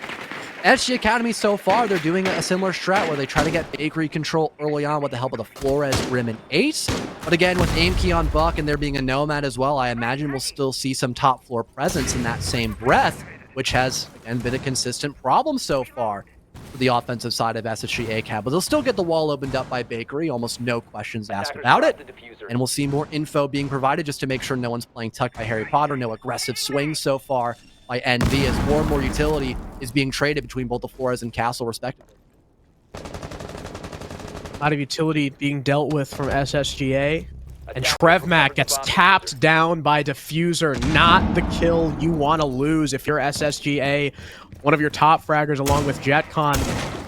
SG Academy so far, they're doing a similar strat where they try to get bakery control early on with the help of the Flores, Rim, and Ace. But again, with aim key on Buck and there being a Nomad as well, I imagine we'll still see some top floor presence in that same breath, which has, again, been a consistent problem so far for the offensive side of SSG ACAD. But they'll still get the wall opened up by Bakery, almost no questions asked about it. And we'll see more info being provided just to make sure no one's playing tucked by Harry Potter. No aggressive swings so far by NV as more and more utility is being traded between both the Flores and Castle, respectively. A lot of utility being dealt with from SSGA. And Trevmac gets tapped down by Diffuser. Not the kill you want to lose if you're SSGA. One of your top fraggers along with JetCon.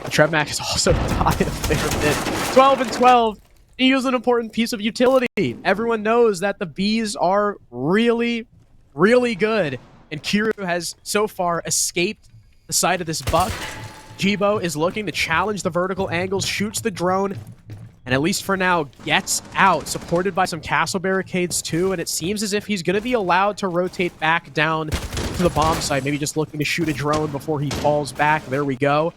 Trevmac has also died a fair bit. 12 and 12. He was an important piece of utility. Everyone knows that the Bees are really, really good. And Kiru has so far escaped the side of this buck. Jibo is looking to challenge the vertical angles, shoots the drone, and at least for now, gets out, supported by some castle barricades too, and it seems as if he's going to be allowed to rotate back down to the bomb site, maybe just looking to shoot a drone before he falls back. There we go.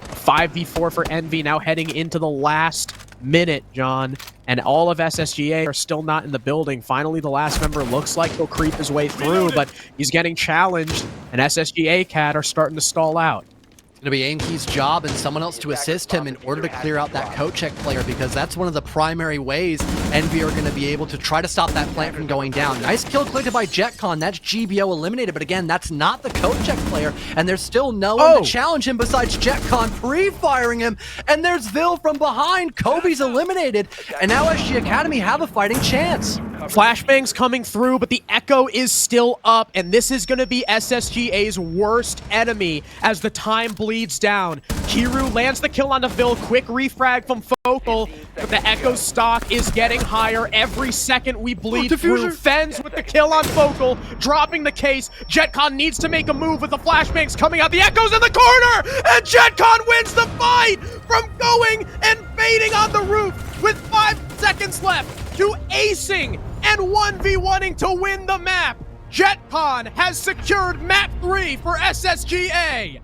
5v4 for Envy, now heading into the last minute, John, and all of SSGA are still not in the building. Finally, the last member looks like he'll creep his way through, but he's getting challenged, and SSG ACAD are starting to stall out. It's going to be AimKey's job and someone else to assist him in order to clear out that coat check player, because that's one of the primary ways Envy are going to be able to try to stop that plant from going down. Nice kill collected by JetCon. That's GBO eliminated, but again, that's not the coat check player, and there's still no one to challenge him besides JetCon pre-firing him, and there's Vil from behind. Kobe's eliminated, and now SG Academy have a fighting chance. Flashbangs coming through, but the Echo is still up, and this is going to be SSGA's worst enemy as the time bleeds down. Kiru lands the kill onto Vil, quick refrag from Focal, but the Echo stock is getting higher every second we bleed through. Fens with the kill on Focal, dropping the case. JetCon needs to make a move with the flashbangs coming out. The Echo's in the corner, and JetCon wins the fight from going and baiting on the roof with 5 seconds left to acing and 1v1ing to win the map. JetCon has secured map 3 for SSGA.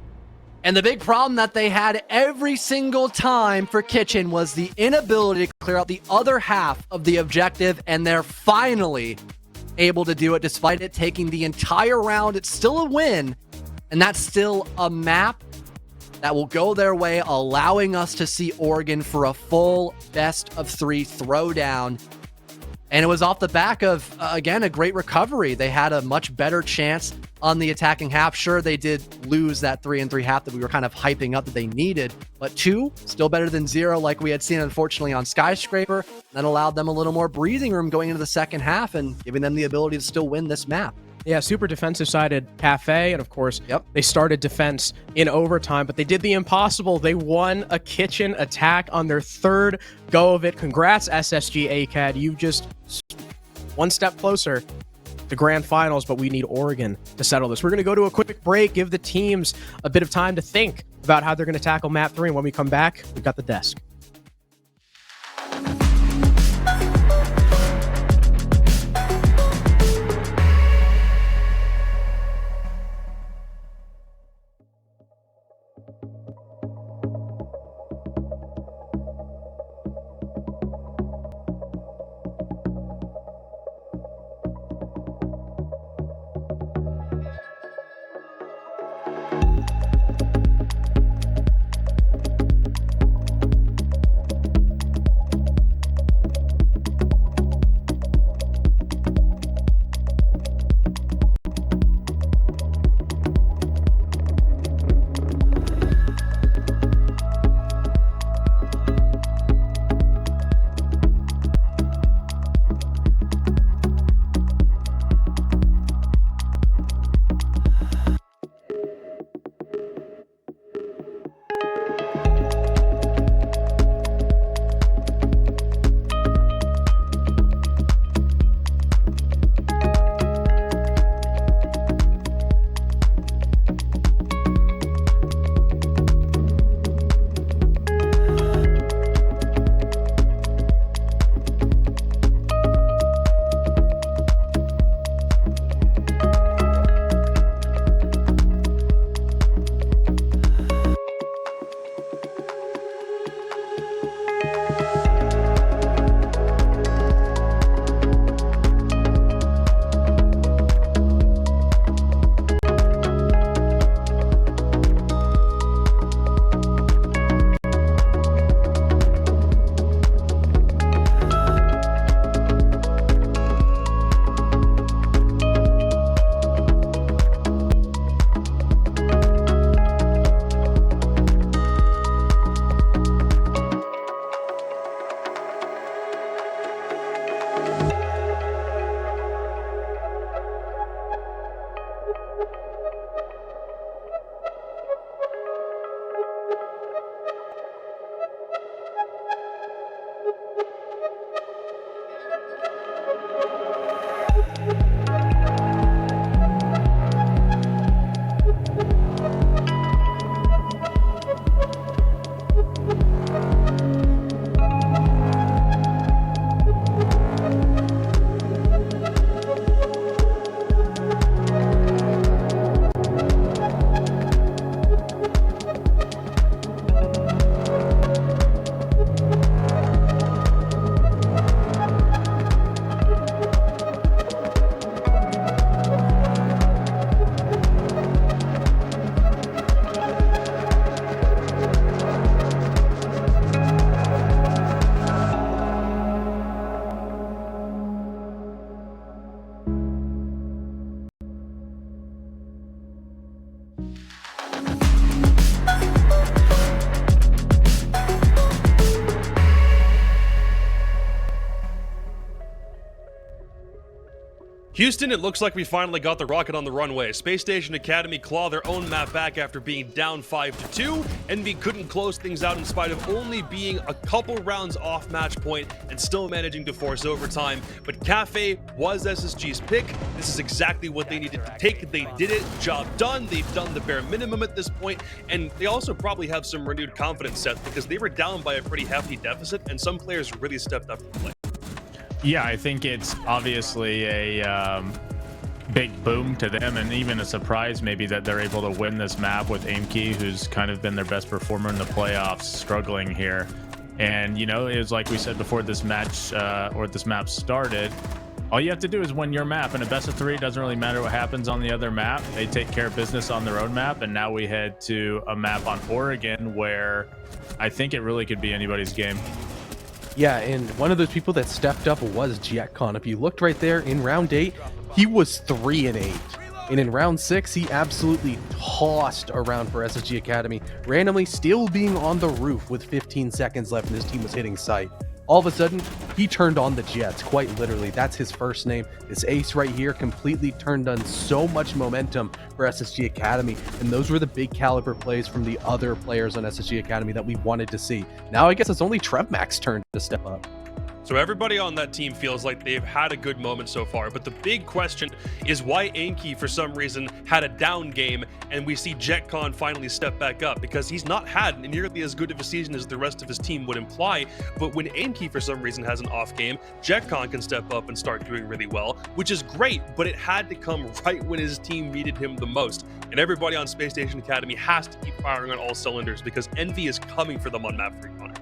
And the big problem that they had every single time for Kitchen was the inability to clear out the other half of the objective, and they're finally able to do it despite it taking the entire round. It's still a win, and that's still a map that will go their way, allowing us to see Oregon for a full best-of-3 throwdown. And it was off the back of, again, a great recovery. They had a much better chance on the attacking half. Sure, they did lose that 3-3 half that we were kind of hyping up that they needed, but 2, still better than 0 like we had seen, unfortunately, on Skyscraper. That allowed them a little more breathing room going into the second half and giving them the ability to still win this map. Yeah, super defensive-sided Kafe, and of course, they started defense in overtime, but they did the impossible. They won a kitchen attack on their 3rd go of it. Congrats, SSG ACAD. You just one step closer to grand finals, but we need Oregon to settle this. We're going to go to a quick break, give the teams a bit of time to think about how they're going to tackle map 3, and when we come back, we've got the desk. Houston, it looks like we finally got the rocket on the runway. Spacestation Academy claw their own map back after being down 5-2. Envy couldn't close things out in spite of only being a couple rounds off match point and still managing to force overtime. But Kafe was SSG's pick. This is exactly what they needed to take. They did it. Job done. They've done the bare minimum at this point, and they also probably have some renewed confidence, Seth, because they were down by a pretty hefty deficit, and some players really stepped up to the plate. Yeah, I think it's obviously a big boom to them, and even a surprise maybe that they're able to win this map with Aimkey, who's kind of been their best performer in the playoffs, struggling here. And you know, it was like we said before this match or this map started, all you have to do is win your map. In a best of 3, it doesn't really matter what happens on the other map. They take care of business on their own map, and now we head to a map on Oregon where I think it really could be anybody's game. Yeah, and one of those people that stepped up was JetCon. If you looked right there in round 8, he was 3-8. And in round 6, he absolutely tossed around for SSG Academy, randomly still being on the roof with 15 seconds left and his team was hitting sight. All of a sudden, he turned on the Jets, quite literally. That's his first name. This ace right here completely turned on so much momentum for SSG Academy, and those were the big caliber plays from the other players on SSG Academy that we wanted to see. Now I guess it's only TrevMac's turn to step up. So everybody on that team feels like they've had a good moment so far, but the big question is why Aimkey for some reason had a down game, and we see JetCon finally step back up, because he's not had nearly as good of a season as the rest of his team would imply. But when Aimkey for some reason has an off game, JetCon can step up and start doing really well, which is great, but it had to come right when his team needed him the most. And everybody on Spacestation Academy has to keep firing on all cylinders, because Envy is coming for them on map 3, Connor.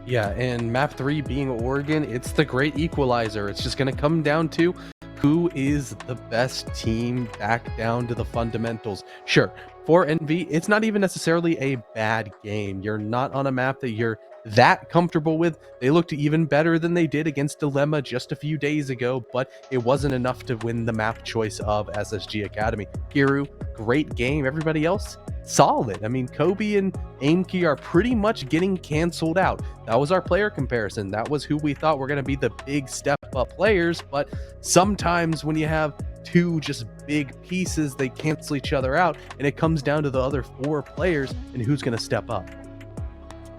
Yeah, and map 3 being Oregon, it's the great equalizer. It's just going to come down to who is the best team back down to the fundamentals. Sure, for Envy, it's not even necessarily a bad game. You're not on a map that you're that comfortable with. They looked even better than they did against Dilemma just a few days ago, but it wasn't enough to win the map choice of SSG Academy. Hiru, great game. Everybody else, solid. I mean, Kobe and Aimkey are pretty much getting canceled out. That was our player comparison. That was who we thought were going to be the big step up players, but sometimes when you have two just big pieces, they cancel each other out, and it comes down to the other 4 players and who's going to step up.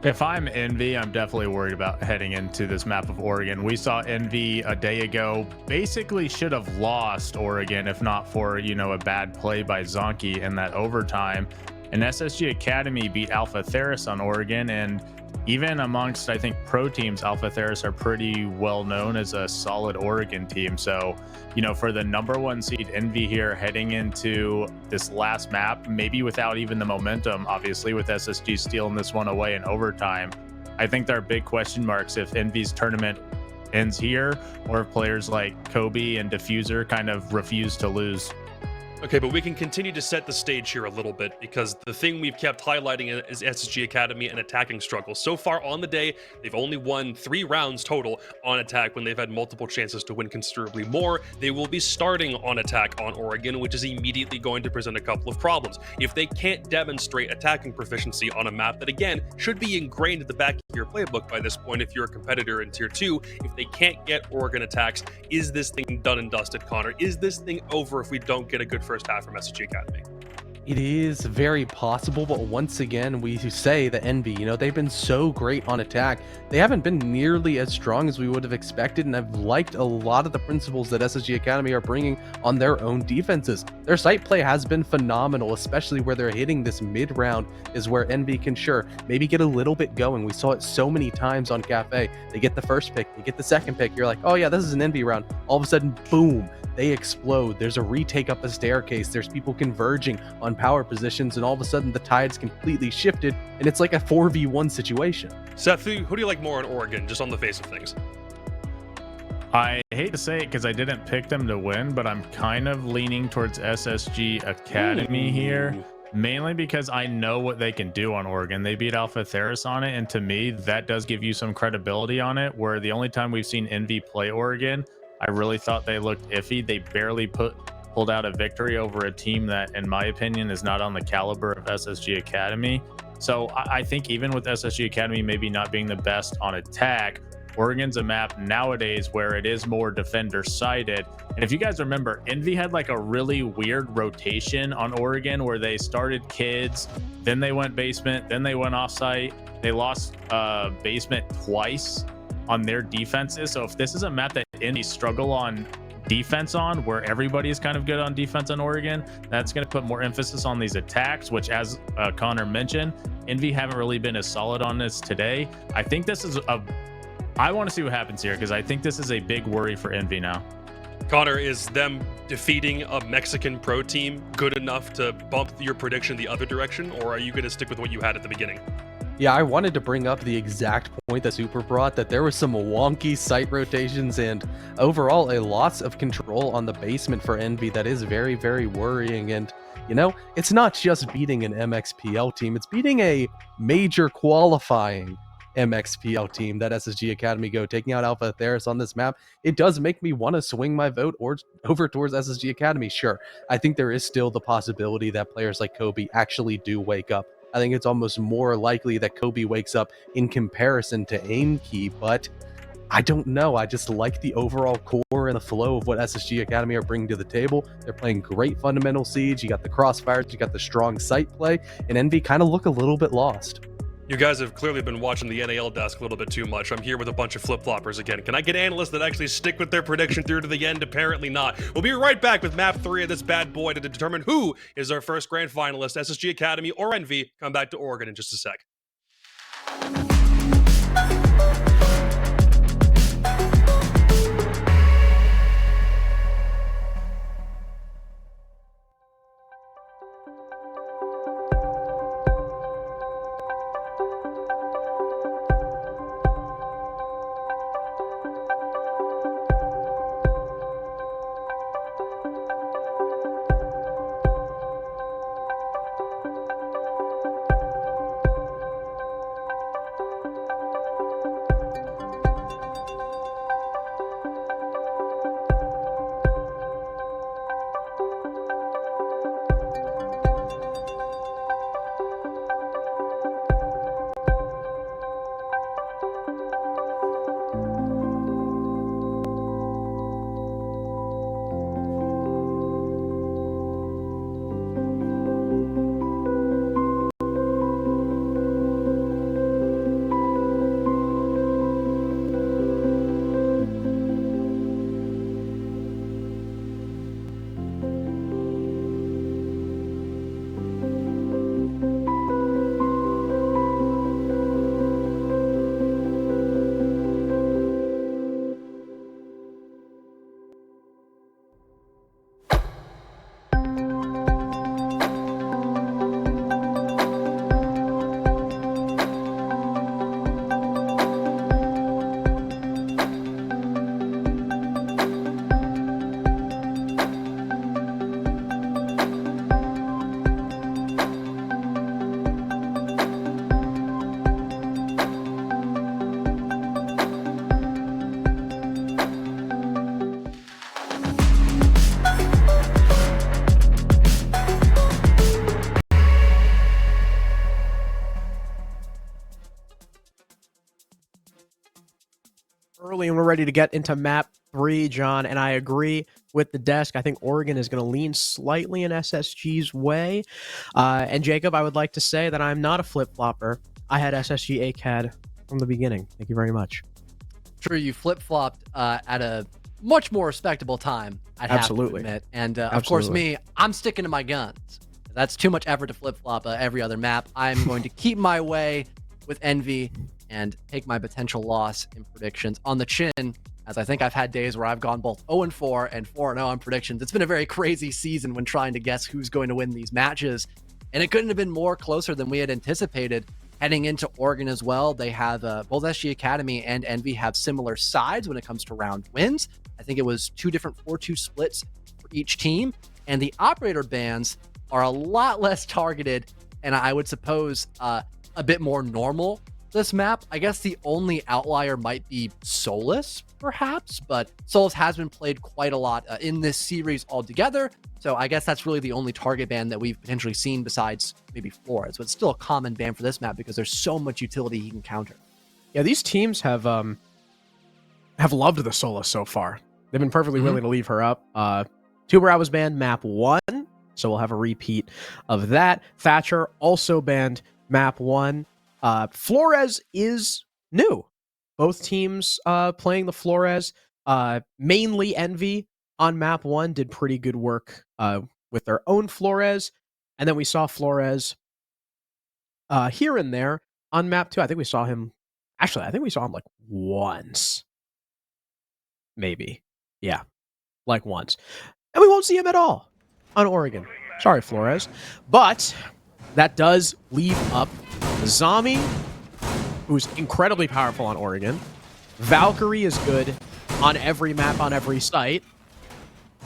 If I'm Envy, I'm definitely worried about heading into this map of Oregon. We saw Envy a day ago basically should have lost Oregon if not for, you know, a bad play by Zonky in that overtime. And SSG Academy beat Alpha Theris on Oregon, and even amongst, I think, pro teams, Alpha Theris are pretty well known as a solid Oregon team. So, you know, for the #1 seed Envy here heading into this last map, maybe without even the momentum, obviously, with SSG stealing this one away in overtime, I think there are big question marks if Envy's tournament ends here, or if players like Kobe and Diffuser kind of refuse to lose. Okay, but we can continue to set the stage here a little bit, because the thing we've kept highlighting is SSG Academy and attacking struggles. So far on the day, they've only won 3 rounds total on attack when they've had multiple chances to win considerably more. They will be starting on attack on Oregon, which is immediately going to present a couple of problems. If they can't demonstrate attacking proficiency on a map that, again, should be ingrained at the back of your playbook by this point if you're a competitor in Tier 2, if they can't get Oregon attacks, is this thing done and dusted, Connor? Is this thing over if we don't get a good first half from SSG Academy? It is very possible, but once again, we say that Envy, you know, they've been so great on attack. They haven't been nearly as strong as we would have expected, and I've liked a lot of the principles that SSG Academy are bringing on their own defenses. Their site play has been phenomenal, especially where they're hitting this mid-round is where Envy can, sure, maybe get a little bit going. We saw it so many times on Kafe. They get the first pick, they get the second pick, you're like, oh yeah, this is an Envy round. All of a sudden, boom, they explode. There's a retake up a staircase. There's people converging on power positions, and all of a sudden the tide's completely shifted, and it's like a 4v1 situation. Seth, who do you like more in Oregon, just on the face of things? I hate to say it because I didn't pick them to win, but I'm kind of leaning towards SSG Academy here, mainly because I know what they can do on Oregon. They beat Alpha Theris on it, and to me, that does give you some credibility on it, where the only time we've seen Envy play Oregon, I really thought they looked iffy. They barely pulled out a victory over a team that, in my opinion, is not on the caliber of SSG Academy. So I think even with SSG Academy maybe not being the best on attack, Oregon's a map nowadays where it is more defender sided. And if you guys remember, Envy had like a really weird rotation on Oregon where they started kids, then they went basement, then they went offsite. They lost basement twice on their defenses. So if this is a map that Envy struggle on defense on, where everybody is kind of good on defense on Oregon, that's going to put more emphasis on these attacks, which, as Connor mentioned, Envy haven't really been as solid on this today. I think this is I want to see what happens here, because I think this is a big worry for Envy now. Connor, is them defeating a Mexican pro team good enough to bump your prediction the other direction, or are you going to stick with what you had at the beginning? Yeah, I wanted to bring up the exact point that Super brought, that there was some wonky site rotations and overall a loss of control on the basement for Envy that is very, very worrying. And, you know, it's not just beating an MXPL team, it's beating a major qualifying MXPL team that SSG Academy go, taking out Alpha Theris on this map. It does make me want to swing my vote over towards SSG Academy. Sure, I think there is still the possibility that players like Kobe actually do wake up. I think it's almost more likely that Kobe wakes up in comparison to Aimkey, but I don't know. I just like the overall core and the flow of what SSG Academy are bringing to the table. They're playing great fundamental siege. You got the crossfires, you got the strong site play, and Envy kind of look a little bit lost. You guys have clearly been watching the NAL desk a little bit too much. I'm here with a bunch of flip-floppers again. Can I get analysts that actually stick with their prediction through to the end? Apparently not. We'll be right back with map 3 of this bad boy to determine who is our first grand finalist, SSG Academy or Envy. Come back to Oregon in just a sec. Early, and we're ready to get into map 3, John, and I agree with the desk. I think Oregon is going to lean slightly in SSG's way. And Jacob, I would like to say that I'm not a flip-flopper. I had SSG ACAD from the beginning. Thank you very much. True, you flip-flopped at a much more respectable time, I'd have to admit. And of course, me, I'm sticking to my guns. That's too much effort to flip-flop every other map. I'm going to keep my way with Envy and take my potential loss in predictions on the chin, as I think I've had days where I've gone both 0-4 and 4-0 on predictions. It's been a very crazy season when trying to guess who's going to win these matches, and it couldn't have been more closer than we had anticipated. Heading into Oregon as well, they have both SG Academy and Envy have similar sides when it comes to round wins. I think it was 2 different 4-2 splits for each team, and the operator bans are a lot less targeted, and I would suppose a bit more normal this map. I guess the only outlier might be Solus, perhaps, but Solus has been played quite a lot in this series altogether. So I guess that's really the only target ban that we've potentially seen besides maybe Flores, but it's still a common ban for this map because there's so much utility he can counter. Yeah, these teams have have loved the Sola so far. They've been perfectly willing to leave her up. Tuberao was banned map 1, so we'll have a repeat of that. Thatcher also banned map 1. Flores is new. Both teams playing the Flores, mainly Envy on map 1, did pretty good work with their own Flores. And then we saw Flores here and there on map 2. I think we saw him like once. Maybe. Yeah. Like once. And we won't see him at all on Oregon. Sorry, Flores. But that does leave up Zami, who's incredibly powerful on Oregon. Valkyrie is good on every map, on every site.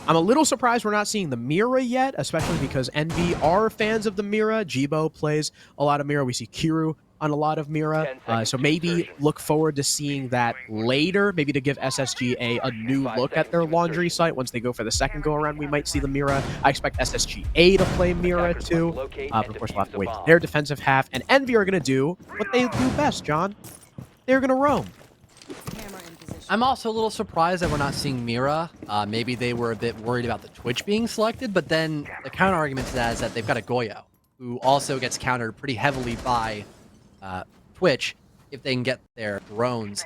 I'm a little surprised we're not seeing the Mira yet, especially because Envy are fans of the Mira. Jibo plays a lot of Mira. We see Kiru on a lot of Mira. So maybe look forward to seeing that later, maybe to give SSGA a new look at their laundry site. Once they go for the second go-around, we might see the Mira. I expect SSGA to play Mira too. But of course, we'll have to wait to their defensive half. And Envy are going to do what they do best, John. They're going to roam. I'm also a little surprised that we're not seeing Mira. Maybe they were a bit worried about the Twitch being selected, but then the counter argument to that is that they've got a Goyo, who also gets countered pretty heavily by Twitch if they can get their drones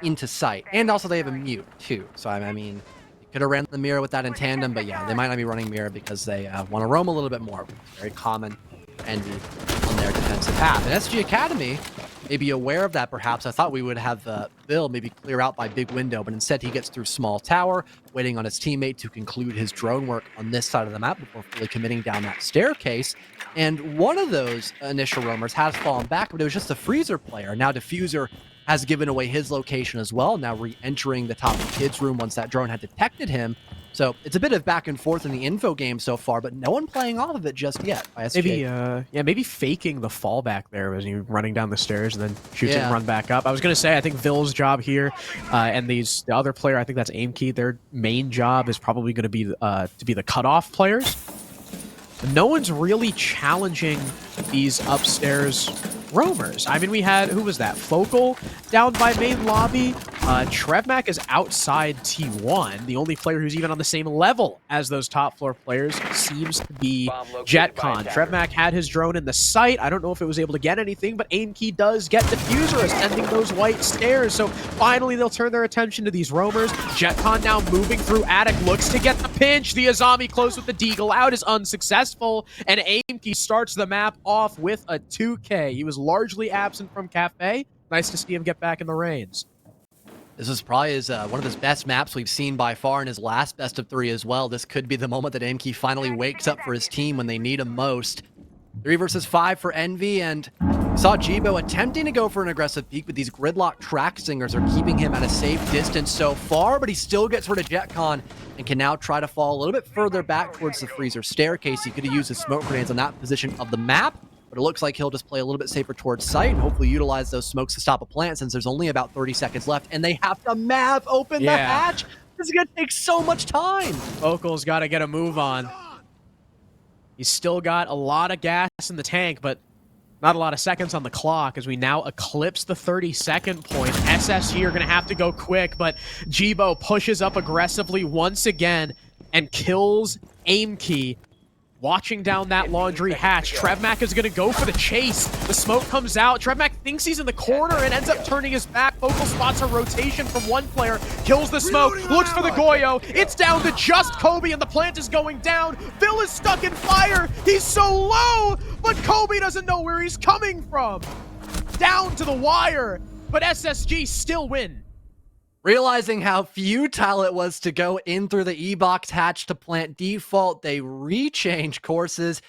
into sight. And also they have a mute too. So I mean, you could have ran the Mira with that in tandem, but yeah, they might not be running Mira because they want to roam a little bit more. Very common for Envy on their defensive half. And SG Academy may be aware of that perhaps. I thought we would have Bill maybe clear out by big window, but instead he gets through small tower, waiting on his teammate to conclude his drone work on this side of the map before fully committing down that staircase. And one of those initial roamers has fallen back, but it was just a Freezer player. Now Diffuser has given away his location as well, now re-entering the top of kids room once that drone had detected him. So it's a bit of back and forth in the info game so far, but no one playing off of it just yet. Maybe faking the fallback there as you running down the stairs and then shoots and run back up. I was gonna say I think Vill's job here, and the other player, I think that's Aimkey, their main job is probably going to be the cutoff players. No one's really challenging these upstairs roamers. I mean, we had, who was that? Focal down by main lobby. Trevmac is outside T1. The only player who's even on the same level as those top floor players seems to be JetCon. Trevmac had his drone in the site. I don't know if it was able to get anything, but Aimkey does get Diffuser ascending those white stairs. So finally they'll turn their attention to these roamers. JetCon now moving through attic, looks to get the pinch. The Azami close with the deagle out is unsuccessful, and Aimkey starts the map off with a 2K. He was largely absent from Kafe. Nice to see him get back in the reins. This is probably one of his best maps we've seen by far in his last best of 3 as well. This could be the moment that Aimkey finally wakes up for his team when they need him most. 3 versus 5 for Envy, and saw Jibo attempting to go for an aggressive peek, but these gridlock track singers are keeping him at a safe distance so far, but he still gets rid of JetCon and can now try to fall a little bit further back towards the Freezer staircase. He could have used his smoke grenades on that position of the map, but it looks like he'll just play a little bit safer towards sight and hopefully utilize those smokes to stop a plant since there's only about 30 seconds left and they have to Mav open the hatch. This is going to take so much time. Vocal's got to get a move on. He's still got a lot of gas in the tank, but not a lot of seconds on the clock as we now eclipse the 30-second point. SSG are going to have to go quick, but Jibo pushes up aggressively once again and kills Aimkey. Watching down that laundry hatch, Trevmac is going to go for the chase. The smoke comes out. Trevmac thinks he's in the corner and ends up turning his back. Vocal spots a rotation from one player, kills the smoke, looks for the Goyo. It's down to just Kobe and the plant is going down. Phil is stuck in fire. He's so low, but Kobe doesn't know where he's coming from. Down to the wire, but SSG still win. Realizing how futile it was to go in through the E-box hatch to plant default, they rechange courses,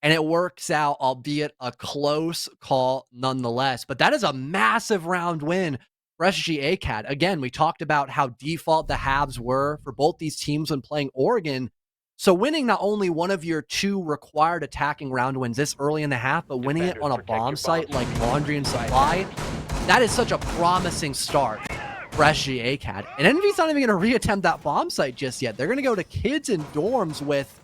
and it works out, albeit a close call nonetheless. But that is a massive round win for SG ACAD. Again, we talked about how default the halves were for both these teams when playing Oregon. So winning not only one of your 2 required attacking round wins this early in the half, but winning it on a bomb site like Laundry and Supply, that is such a promising start for SG ACAD. And Envy's not even going to reattempt that bomb site just yet. They're going to go to kids and dorms with,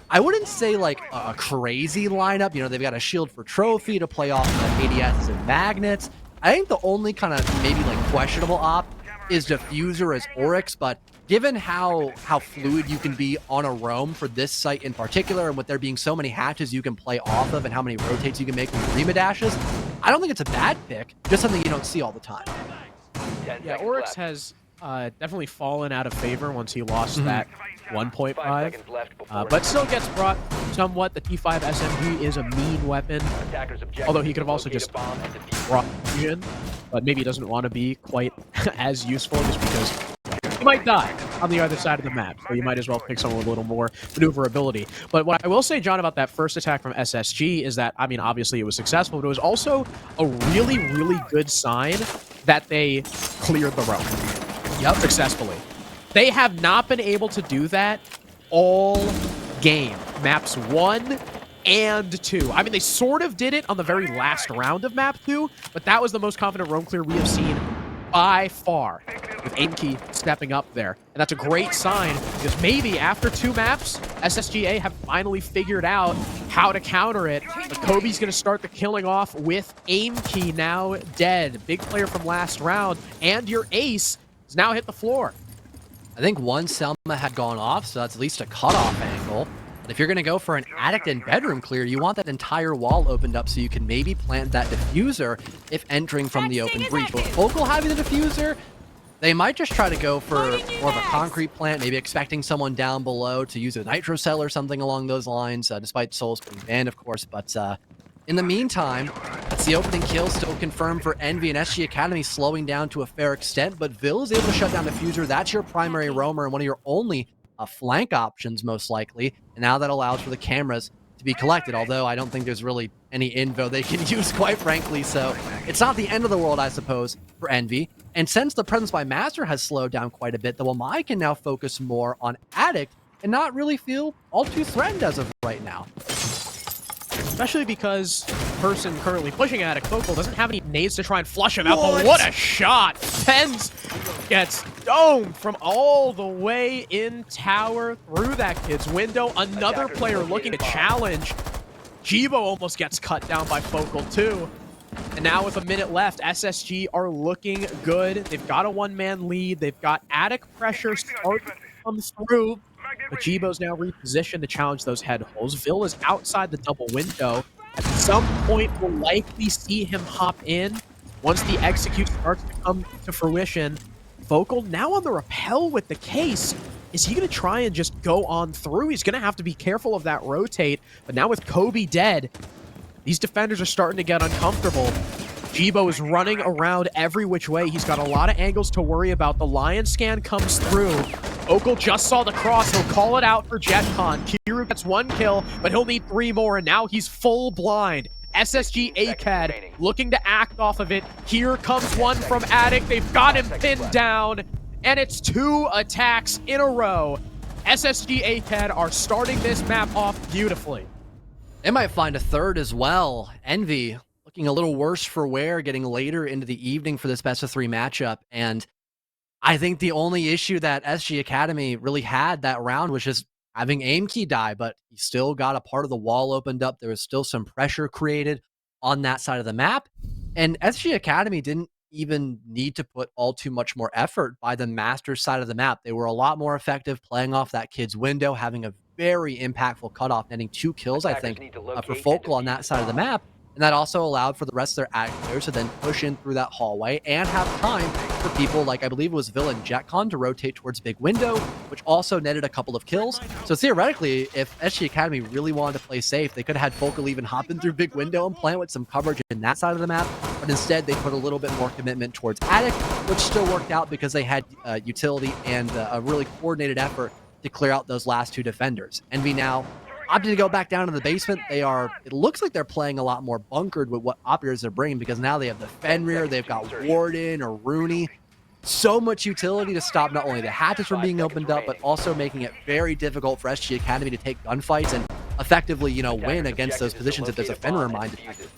I wouldn't say like a crazy lineup. You know, they've got a shield for trophy to play off the ADSs and magnets. I think the only kind of maybe like questionable op is Diffuser as Oryx, but given how fluid you can be on a roam for this site in particular, and with there being so many hatches you can play off of and how many rotates you can make with Rima dashes, I don't think it's a bad pick, just something you don't see all the time. Yeah, Oryx has definitely fallen out of favor once he lost that 1.5, but still gets brought somewhat. The T5 SMG is a mean weapon, although he could have also just brought fusion, but maybe he doesn't want to be quite as useful just because he might die on the other side of the map, so you might as well pick someone with a little more maneuverability. But what I will say, John, about that first attack from SSG is that, I mean, obviously it was successful, but it was also a really, really good sign that they cleared the roam. Yep, successfully. They have not been able to do that all game. Maps 1 and 2. I mean, they sort of did it on the very last round of map 2, but that was the most confident roam clear we have seen by far, with Aimkey stepping up there. And that's a great sign, because maybe after 2 maps, SSGA have finally figured out how to counter it. But Kobe's going to start the killing off with Aimkey now dead. Big player from last round, and your ace has now hit the floor. I think one Selma had gone off, so that's at least a cutoff angle. But if you're going to go for an attic and bedroom clear, you want that entire wall opened up so you can maybe plant that diffuser if entering from the open breach. But Focal having the diffuser, they might just try to go for more of a concrete plant, maybe expecting someone down below to use a nitro cell or something along those lines, despite Souls being banned, of course. But in the meantime, that's the opening kill still confirmed for Envy, and SG Academy slowing down to a fair extent, but Vil is able to shut down Diffuser. That's your primary roamer and one of your only flank options, most likely, and now that allows for the cameras to be collected, although I don't think there's really any info they can use, quite frankly, so it's not the end of the world, I suppose, for Envy. And since the presence by Master has slowed down quite a bit, the Wamai can now focus more on Addict and not really feel all too threatened as of right now. Especially because the person currently pushing Attic, Focal, doesn't have any nades to try and flush him out, but what a shot! Pens gets domed from all the way in tower through that kid's window. Another player looking to challenge. Jibo almost gets cut down by Focal too. And now with a minute left, SSG are looking good. They've got a one-man lead. They've got Attic pressure starting to come through. But Jibo's now repositioned to challenge those head holes. Vil is outside the double window. At some point, we'll likely see him hop in once the execute starts to come to fruition. Focal now on the rappel with the case. Is he going to try and just go on through? He's going to have to be careful of that rotate. But now with Kobe dead, these defenders are starting to get uncomfortable. Jibo is running around every which way. He's got a lot of angles to worry about. The Lion scan comes through. Focal just saw the cross. He'll call it out for JetCon. Kiru gets 1 kill, but he'll need 3 more, and now he's full blind. SSG ACAD looking to act off of it. Here comes one from Attic. They've got him pinned down, and it's 2 attacks in a row. SSG ACAD are starting this map off beautifully. They might find a third as well. Envy looking a little worse for wear, getting later into the evening for this best of 3 matchup, and I think the only issue that SG Academy really had that round was just having Aimkey die, but he still got a part of the wall opened up. There was still some pressure created on that side of the map, and SG Academy didn't even need to put all too much more effort by the Masters side of the map. They were a lot more effective playing off that kid's window, having a very impactful cutoff, netting 2 kills, I think, for Focal on that side of the map. And that also allowed for the rest of their Attic players to then push in through that hallway and have time for people like, I believe it was Vil and JetCon, to rotate towards Big Window, which also netted a couple of kills. So theoretically, if SG Academy really wanted to play safe, they could have had Focal even hop in through Big Window and plant with some coverage in that side of the map. But instead, they put a little bit more commitment towards Attic, which still worked out because they had utility and a really coordinated effort to clear out those last 2 defenders. Envy now opted to go back down to the basement. It looks like they're playing a lot more bunkered with what operators are bringing, because now they have the Fenrir, they've got Warden or Rooney. So much utility to stop not only the hatches from being opened up, but also making it very difficult for SG Academy to take gunfights and effectively, win against those positions if there's a Fenrir mine detected.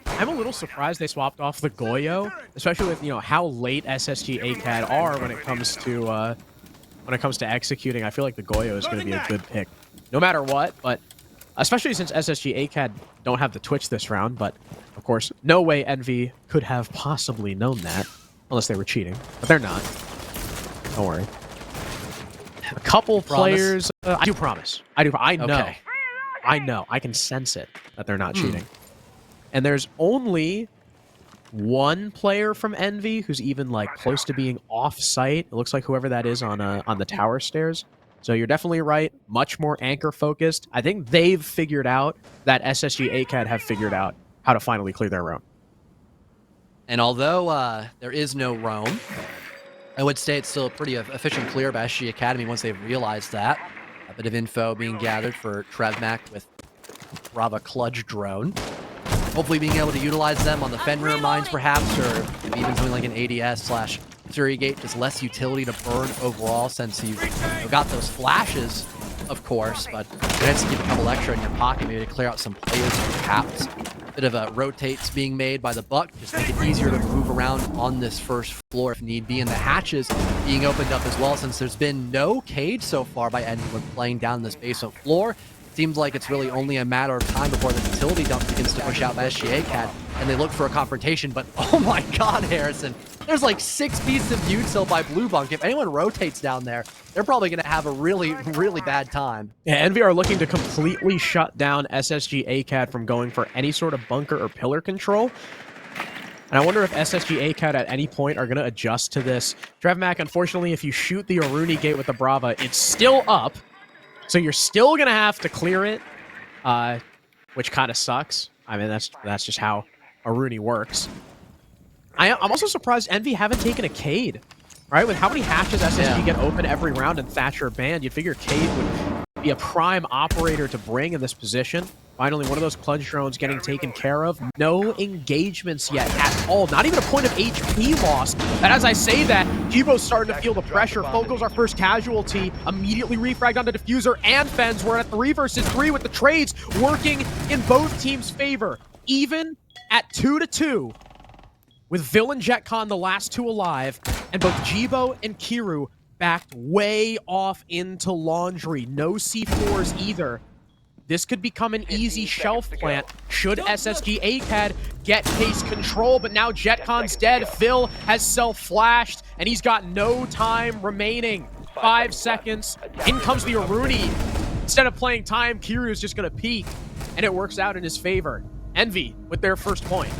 I'm a little surprised they swapped off the Goyo, especially with how late SSG ACAD are when it comes to executing. I feel like the Goyo is going to be a good pick, no matter what. But especially since SSG ACAD don't have the Twitch this round. But of course, no way Envy could have possibly known that unless they were cheating. But they're not. Don't worry. A couple players. I do promise. I know. Okay. I know. I can sense it that they're not cheating. And there's only one player from Envy who's even like close to being off-site. It looks like whoever that is on the tower stairs. So you're definitely right. Much more anchor focused. I think they've figured out that SSG ACAD have figured out how to finally clear their roam. And although there is no roam, I would say it's still a pretty efficient clear by SG Academy once they've realized that. A bit of info being gathered for Trevmac with Brava Clutch drone. Hopefully being able to utilize them on the Fenrir mines perhaps, or even something like an ADS / Fury Gate, just less utility to burn overall since you've got those flashes, of course, but you have to keep a couple extra in your pocket maybe to clear out some players perhaps. Bit of a rotates being made by the Buck, just make it easier to move around on this first floor if need be, and the hatches being opened up as well since there's been no cage so far by anyone playing down this basement floor. Seems like it's really only a matter of time before the utility dump begins to push out by SGA Cat, and they look for a confrontation, but oh my god, Harrison, there's like 6 pieces of util by Blue Bunk. If anyone rotates down there, they're probably going to have a really, really bad time. Yeah, Envy are looking to completely shut down SSG ACAD from going for any sort of bunker or pillar control. And I wonder if SSG ACAD at any point are going to adjust to this. Trevmac, unfortunately, if you shoot the Aruni gate with the Brava, it's still up. So you're still going to have to clear it, which kind of sucks. I mean, that's just how Aruni works. I'm also surprised Envy haven't taken a Cade, right? With how many hatches SSG get open every round and Thatcher banned, you'd figure Cade would be a prime operator to bring in this position. Finally, one of those clutch drones getting taken care of. No engagements yet at all. Not even a point of HP lost. And as I say that, Jibo's starting to feel the pressure. Foco's our first casualty. Immediately refragged onto Diffuser and Fens. We're at 3 versus 3 with the trades working in both teams' favor. Even at 2-2, with Villain Jetcon the last 2 alive, and both Jibo and Kiru backed way off into Laundry. No C4s either. This could become an easy shelf plant should SSG ACAD get case control, but now Jetcon's dead. Phil has self-flashed, and he's got no time remaining. 5 seconds. In comes the Aruni. Instead of playing time, Kiru is just going to peek, and it works out in his favor. Envy with their first point.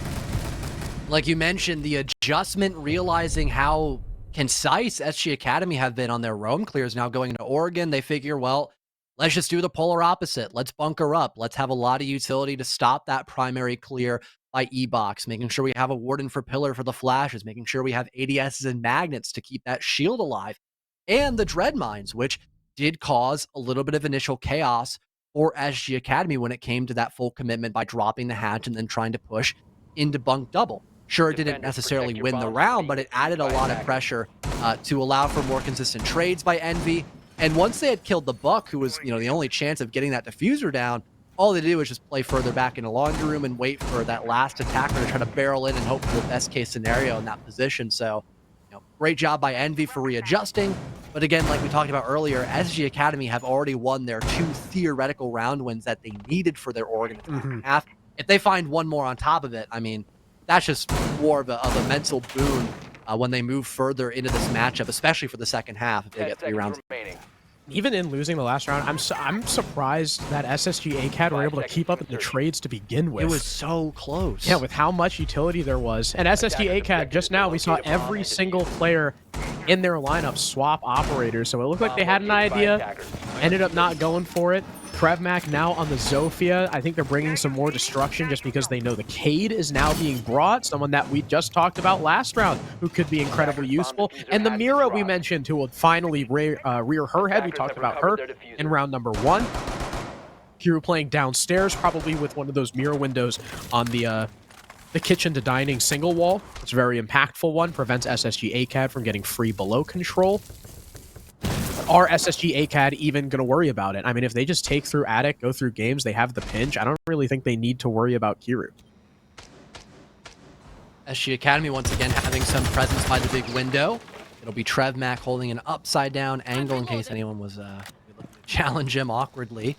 Like you mentioned, the adjustment, realizing how concise SG Academy have been on their roam clears now going into Oregon, they figure, well, let's just do the polar opposite. Let's bunker up. Let's have a lot of utility to stop that primary clear by E-Box, making sure we have a Warden for Pillar for the flashes, making sure we have ADSs and magnets to keep that shield alive, and the Dread Mines, which did cause a little bit of initial chaos for SG Academy when it came to that full commitment by dropping the hatch and then trying to push into bunk double. Sure, it didn't necessarily win the round, but it added a lot of pressure to allow for more consistent trades by Envy. And once they had killed the Buck, who was, the only chance of getting that diffuser down, all they did was just play further back in the laundry room and wait for that last attacker to try to barrel in and hope for the best case scenario in that position. So, great job by Envy for readjusting. But again, like we talked about earlier, SG Academy have already won their 2 theoretical round wins that they needed for their Oregon half. If they find one more on top of it, I mean, that's just more of a mental boon when they move further into this matchup, especially for the second half if they get 3 rounds. Even in losing the last round, I'm surprised that SSG ACAD were able to keep up in the trades to begin with. It was so close. Yeah, with how much utility there was. And SSG ACAD, just now, we saw every single player in their lineup swap operators. So it looked like they had an idea, ended up not going for it. Trevmac now on the Zofia. I think they're bringing some more destruction just because they know the Cade is now being brought. Someone that we just talked about last round who could be incredibly useful. And the Mira we mentioned who will finally rear her head. We talked about her in round number 1. Kiru playing downstairs, probably with one of those mirror windows on the kitchen to dining single wall. It's a very impactful one. Prevents SSG ACAD from getting free below control. Are SSG ACAD even going to worry about it? I mean, if they just take through Attic, go through games, they have the pinch. I don't really think they need to worry about Kiru. SG Academy once again having some presence by the big window. It'll be Trevmac holding an upside down angle in case anyone was looking to challenge him awkwardly.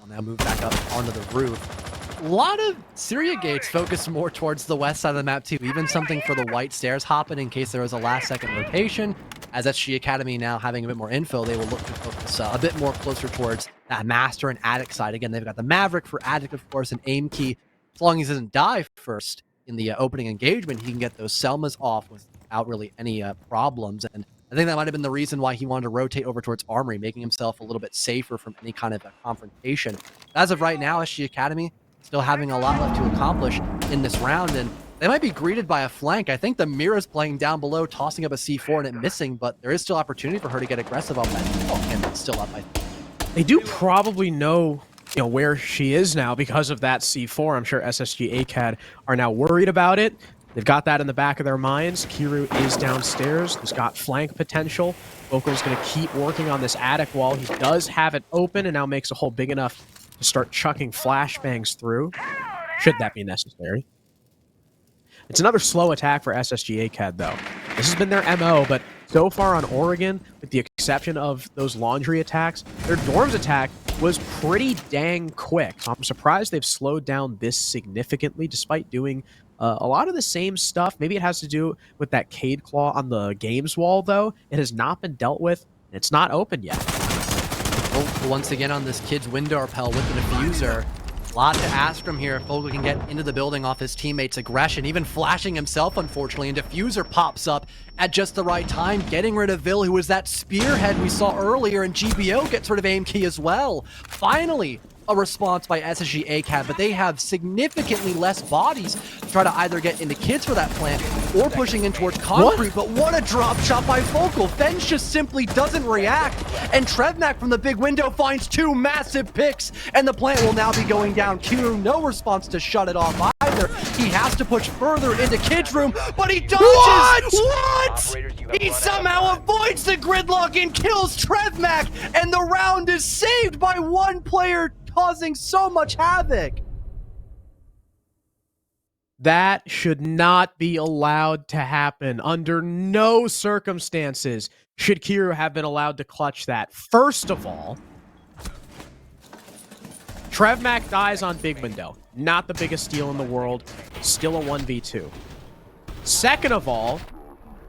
I'll now move back up onto the roof. A lot of Syria gates focused more towards the west side of the map too. Even something for the white stairs hopping in case there was a last second rotation. as SG Academy now having a bit more info, they will look to focus a bit more closer towards that Master and Attic side. Again, they've got the Maverick for Attic, of course, and Aim Key. As long as he doesn't die first in the opening engagement, he can get those Selmas off without really any problems. And I think that might have been the reason why he wanted to rotate over towards Armory, making himself a little bit safer from any kind of confrontation. As of right now, SG Academy still having a lot left to accomplish in this round, and they might be greeted by a flank. I think the Mira's playing down below, tossing up a C4 and it missing, but there is still opportunity for her to get aggressive on that. And it's still up, I think. They do probably know, where she is now because of that C4. I'm sure SSG ACAD are now worried about it. They've got that in the back of their minds. Kiru is downstairs. He's got flank potential. Vokal's going to keep working on this attic wall. He does have it open and now makes a hole big enough to start chucking flashbangs through, should that be necessary. It's another slow attack for SSG ACAD, though. This has been their MO, but so far on Oregon, with the exception of those laundry attacks, their dorms attack was pretty dang quick. So I'm surprised they've slowed down this significantly, despite doing a lot of the same stuff. Maybe it has to do with that Cade Claw on the games wall, though. It has not been dealt with, and it's not open yet. Once again on this kid's window repel with the diffuser. A lot to ask from here if Vogel can get into the building off his teammates' aggression, even flashing himself, unfortunately, and diffuser pops up at just the right time, getting rid of Vil, who was that spearhead we saw earlier, and GBO gets rid of Aim Key as well. Finally, a response by SSG ACAD, but they have significantly less bodies to try to either get into kids for that plant or pushing in towards concrete. But what a drop shot by Vocal. Fens just simply doesn't react, and Trevnak from the big window finds two massive picks, and the plant will now be going down. Kiru, no response to shut it off either. He has to push further into kids' room, but he dodges! What? He somehow avoids the gridlock and kills Trevmak, and the round is saved by one player, causing so much havoc. That should not be allowed to happen. Under no circumstances should Kiru have been allowed to clutch that. First of all, Trevmak dies on big window. Not the biggest steal in the world. Still a 1v2. Second of all,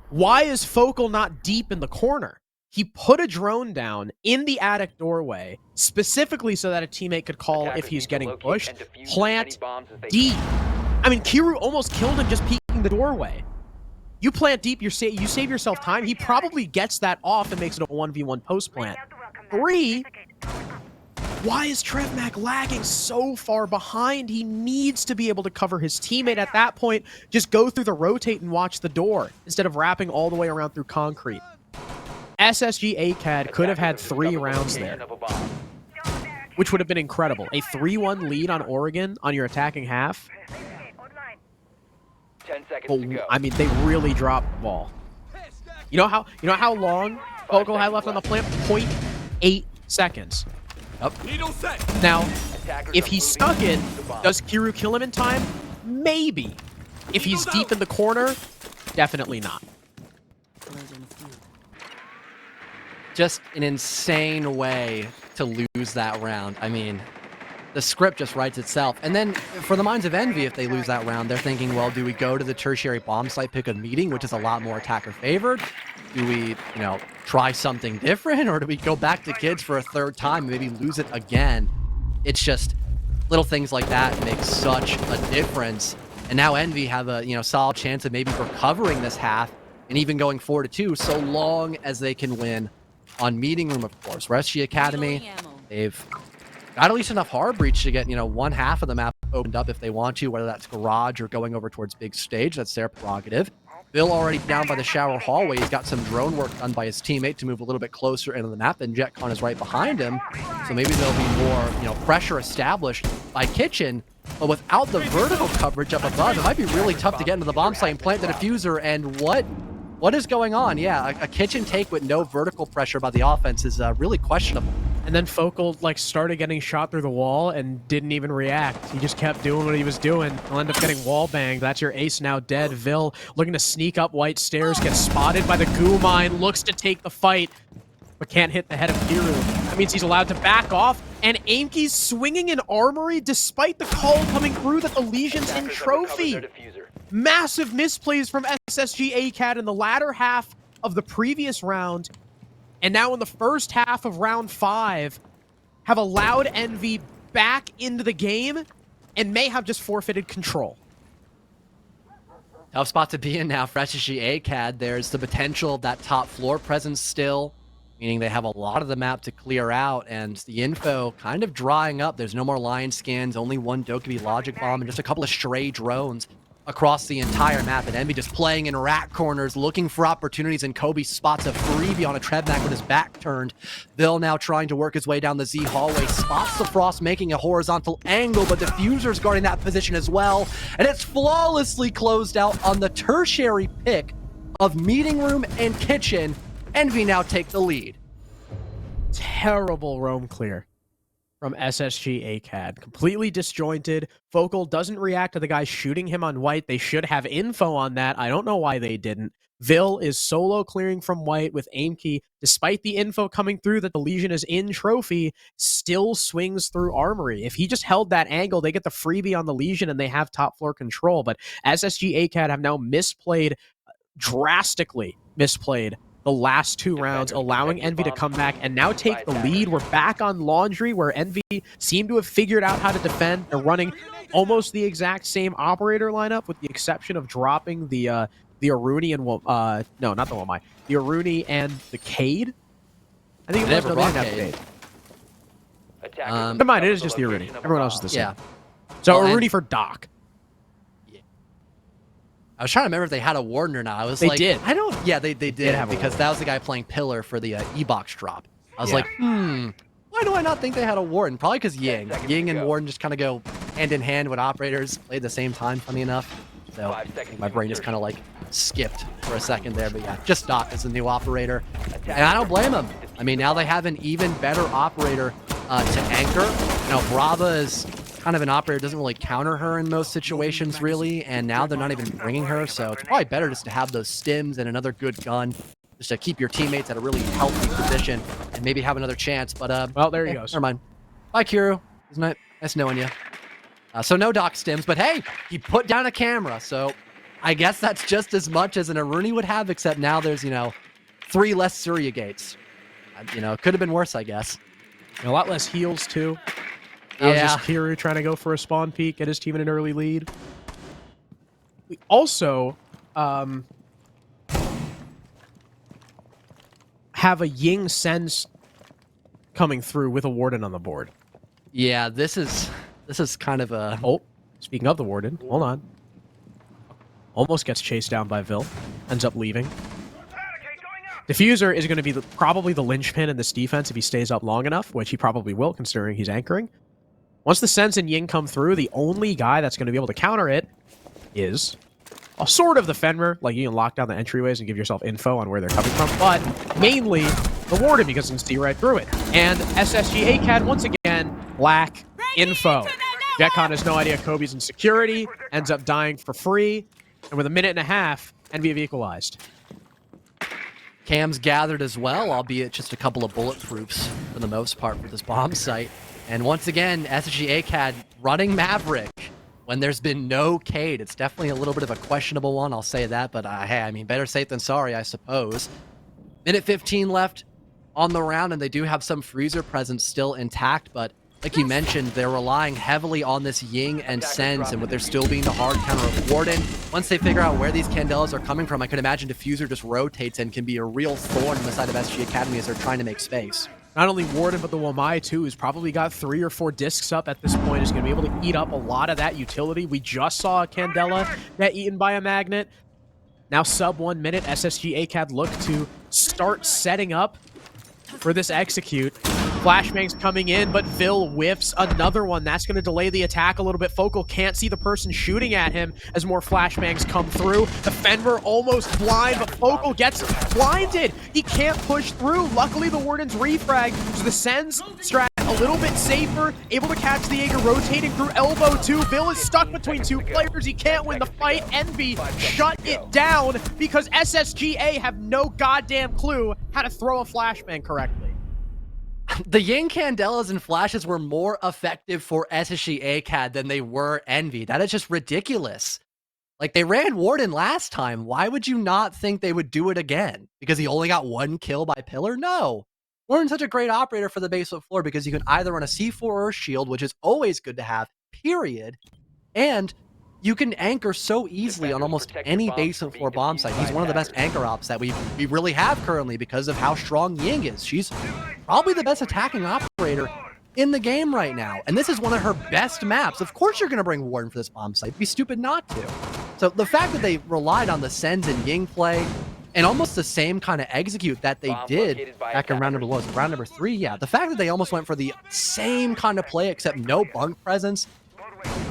why is Focal not deep in the corner? He put a drone down in the attic doorway, specifically so that a teammate could call if he's getting pushed. Plant deep. I mean, Kiru almost killed him just peeking the doorway. You plant deep, you save yourself time. He probably gets that off and makes it a 1v1 post plant. 3, why is Trevmak lagging so far behind? He needs to be able to cover his teammate at that point. Just go through the rotate and watch the door instead of wrapping all the way around through concrete. SSG ACAD could have had 3 rounds there, which would have been incredible. A 3-1 lead on Oregon on your attacking half. 10 seconds But, to go. I mean, they really dropped the ball. You know how long Vocal had left on the plant? 0.8 seconds. Yep. Now, Attackers if are he moving stuck it, to the bomb. does Kiru kill him in time? Maybe. If he's deep in the corner, definitely not. Just an insane way to lose that round. I mean, the script just writes itself. And then for the minds of Envy, if they lose that round, they're thinking, well, do we go to the tertiary bomb site pick a meeting, which is a lot more attacker favored? Do we, try something different? Or do we go back to kids for a third time and maybe lose it again? It's just little things like that make such a difference. And now Envy have a, solid chance of maybe recovering this half and even going 4-2, so long as they can win on meeting room, of course. SG Academy, they've got at least enough hard breach to get, one half of the map opened up if they want to, whether that's garage or going over towards big stage. That's their prerogative. Bill already down by the shower hallway. He's got some drone work done by his teammate to move a little bit closer into the map, and JetCon is right behind him. So maybe there'll be more, pressure established by Kitchen. But without the vertical coverage up above, it might be really tough to get into the bomb site and plant the diffuser. And what is going on? Yeah, a Kitchen take with no vertical pressure by the offense is really questionable. And then Focal started getting shot through the wall and didn't even react. He just kept doing what he was doing. He'll end up getting wall banged. That's your ace now dead. Vil looking to sneak up white stairs, gets spotted by the goo mine, looks to take the fight, but can't hit the head of Kiru. That means he's allowed to back off, and Aimkey's swinging an armory despite the call coming through that the Legion's in Attackers have recovered trophy. their diffuser. Massive misplays from SSG ACAD in the latter half of the previous round, and now in the first half of round 5, have allowed Envy back into the game and may have just forfeited control. Tough spot to be in now for SSG ACAD. There's the potential of that top floor presence still, meaning they have a lot of the map to clear out, and the info kind of drying up. There's no more lion skins, only one Dokkaebi logic bomb, and just a couple of stray drones across the entire map. And Envy just playing in rat corners, looking for opportunities, and Kobe spots a freebie on a Trebnak with his back turned. Bill now trying to work his way down the Z hallway, spots the Frost making a horizontal angle, but Diffuser's guarding that position as well, and it's flawlessly closed out on the tertiary pick of meeting room and kitchen. Envy now take the lead. Terrible roam clear from SSG ACAD. Completely disjointed. Focal doesn't react to the guy shooting him on white. They should have info on that. I don't know why they didn't. Vil is solo clearing from white with aim key. Despite the info coming through that the Legion is in trophy, still swings through armory. If he just held that angle, they get the freebie on the Legion and they have top floor control. But SSG ACAD have now drastically misplayed the last 2 rounds, allowing Envy to come back and now take the lead. We're back on Laundry, where Envy seem to have figured out how to defend. They're running almost the exact same operator lineup, with the exception of dropping the Aruni and no, not the Wamai, the Aruni and the Cade. I think it was. No, they didn't have Cade. Never mind, it is just the Aruni. Everyone else is the same. Yeah. So Aruni for Doc. I was trying to remember if they had a warden or not. I was They like, did. I don't. Yeah, they did have a because warden. that was the guy playing Pillar for the E-Box drop. I was Yeah. like, why do I not think they had a warden? Probably because Ying. Ying and warden just kind of go hand in hand when operators play at the same time, funny enough. So I think my brain just kind of like skipped for a second there. But yeah, just Doc as the new operator. And I don't blame him. I mean, now they have an even better operator to anchor. You know, Brava is kind of an operator, doesn't really counter her in most situations, really, and now they're not even bringing her, so it's probably better just to have those stims and another good gun, just to keep your teammates at a really healthy position, and maybe have another chance, but, Well, there he goes. Never mind. Bye, Kiru. Isn't it? Nice knowing you. So no Doc stims, but hey, he put down a camera, so I guess that's just as much as an Aruni would have, except now there's, 3 less Surya gates. It could have been worse, I guess. And a lot less heals, too. That was just Kiru trying to go for a spawn peek, get his team in an early lead. We also have a Ying Sense coming through with a Warden on the board. Yeah, this is kind of a... Oh, speaking of the Warden, hold on. Almost gets chased down by Vil. Ends up leaving. Diffuser is going to be probably the linchpin in this defense if he stays up long enough, which he probably will, considering he's anchoring. Once the Sense and Ying come through, the only guy that's going to be able to counter it is a sort of the Fenrir. Like, you can lock down the entryways and give yourself info on where they're coming from, but mainly the Warden, because you can see right through it. And SSG ACAD, once again, lack info. Jetcon has no idea Kobe's in security, ends up dying for free, and with a minute and a half, Envy have equalized. Cam's gathered as well, albeit just a couple of bulletproofs for the most part for this bomb site. And once again, SSG ACAD running Maverick when there's been no Cade. It's definitely a little bit of a questionable one, I'll say that, but hey, I mean, better safe than sorry, I suppose. Minute 15 left on the round, and they do have some freezer presence still intact, but like you mentioned, they're relying heavily on this Ying and Sense, and with there still being the hard counter of Warden, once they figure out where these Candelas are coming from, I could imagine Diffuser just rotates and can be a real thorn on the side of SG Academy as they're trying to make space. Not only Warden, but the Wamai, too, who's probably got 3 or 4 discs up at this point, is going to be able to eat up a lot of that utility. We just saw a Candela get eaten by a Magnet. Now sub 1 minute, SSG ACAD look to start setting up for this execute. Flashbang's coming in, but Vil whiffs another one. That's going to delay the attack a little bit. Focal can't see the person shooting at him as more flashbangs come through. The Fenrir almost blind, but Focal gets blinded. He can't push through. Luckily, the Warden's refrag, so the Sen's strat a little bit safer, able to catch the Jaeger rotating through elbow too. Vil is stuck between 2 players. He can't win the fight. Envy shut it down because SSGA have no goddamn clue how to throw a flashbang correctly. The Ying Candelas and Flashes were more effective for SSG ACAD than they were Envy. That is just ridiculous. Like, they ran Warden last time. Why would you not think they would do it again? Because he only got 1 kill by Pillar? No. Warden's such a great operator for the basement floor because you can either run a C4 or a shield, which is always good to have, period. And you can anchor so easily on almost any basement floor bomb site. He's one of the best anchor ops that we really have currently because of how strong Ying is. She's probably the best attacking operator in the game right now. And this is one of her best maps. Of course you're going to bring Warden for this bomb site. It'd be stupid not to. So the fact that they relied on the Sens and Ying play and almost the same kind of execute that they did back in round number 3. Yeah, the fact that they almost went for the same kind of play except no bunk presence,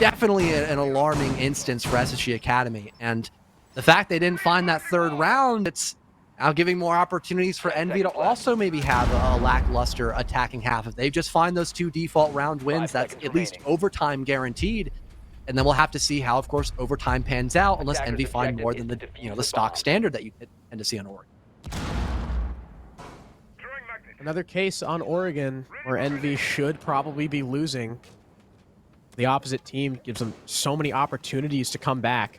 definitely an alarming instance for SSG Academy. And the fact they didn't find that 3rd round, it's now giving more opportunities for Envy to also maybe have a lackluster attacking half. If they just find those 2 default round wins, that's at least overtime guaranteed. And then we'll have to see how, of course, overtime pans out, unless Envy find more than the stock standard that you tend to see on Oregon. Another case on Oregon where Envy should probably be losing. The opposite team gives them so many opportunities to come back.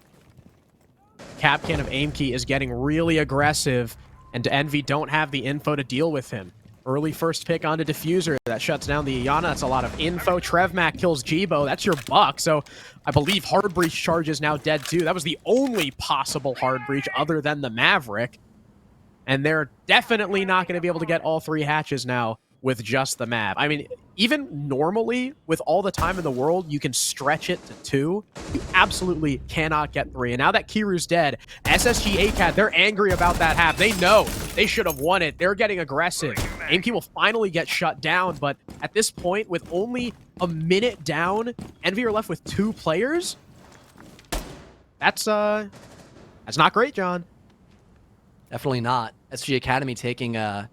Capcan of Aimkey is getting really aggressive, and Envy don't have the info to deal with him. Early first pick onto Diffuser. That shuts down the Iana. That's a lot of info. Trevmac kills Jibo. That's your buck. So I believe Hard Breach Charge is now dead too. That was the only possible Hard Breach other than the Maverick. And they're definitely not going to be able to get all 3 hatches now with just the Mav. I mean, even normally, with all the time in the world, you can stretch it to 2. You absolutely cannot get 3. And now that Kiru's dead, SSG ACAD, they're angry about that half. They know they should have won it. They're getting aggressive. Aimkey will finally get shut down, but at this point, with only a minute down, Envy are left with 2 players. That's not great, John. Definitely not. SG Academy taking a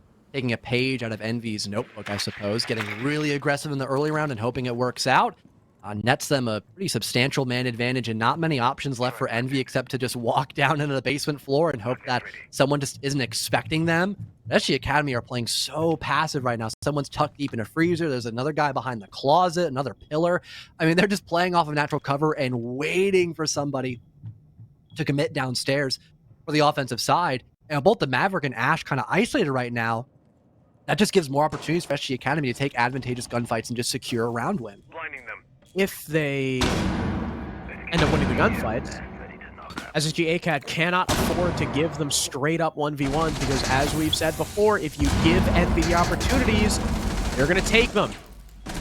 page out of Envy's notebook, I suppose, getting really aggressive in the early round and hoping it works out. Nets them a pretty substantial man advantage and not many options left for Envy except to just walk down into the basement floor and hope that someone just isn't expecting them. SG Academy are playing so passive right now. Someone's tucked deep in a freezer. There's another guy behind the closet, another pillar. I mean, they're just playing off of natural cover and waiting for somebody to commit downstairs for the offensive side. And both the Maverick and Ash kind of isolated right now. That just gives more opportunities for SG Academy to take advantageous gunfights and just secure a round win. If they end up winning the gunfights, SSG ACAD cannot afford to give them straight up 1v1s because, as we've said before, if you give Envy the opportunities, they're going to take them.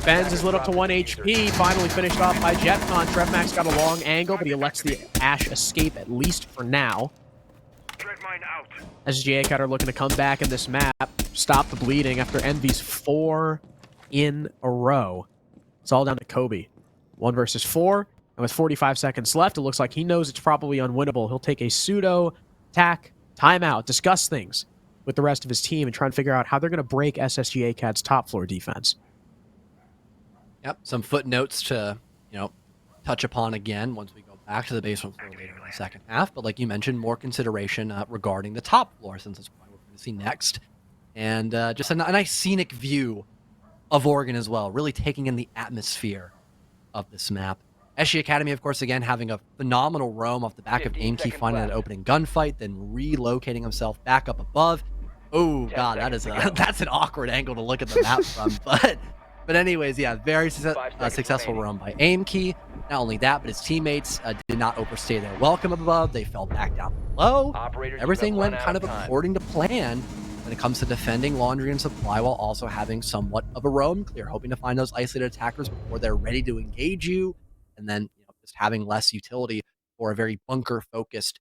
Benz is lit up to 1 HP, finally finished off by Jetcon. Trevmax got a long angle, but he lets the Ash escape, at least for now. SSG ACAD are looking to come back in this map, stop the bleeding after Envy's 4 in a row. It's all down to Kobe. 1 versus 4, and with 45 seconds left, it looks like he knows it's probably unwinnable. He'll take a pseudo tack timeout, discuss things with the rest of his team, and try and figure out how they're going to break SSG ACAD's top floor defense. Yep, some footnotes to, touch upon again once we go back to the basement floor later in the second half. But like you mentioned, more consideration regarding the top floor, since that's what we're going to see next. And just a nice scenic view of Oregon as well, really taking in the atmosphere of this map. SG Academy, of course, again, having a phenomenal roam off the back of Aimkey finding that opening gunfight, then relocating himself back up above. Oh, God, that's an awkward angle to look at the map from. But anyways, yeah, very successful roam by Aimkey. Not only that, but his teammates did not overstay their welcome above. They fell back down below. Everything went kind of according to plan when it comes to defending laundry and supply while also having somewhat of a roam clear, hoping to find those isolated attackers before they're ready to engage you, and then just having less utility for a very bunker-focused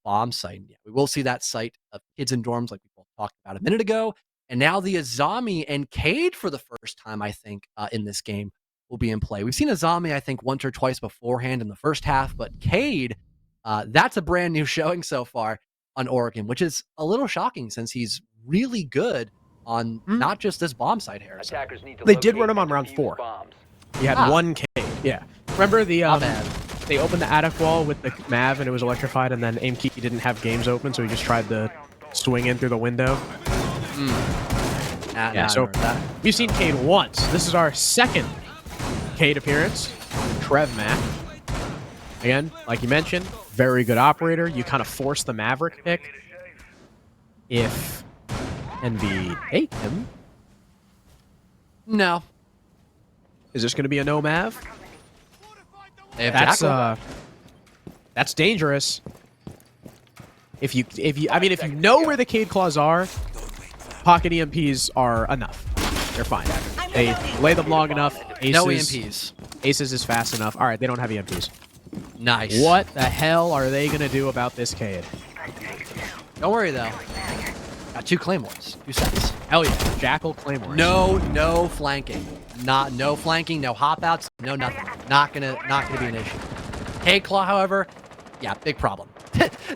bomb site. Yeah, we will see that site of kids in dorms like we both talked about a minute ago. And now the Azami and Cade for the first time, I think, in this game will be in play. We've seen Azami, I think, once or twice beforehand in the first half, but Cade, that's a brand new showing so far on Oregon, which is a little shocking since he's really good on not just this bomb site here. So. They did run him on round 4. He had 1 Cade, yeah. Remember the they opened the attic wall with the Mav and it was electrified, and then Aimkey didn't have games open, so he just tried to swing in through the window. Yeah, so we've seen Cade once. This is our second Cade appearance. Trevmac. Again, like you mentioned, very good operator. You kind of force the Maverick pick. If Envy take him, No. is this going to be a no Mav? They have Jackal. That's dangerous. If you know where the Cade Claws are, pocket EMPs are enough. They're fine. They lay them long enough. Aces, No EMPs. Aces is fast enough. All right, they don't have EMPs. Nice. What the hell are they going to do about this Cade? Don't worry, though. Got 2 Claymores. 2 sets. Hell yeah. Jackal Claymore. No flanking. No flanking, no hop outs, no nothing. Not gonna be an issue. Cade Claw, however, yeah, big problem.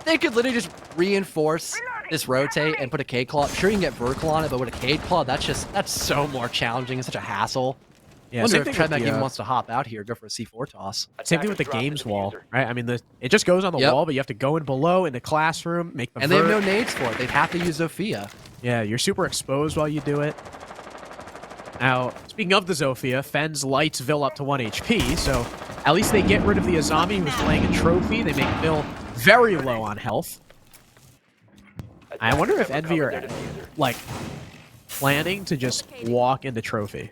They could literally just reinforce this rotate and put a Cade Claw. Sure, you can get vertical on it, but with a Cade Claw, that's so more challenging. It's such a hassle. Yeah, Wonder same if thing Treadmack with even the, wants to hop out here, go for a C4 toss. same thing with the games wall, right? I mean, it just goes on the wall, but you have to go in below in the classroom, make the And they have no nades for it. They'd have to use Zofia. Yeah, you're super exposed while you do it. Now, speaking of the Zofia, Fens lights Vil up to 1 HP, so at least they get rid of the Azami who's playing a trophy. They make Vil very low on health. I wonder if Envy are, like, planning to just walk into trophy.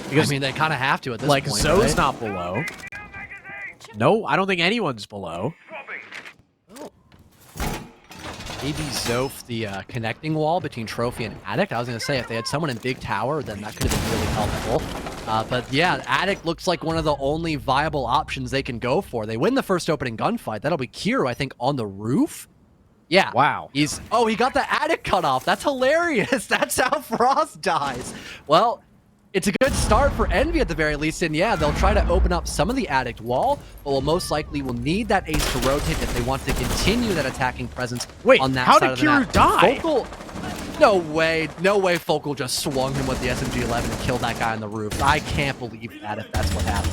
Because, I mean, they kind of have to at this like, point, Zoe's right? not below. No, I don't think anyone's below. Maybe Zof the connecting wall between Trophy and Addict. I was going to say, if they had someone in Big Tower, then that could have been really helpful. But yeah, Addict looks like one of the only viable options they can go for. They win the first opening gunfight. That'll be Kiro, I think, on the roof. Yeah. Wow. He got the Addict cut off. That's hilarious. That's how Frost dies. Well, it's a good start for Envy at the very least, and yeah, they'll try to open up some of the Addict wall, but will most likely will need that Ace to rotate if they want to continue that attacking presence on that side of the map. Wait, how did Kiru die? Focal, no way Focal just swung him with the SMG-11 and killed that guy on the roof. I can't believe that if that's what happened.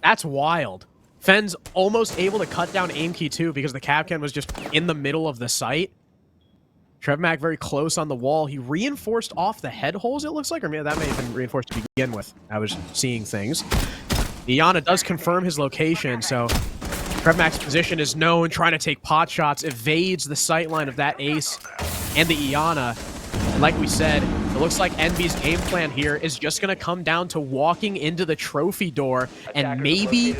That's wild. Fen's almost able to cut down aim key too because the Capcan was just in the middle of the site. Trevmac very close on the wall. He reinforced off the head holes, it looks like. Or maybe that may have been reinforced to begin with. I was seeing things. Iana does confirm his location, so Trevmac's position is known, trying to take pot shots, evades the sight line of that Ace and the Iana. And like we said, it looks like Envy's game plan here is just going to come down to walking into the trophy door and maybe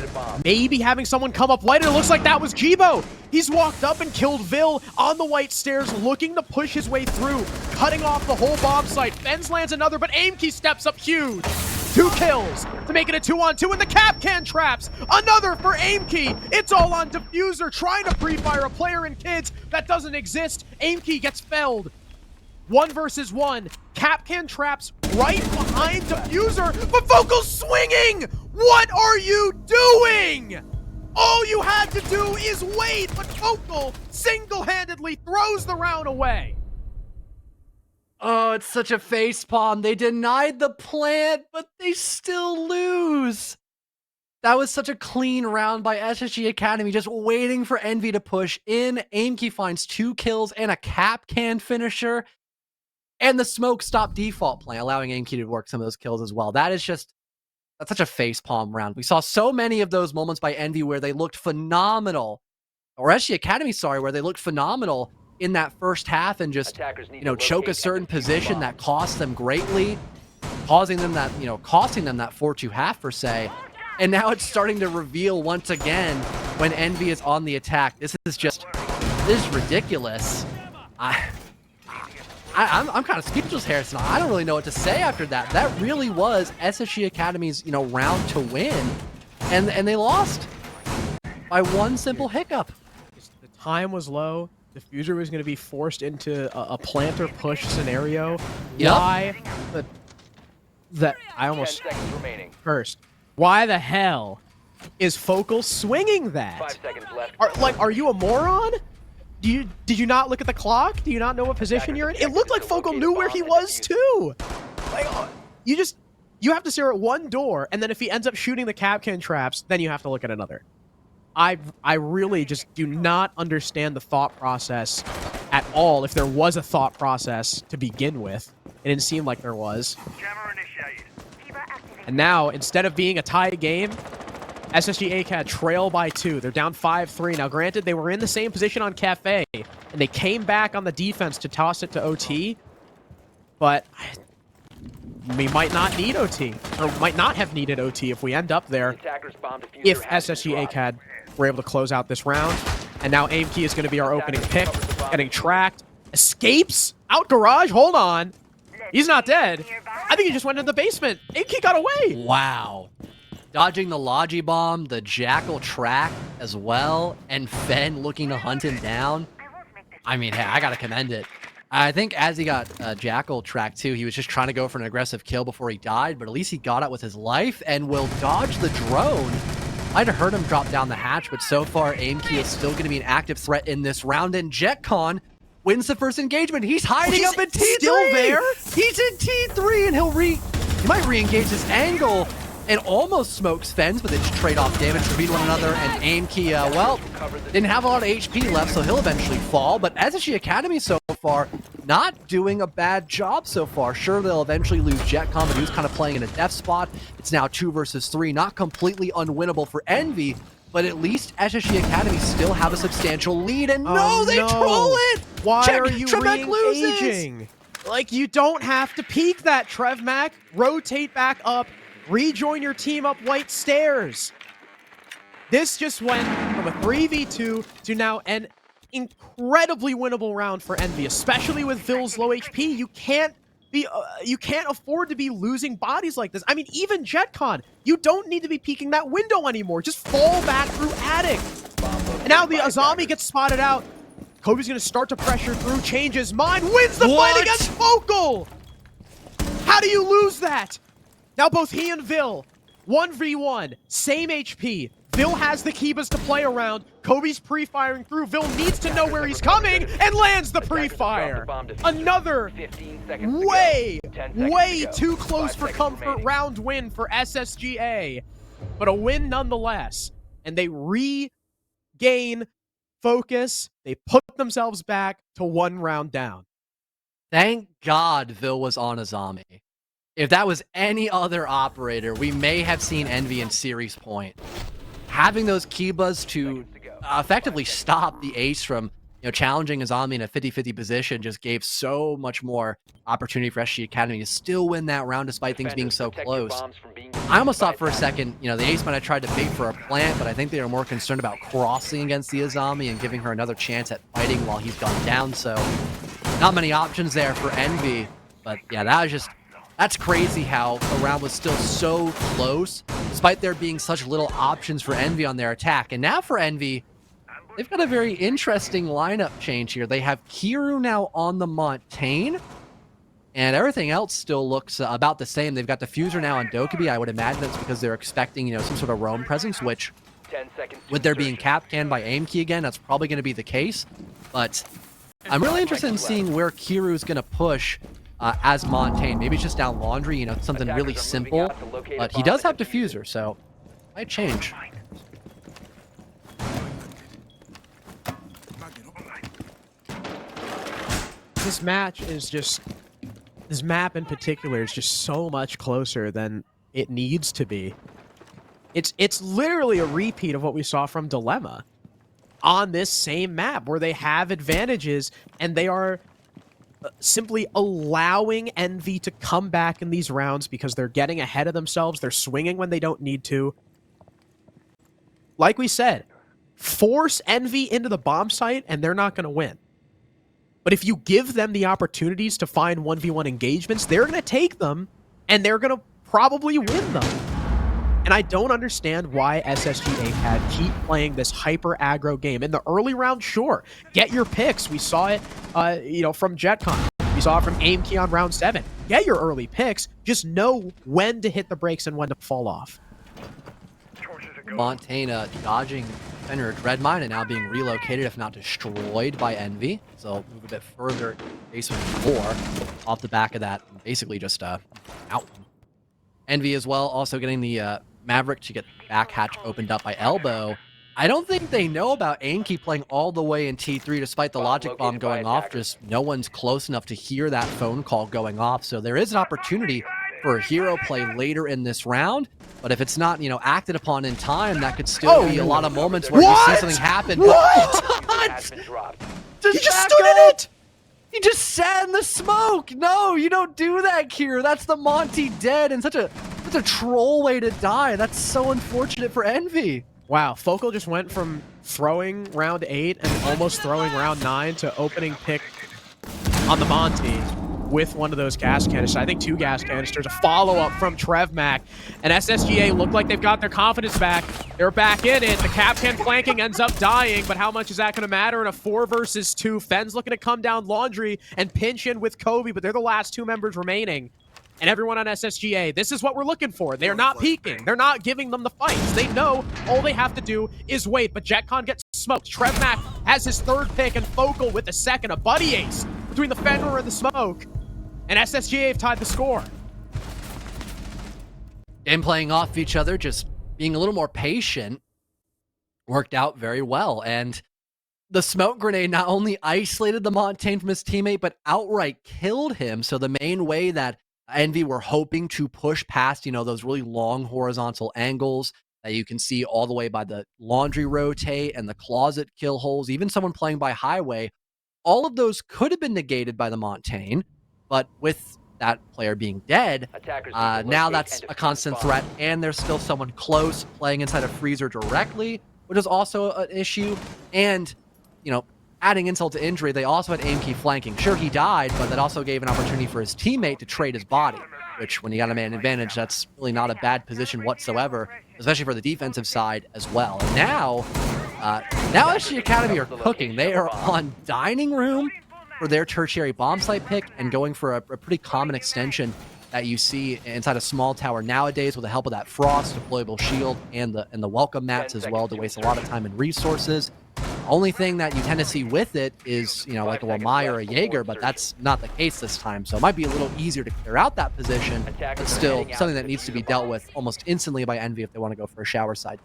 having someone come up lighter. It looks like that was Jibo. He's walked up and killed Vil on the white stairs, looking to push his way through, cutting off the whole bomb site. Fens lands another, but Aimkey steps up huge. 2 kills to make it a 2-on-2, and the Capcan traps. Another for Aimkey. It's all on Diffuser, trying to pre-fire a player in Kids that doesn't exist. Aimkey gets felled. 1 versus 1. Capcan traps right behind Diffuser, but Vocal's swinging! What are you doing? All you had to do is wait, but Vocal single-handedly throws the round away. Oh, it's such a facepalm. They denied the plant, but they still lose. That was such a clean round by SSG Academy, just waiting for Envy to push in. Aimkey finds 2 kills and a Capcan finisher. And the smoke stop default play, allowing Aimkey to work some of those kills as well. That's such a facepalm round. We saw so many of those moments by Envy where they looked phenomenal. Or SG Academy, sorry, where they looked phenomenal in that first half and just, choke a certain position that cost them greatly, costing them that 4-2 half per se. And now it's starting to reveal once again when Envy is on the attack. This is ridiculous. I'm kind of speechless, Harrison. I don't really know what to say after that. That really was SSG Academy's, round to win. And they lost by 1 simple hiccup. The time was low. Diffuser was going to be forced into a planter push scenario. Yep. Why? I almost cursed. Why the hell is Focal swinging that? 5 seconds left. Are you a moron? Did you not look at the clock? Do you not know what position you're in? It looked like Focal knew where he was too. Like, you have to stare at one door, and then if he ends up shooting the Capcan traps, then you have to look at another. I really just do not understand the thought process at all. If there was a thought process to begin with, it didn't seem like there was. And now, instead of being a tie game, SSG ACAD trail by 2. They're down 5-3. Now, granted, they were in the same position on Kafe, and they came back on the defense to toss it to OT, but we might not need OT, or might not have needed OT if we end up there, if SSG ACAD were able to close out this round. And now aim key is going to be our opening pick. Getting tracked. Escapes? Out garage? Hold on. He's not dead. I think he just went into the basement. Aim key got away. Wow. Dodging the Logi bomb, the Jackal track as well, and Fen looking to hunt him down. I mean, hey, I gotta commend it. I think as he got Jackal tracked too, he was just trying to go for an aggressive kill before he died, but at least he got out with his life and will dodge the drone. I'd have heard him drop down the hatch, but so far, Aimkey is still going to be an active threat in this round, and JetCon wins the first engagement. He's hiding up in T3! Still there? He's in T3, and he might re-engage this angle, and almost smokes Fens, but they just trade off damage to beat one another, and Aimkey, well, didn't have a lot of HP left, so he'll eventually fall, but SSG Academy so far, not doing a bad job so far. Sure, they'll eventually lose JetCon, but he was kind of playing in a death spot. It's now 2 versus 3, not completely unwinnable for Envy, but at least SSG Academy still have a substantial lead, and they troll it! Why are you re-engaging? Like, you don't have to peek that, TrevMac. Rotate back up, rejoin your team up White Stairs. This just went from a 3v2 to now an incredibly winnable round for Envy, especially with Phil's low HP. You can't afford to be losing bodies like this. I mean, even JetCon, you don't need to be peeking that window anymore. Just fall back through attic. And now the Azami gets spotted out. Kobe's gonna start to pressure through, change his mind, wins the fight against Focal! How do you lose that? Now both he and Vil, 1v1, same HP. Vil has the Kibas to play around. Kobe's pre-firing through. Vil needs to know where he's coming and lands the pre-fire. Another way too close for comfort round win for SSGA. But a win nonetheless. And they regain focus. They put themselves back to 1 round down. Thank God Vil was on Azami. If that was any other operator, we may have seen Envy in series point. Having those Kibas to effectively stop the ace from challenging Azami in a 50-50 position just gave so much more opportunity for SG Academy to still win that round despite things being so close. I almost thought for a second, the ace might have tried to bait for a plant, but I think they were more concerned about crossing against the Azami and giving her another chance at fighting while he's gone down, so not many options there for Envy. But yeah, that's crazy how the round was still so close, despite there being such little options for Envy on their attack. And now for Envy, they've got a very interesting lineup change here. They have Kiru now on the Montaigne, and everything else still looks about the same. They've got Diffuser now on Dokkaebi. I would imagine that's because they're expecting, some sort of roam presence, which, with there being cap canned by Aimkey again, that's probably going to be the case. But I'm really interested in seeing where Kiru's going to push as Montaigne. Maybe it's just down Laundry, something really simple. But he does have Diffuser, so might change. This match is just... This map in particular is just so much closer than it needs to be. It's literally a repeat of what we saw from Dilemma on this same map, where they have advantages and they are simply allowing Envy to come back in these rounds because they're getting ahead of themselves. They're swinging when they don't need to. Like we said, force Envy into the bomb site and they're not going to win. But if you give them the opportunities to find 1v1 engagements, they're going to take them and they're going to probably win them. And I don't understand why SSG ACAD keep playing this hyper aggro game. In the early round, sure, get your picks. We saw it, from JetCon. We saw it from Aimkey on round 7. Get your early picks. Just know when to hit the brakes and when to fall off. Montaigne dodging Fenrir Dreadmine and now being relocated, if not destroyed, by Envy. So move a bit further, basement 4, off the back of that, basically just out. Envy as well, also getting the Maverick to get back hatch opened up by Elbow. I don't think they know about Aimkey playing all the way in T3 despite the logic bomb going off. Just no one's close enough to hear that phone call going off. So there is an opportunity for a hero play later in this round. But if it's not, acted upon in time, that could still be a lot of moments where you see something happen. Has been dropped. He just stood in it! He just sat in the smoke. No, you don't do that, Kira. That's the Monty dead, and such a troll way to die. That's so unfortunate for Envy. Wow, Focal just went from throwing round 8 and almost throwing round 9 to opening pick on the Monty with one of those gas canisters. I think 2 gas canisters, a follow-up from TrevMac. And SSGA look like they've got their confidence back. They're back in it. The Capcan flanking ends up dying, but how much is that going to matter in a 4 versus 2? Fenn's looking to come down Laundry and pinch in with Kobe, but they're the last 2 members remaining. And everyone on SSGA, this is what we're looking for. They're not peeking. They're not giving them the fights. They know all they have to do is wait, but JetCon gets smoked. TrevMac has his 3rd pick and Focal with the 2nd. A buddy ace between the Fenrir and the smoke. And SSGA have tied the score. And playing off each other, just being a little more patient, worked out very well. And the smoke grenade not only isolated the Montaigne from his teammate, but outright killed him. So the main way that Envy were hoping to push past, those really long horizontal angles that you can see all the way by the laundry rotate and the closet kill holes, even someone playing by highway, all of those could have been negated by the Montaigne. But with that player being dead, now that's a constant threat, and there's still someone close playing inside a freezer directly, which is also an issue. And, adding insult to injury, they also had aim key flanking. Sure, he died, but that also gave an opportunity for his teammate to trade his body, which when you got a man advantage, that's really not a bad position whatsoever, especially for the defensive side as well. And now SG Academy are cooking. They are on dining room for their tertiary bomb site pick and going for a pretty common extension that you see inside a small tower nowadays with the help of that frost, deployable shield, and the welcome mats as well to waste a lot of time and resources. Only thing that you tend to see with it is, like a Wamai or a Jaeger, but that's not the case this time. So it might be a little easier to clear out that position, but still something that needs to be dealt with almost instantly by Envy if they want to go for a shower side.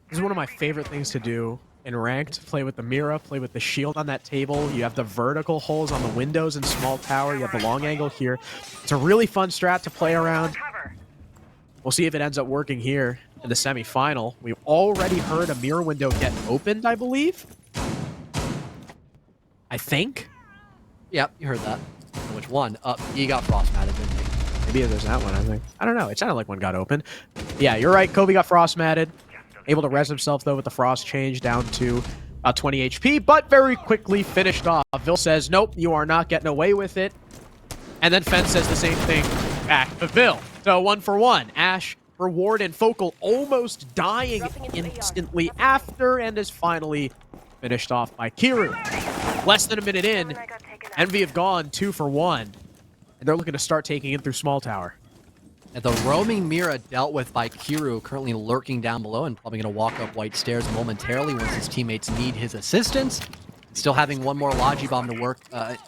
This is one of my favorite things to do in ranked. Play with the Mira, play with the shield on that table. You have the vertical holes on the windows in small tower. You have the long angle here. It's a really fun strat to play around. We'll see if it ends up working here in the semifinal. We've already heard a mirror window get opened, I believe. I think. Yep, you heard that. Which one? He got frostmatted, didn't he? Maybe there's that one, I think. I don't know. It sounded like one got open. Yeah, you're right. Kobe got frostmatted. Able to res himself, though, with the frost change down to about 20 HP, but very quickly finished off. Vil says, nope, you are not getting away with it. And then Fenn says the same thing back to Vil. So 1 for 1. Ash, Reward, and Focal almost dying instantly after, and is finally finished off by Kiru. Less than a minute in, Envy have gone 2 for 1. And they're looking to start taking in through small tower. And the roaming Mira dealt with by Kiru, currently lurking down below and probably going to walk up white stairs momentarily once his teammates need his assistance. Still having one more Logi Bomb to work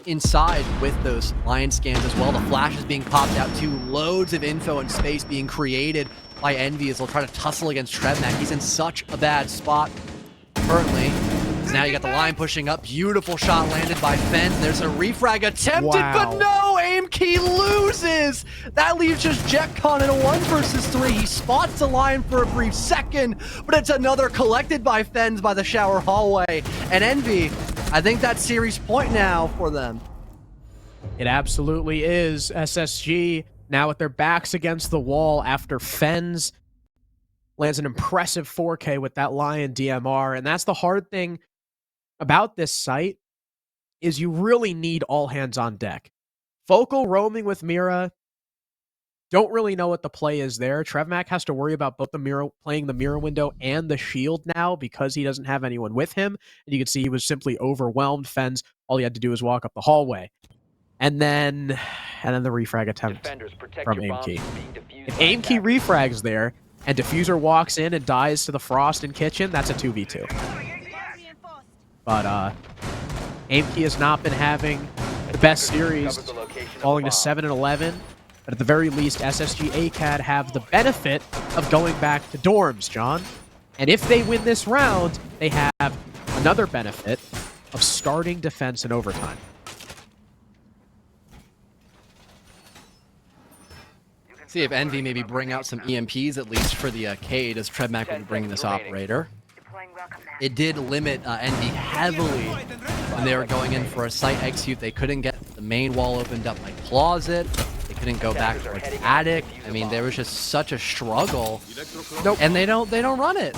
inside with those Lion scans as well. The flash is being popped out too. Loads of info and space being created by Envy as they'll try to tussle against TrevMac. He's in such a bad spot currently. So now you got the line pushing up. Beautiful shot landed by Fenn. There's a refrag attempted, but no! Aim key loses! That leaves just JetCon in a 1 versus 3. He spots the line for a brief second, but it's another collected by Fenns by the shower hallway. And Envy, I think that's series point now for them. It absolutely is. SSG now with their backs against the wall after Fenns lands an impressive 4K with that Lion DMR. And that's the hard thing about this site is you really need all hands on deck. Focal roaming with Mira, don't really know what the play is there. TrevMac has to worry about both the Mira playing the Mira window and the shield now because he doesn't have anyone with him. And you can see he was simply overwhelmed. Fenns, all he had to do was walk up the hallway. And then the refrag attempt from Aimkey. If Aimkey refrags there and Diffuser walks in and dies to the Frost in Kitchen, that's a 2v2. But Aimkey has not been having the best series, falling to 7-11. But at the very least, SSG ACAD have the benefit of going back to dorms, John. And if they win this round, they have another benefit of starting defense in overtime. See if Envy maybe bring out some EMPs at least for the Cade, as Trebmac will be bringing this operator. It did limit Envy heavily when they were going in for a site execute. They couldn't get the main wall opened up by Closet. They couldn't go back towards Attic. I mean, there was just such a struggle. Nope. And they don't run it.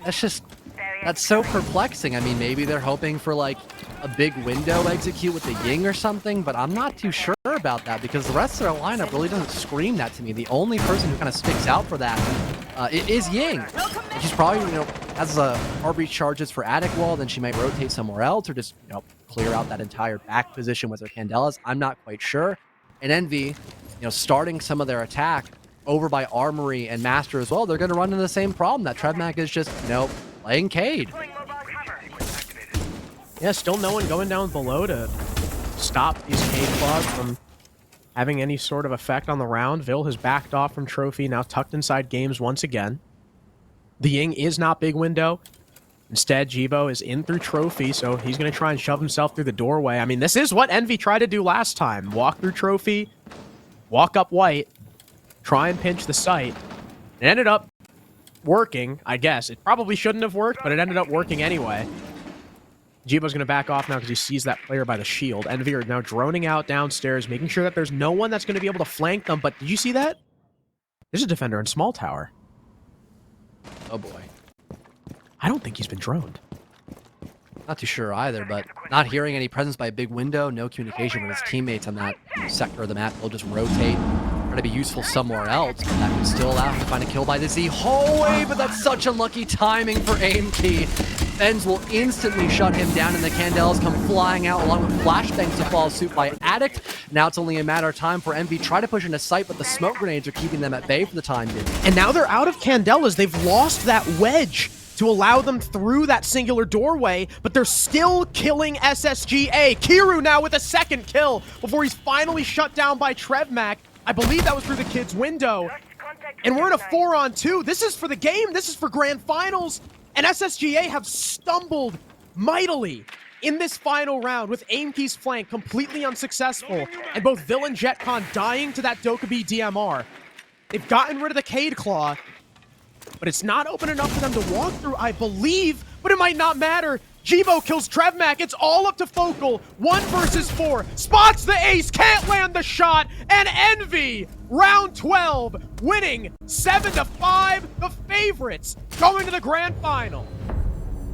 That's so perplexing. I mean, maybe they're hoping for like a big window execute with the Ying or something, but I'm not too sure about that because the rest of their lineup really doesn't scream that to me. The only person who kind of sticks out for that is Ying. She's probably, has RB charges for Attic wall, then she might rotate somewhere else or just, clear out that entire back position with her Candelas. I'm not quite sure. And Envy, starting some of their attack over by Armory and Master as well, they're going to run into the same problem that Trebmac is just, playing Cade. Yeah, still no one going down below to stop these Cade Claws from having any sort of effect on the round. Vil has backed off from Trophy, now tucked inside games once again. The Ying is not big window. Instead, Jibo is in through Trophy, so he's going to try and shove himself through the doorway. I mean, this is what Envy tried to do last time. Walk through Trophy, walk up White, try and pinch the site. It ended up working, I guess. It probably shouldn't have worked, but it ended up working anyway. Jibo's going to back off now because he sees that player by the shield. Envy are now droning out downstairs, making sure that there's no one that's going to be able to flank them. But did you see that? There's a defender in small tower. Oh boy. I don't think he's been droned. Not too sure either, but not hearing any presence by a big window, no communication with his teammates on that sector of the map. They'll just rotate, try to be useful somewhere else, but that would still allow him to find a kill by the Z hallway, but that's such unlucky timing for AimKey. Benz will instantly shut him down, and the Candelas come flying out along with flashbangs to follow suit by Addict. Now it's only a matter of time for Envy try to push into sight, but the smoke grenades are keeping them at bay for the time being. And now they're out of Candelas. They've lost that wedge to allow them through that singular doorway, but they're still killing SSGA. Kiru now with a second kill before he's finally shut down by Trebmac. I believe that was through the kid's window. And we're in a 4-on-2. This is for the game. This is for grand finals. And SSGA have stumbled mightily in this final round with AimKey's flank completely unsuccessful and both Vil and JetCon dying to that Dokkaebi DMR. They've gotten rid of the Cade Claw, but it's not open enough for them to walk through, I believe, but it might not matter. Jibo kills Trebmac. It's all up to Focal. 1 versus 4. Spots the ace, can't land the shot, and Envy, round 12, winning 7-5. The favorites going to the grand final.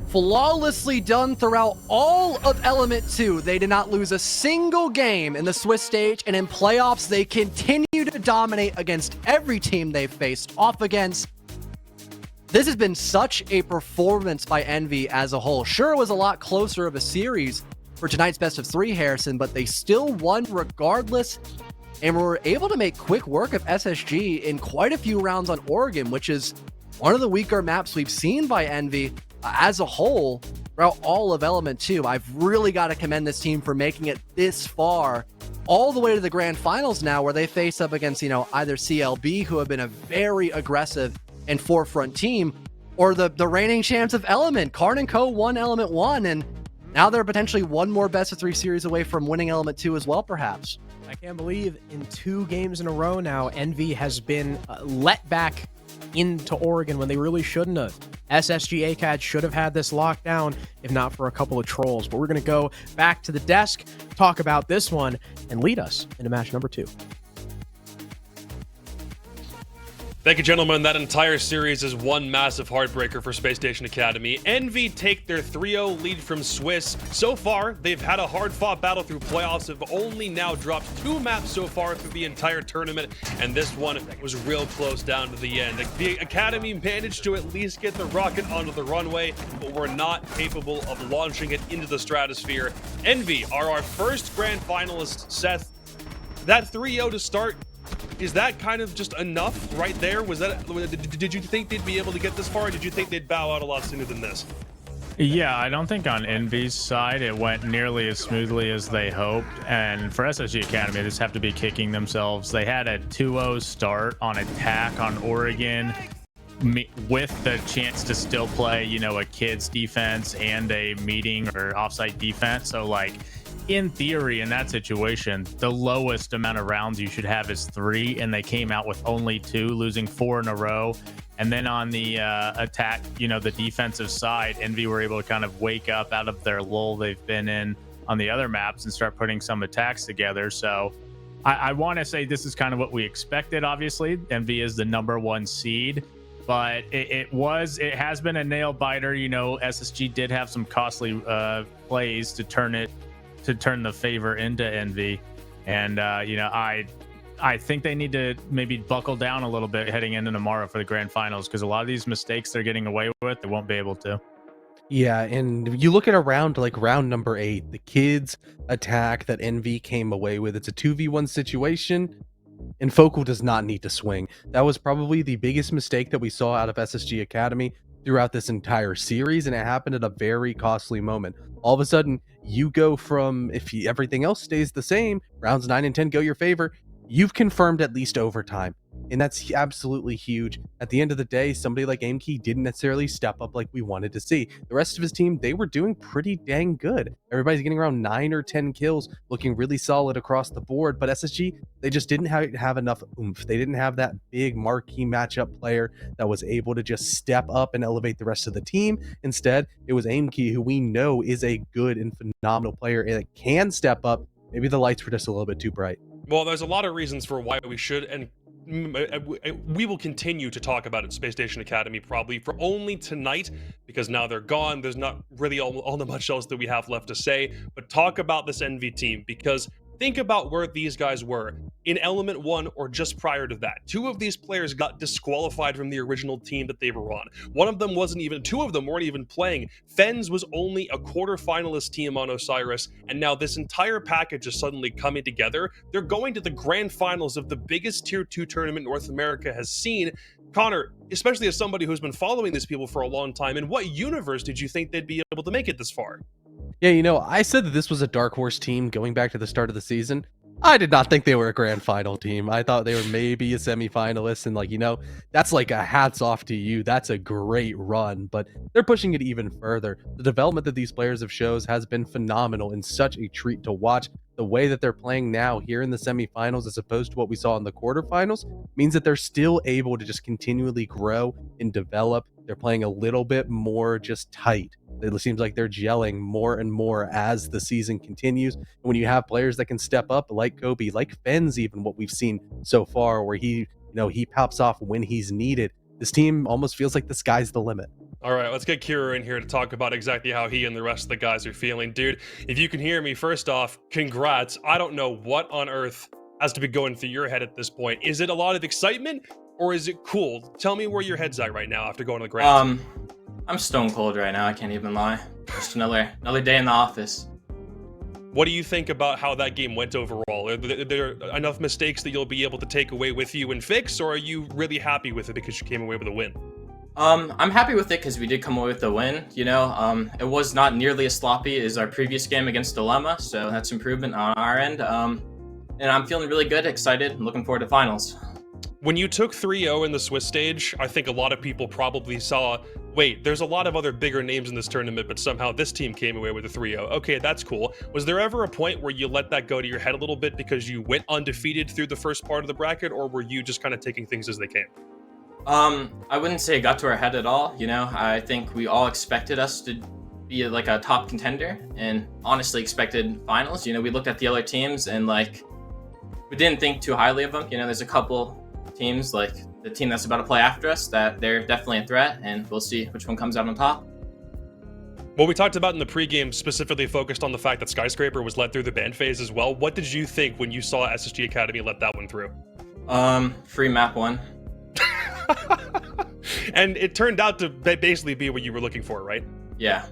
Flawlessly done throughout all of Element 2. They did not lose a single game in the Swiss stage, and in playoffs, they continue to dominate against every team they've faced off against. This has been such a performance by Envy as a whole. Sure, it was a lot closer of a series for tonight's best of 3, Harrison, but they still won regardless and were able to make quick work of SSG in quite a few rounds on Oregon, which is one of the weaker maps we've seen by Envy as a whole throughout all of Element 2. I've really got to commend this team for making it this far, all the way to the grand finals now, where they face up against, either CLB, who have been a very aggressive and forefront team, or the reigning champs of Element. Karn & Co. won Element 1, and now they're potentially one more best of 3 series away from winning Element 2 as well, perhaps. I can't believe in 2 games in a row now, Envy has been let back into Oregon when they really shouldn't have. SSG ACAD should have had this locked down if not for a couple of trolls. But we're going to go back to the desk, talk about this one, and lead us into match number 2. Thank you, gentlemen. That entire series is one massive heartbreaker for Spacestation Academy. Envy take their 3-0 lead from Swiss. So far, they've had a hard-fought battle through playoffs, have only now dropped 2 maps so far through the entire tournament, and this one was real close down to the end. The Academy managed to at least get the rocket onto the runway, but were not capable of launching it into the stratosphere. Envy are our first grand finalists, Seth. That 3-0 to start, is that kind of just enough right there? Did you think they'd be able to get this far, or did you think they'd bow out a lot sooner than this? Yeah, I don't think on Envy's side it went nearly as smoothly as they hoped. And for SSG Academy, they just have to be kicking themselves. They had a 2-0 start on attack on Oregon with the chance to still play, a kids defense and a meeting or offsite defense. So in theory, in that situation, the lowest amount of rounds you should have is 3, and they came out with only 2, losing 4 in a row. And then on the attack, the defensive side, Envy were able to kind of wake up out of their lull they've been in on the other maps and start putting some attacks together. So I want to say this is kind of what we expected. Obviously, Envy is the #1 seed, but it has been a nail biter. SSG did have some costly plays to turn the favor into Envy, and I think they need to maybe buckle down a little bit heading into tomorrow for the grand finals, because a lot of these mistakes they're getting away with, they won't be able to. Yeah, and you look at round number 8, the kids attack that Envy came away with. It's a 2v1 situation, and Focal does not need to swing. That was probably the biggest mistake that we saw out of SSG Academy throughout this entire series, and it happened at a very costly moment. All of a sudden, you go from, everything else stays the same, rounds 9 and 10 go your favor, you've confirmed at least overtime. And that's absolutely huge. At the end of the day, somebody like Aimkey didn't necessarily step up like we wanted to see. The rest of his team, they were doing pretty dang good. Everybody's getting around 9 or 10 kills, looking really solid across the board. But SSG, they just didn't have enough oomph. They didn't have that big marquee matchup player that was able to just step up and elevate the rest of the team. Instead, it was Aimkey, who we know is a good and phenomenal player and that can step up. Maybe the lights were just a little bit too bright. Well, there's a lot of reasons for why we should, and we will continue to talk about it, Spacestation Academy, probably for only tonight, because now they're gone. There's not really all that much else that we have left to say, but talk about this Envy team, because think about where these guys were in Element 1 or just prior to that. 2 of these players got disqualified from the original team that they were on. 2 of them weren't even playing. Fens was only a quarterfinalist team on Osiris, and now this entire package is suddenly coming together. They're going to the grand finals of the biggest Tier 2 tournament North America has seen. Connor, especially as somebody who's been following these people for a long time, in what universe did you think they'd be able to make it this far? Yeah, I said that this was a dark horse team going back to the start of the season. I did not think they were a grand final team. I thought they were maybe a semifinalist, and that's like a hats off to you. That's a great run, but they're pushing it even further. The development that these players have shown has been phenomenal and such a treat to watch. The way that they're playing now here in the semifinals as opposed to what we saw in the quarterfinals means that they're still able to just continually grow and develop. They're playing a little bit more just tight. It seems like they're gelling more and more as the season continues. And when you have players that can step up, like Kobe, like Fens, even what we've seen so far, where he pops off when he's needed, this team almost feels like the sky's the limit. All right, let's get Kira in here to talk about exactly how he and the rest of the guys are feeling. Dude, if you can hear me, first off, congrats. I don't know what on earth has to be going through your head at this point. Is it a lot of excitement or is it cool? Tell me where your head's at right now after going to the grand. I'm stone cold right now, I can't even lie. Just another day in the office. What do you think about how that game went overall? Are there enough mistakes that you'll be able to take away with you and fix, or are you really happy with it because you came away with a win? I'm happy with it because we did come away with the win, It was not nearly as sloppy as our previous game against Dilemma, so that's improvement on our end. And I'm feeling really good, excited, and looking forward to finals. When you took 3-0 in the Swiss stage, I think a lot of people probably saw, wait, there's a lot of other bigger names in this tournament, but somehow this team came away with a 3-0. Okay, that's cool. Was there ever a point where you let that go to your head a little bit because you went undefeated through the first part of the bracket, or were you just kind of taking things as they came? I wouldn't say it got to our head at all, I think we all expected us to be like a top contender and honestly expected finals. We looked at the other teams and we didn't think too highly of them. There's a couple teams like the team that's about to play after us that they're definitely a threat, and we'll see which one comes out on top. What we talked about in the pregame specifically focused on the fact that Skyscraper was let through the ban phase as well. What did you think when you saw SSG Academy let that one through? Free map 1. And it turned out to basically be what you were looking for, right? Yeah.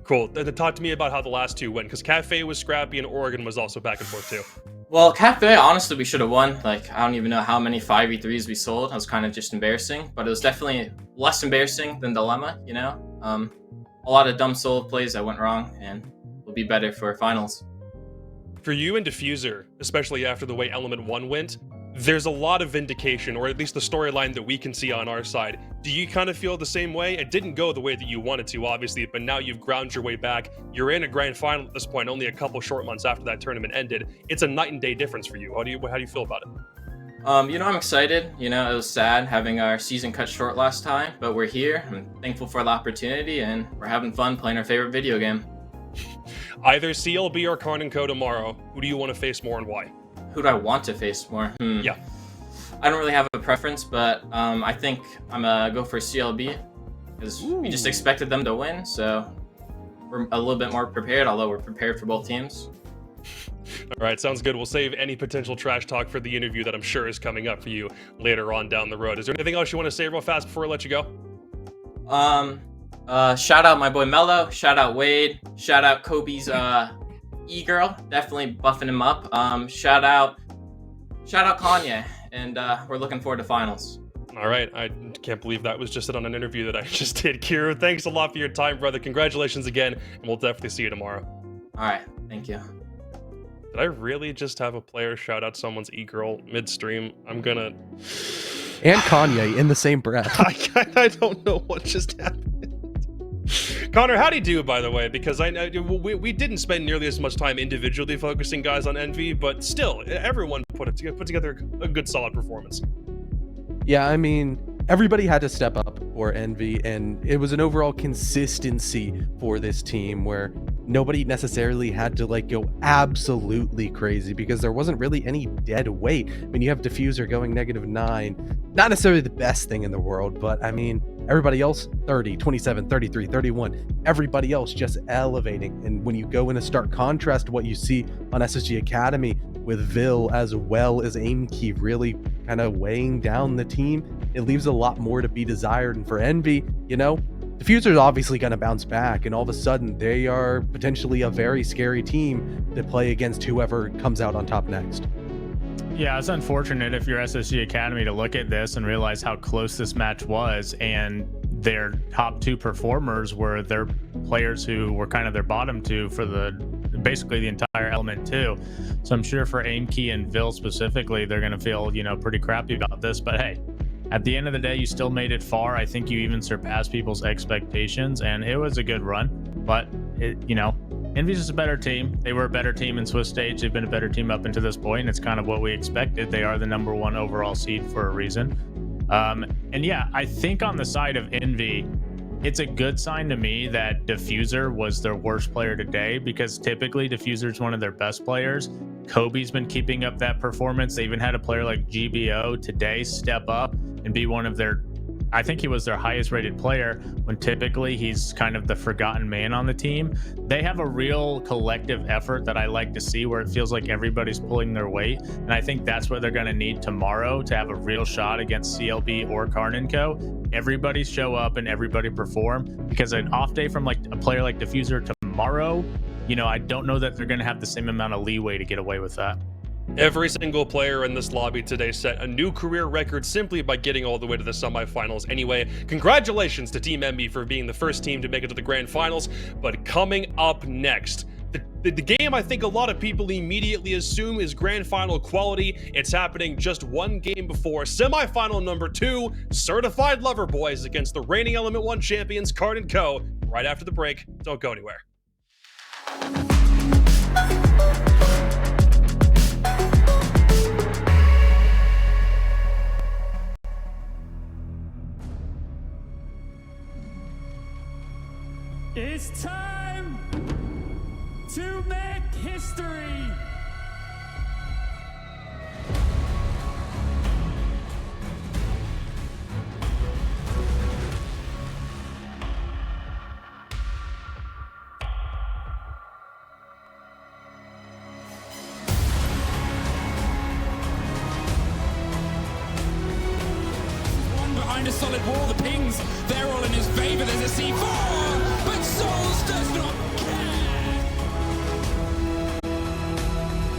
Cool. Then talk to me about how the last 2 went, because Kafe was scrappy and Oregon was also back and forth too. Well, Kafe, honestly, we should have won. I don't even know how many 5v3s we sold. It was kind of just embarrassing, but it was definitely less embarrassing than Dilemma, A lot of dumb solo plays that went wrong, and will be better for finals. For you and Diffuser, especially after the way Element 1 went, there's a lot of vindication, or at least the storyline that we can see on our side. Do you kind of feel the same way? It didn't go the way that you wanted to, obviously, but now you've ground your way back. You're in a grand final at this point, only a couple short months after that tournament ended. It's a night and day difference for you. How do you feel about it? You know, I'm excited. You know, it was sad having our season cut short last time, but we're here. I'm thankful for the opportunity, and we're having fun playing our favorite video game. Either CLB or Karn & Co tomorrow. Who do you want to face more and why? Who do I want to face more? Yeah. I don't really have a preference, but I think I'm gonna go for CLB because we just expected them to win, so we're a little bit more prepared, although we're prepared for both teams. All right, sounds good. We'll save any potential trash talk for the interview that I'm sure is coming up for you later on down the road. Is there anything else you want to say real fast before I let you go? Shout out my boy Mello, shout out Wade, shout out Kobe's e-girl, definitely buffing him up. Shout out Kanye, and we're looking forward to finals. All right, I can't believe that was just on an interview that I just did. Kira, thanks a lot for your time, brother. Congratulations again, and we'll definitely see you tomorrow. All right, thank you. Did I really just have a player shout out someone's e-girl midstream? I'm gonna... And Kanye in the same breath. I don't know what just happened. Connor, how'd he do, by the way? Because I know we didn't spend nearly as much time individually focusing guys on Envy, but still, everyone put together a good, solid performance. Yeah, I mean, everybody had to step up for Envy, and it was an overall consistency for this team where nobody necessarily had to like go absolutely crazy because there wasn't really any dead weight. I mean, you have Diffuser going -9, not necessarily the best thing in the world, but I mean, everybody else 30, 27, 33, 31, everybody else just elevating. And when you go in a stark contrast to what you see on SSG Academy with Vil as well as Aimkey really kind of weighing down the team, it leaves a lot more to be desired. And for Envy, you know, Diffuser's obviously going to bounce back, and all of a sudden they are potentially a very scary team to play against whoever comes out on top next. Yeah, it's unfortunate if you're SSG Academy to look at this and realize how close this match was, and their top two performers were their players who were kind of their bottom two for basically the entire element two. So I'm sure for Aimkey and Vil specifically, they're going to feel, you know, pretty crappy about this, but hey, at the end of the day, you still made it far. I think you even surpassed people's expectations, and it was a good run. But, you know, Envy's just a better team. They were a better team in Swiss stage. They've been a better team up until this point, and it's kind of what we expected. They are the #1 overall seed for a reason. And yeah, I think on the side of Envy, it's a good sign to me that Diffuser was their worst player today, because typically Diffuser is one of their best players. Kobe's been keeping up that performance. They even had a player like GBO today step up and be one of their, I think he was their highest rated player, when typically he's kind of the forgotten man on the team. They have a real collective effort that I like to see, where it feels like everybody's pulling their weight. And I think that's what they're going to need tomorrow to have a real shot against CLB or Karn & Co. Everybody show up and everybody perform, because an off day from like a player like Diffuser tomorrow, you know, I don't know that they're going to have the same amount of leeway to get away with that. Every single player in this lobby today set a new career record simply by getting all the way to the semifinals. Anyway, congratulations to Team Envy for being the first team to make it to the grand finals. But coming up next, the game I think a lot of people immediately assume is grand final quality. It's happening just one game before semifinal number 2, Certified Lover Boys against the reigning Element 1 champions, Karn & Co. Right after the break. Don't go anywhere. It's time to make history! One behind a solid wall, the pings, they're all in his favor. There's a C4, but Souls does not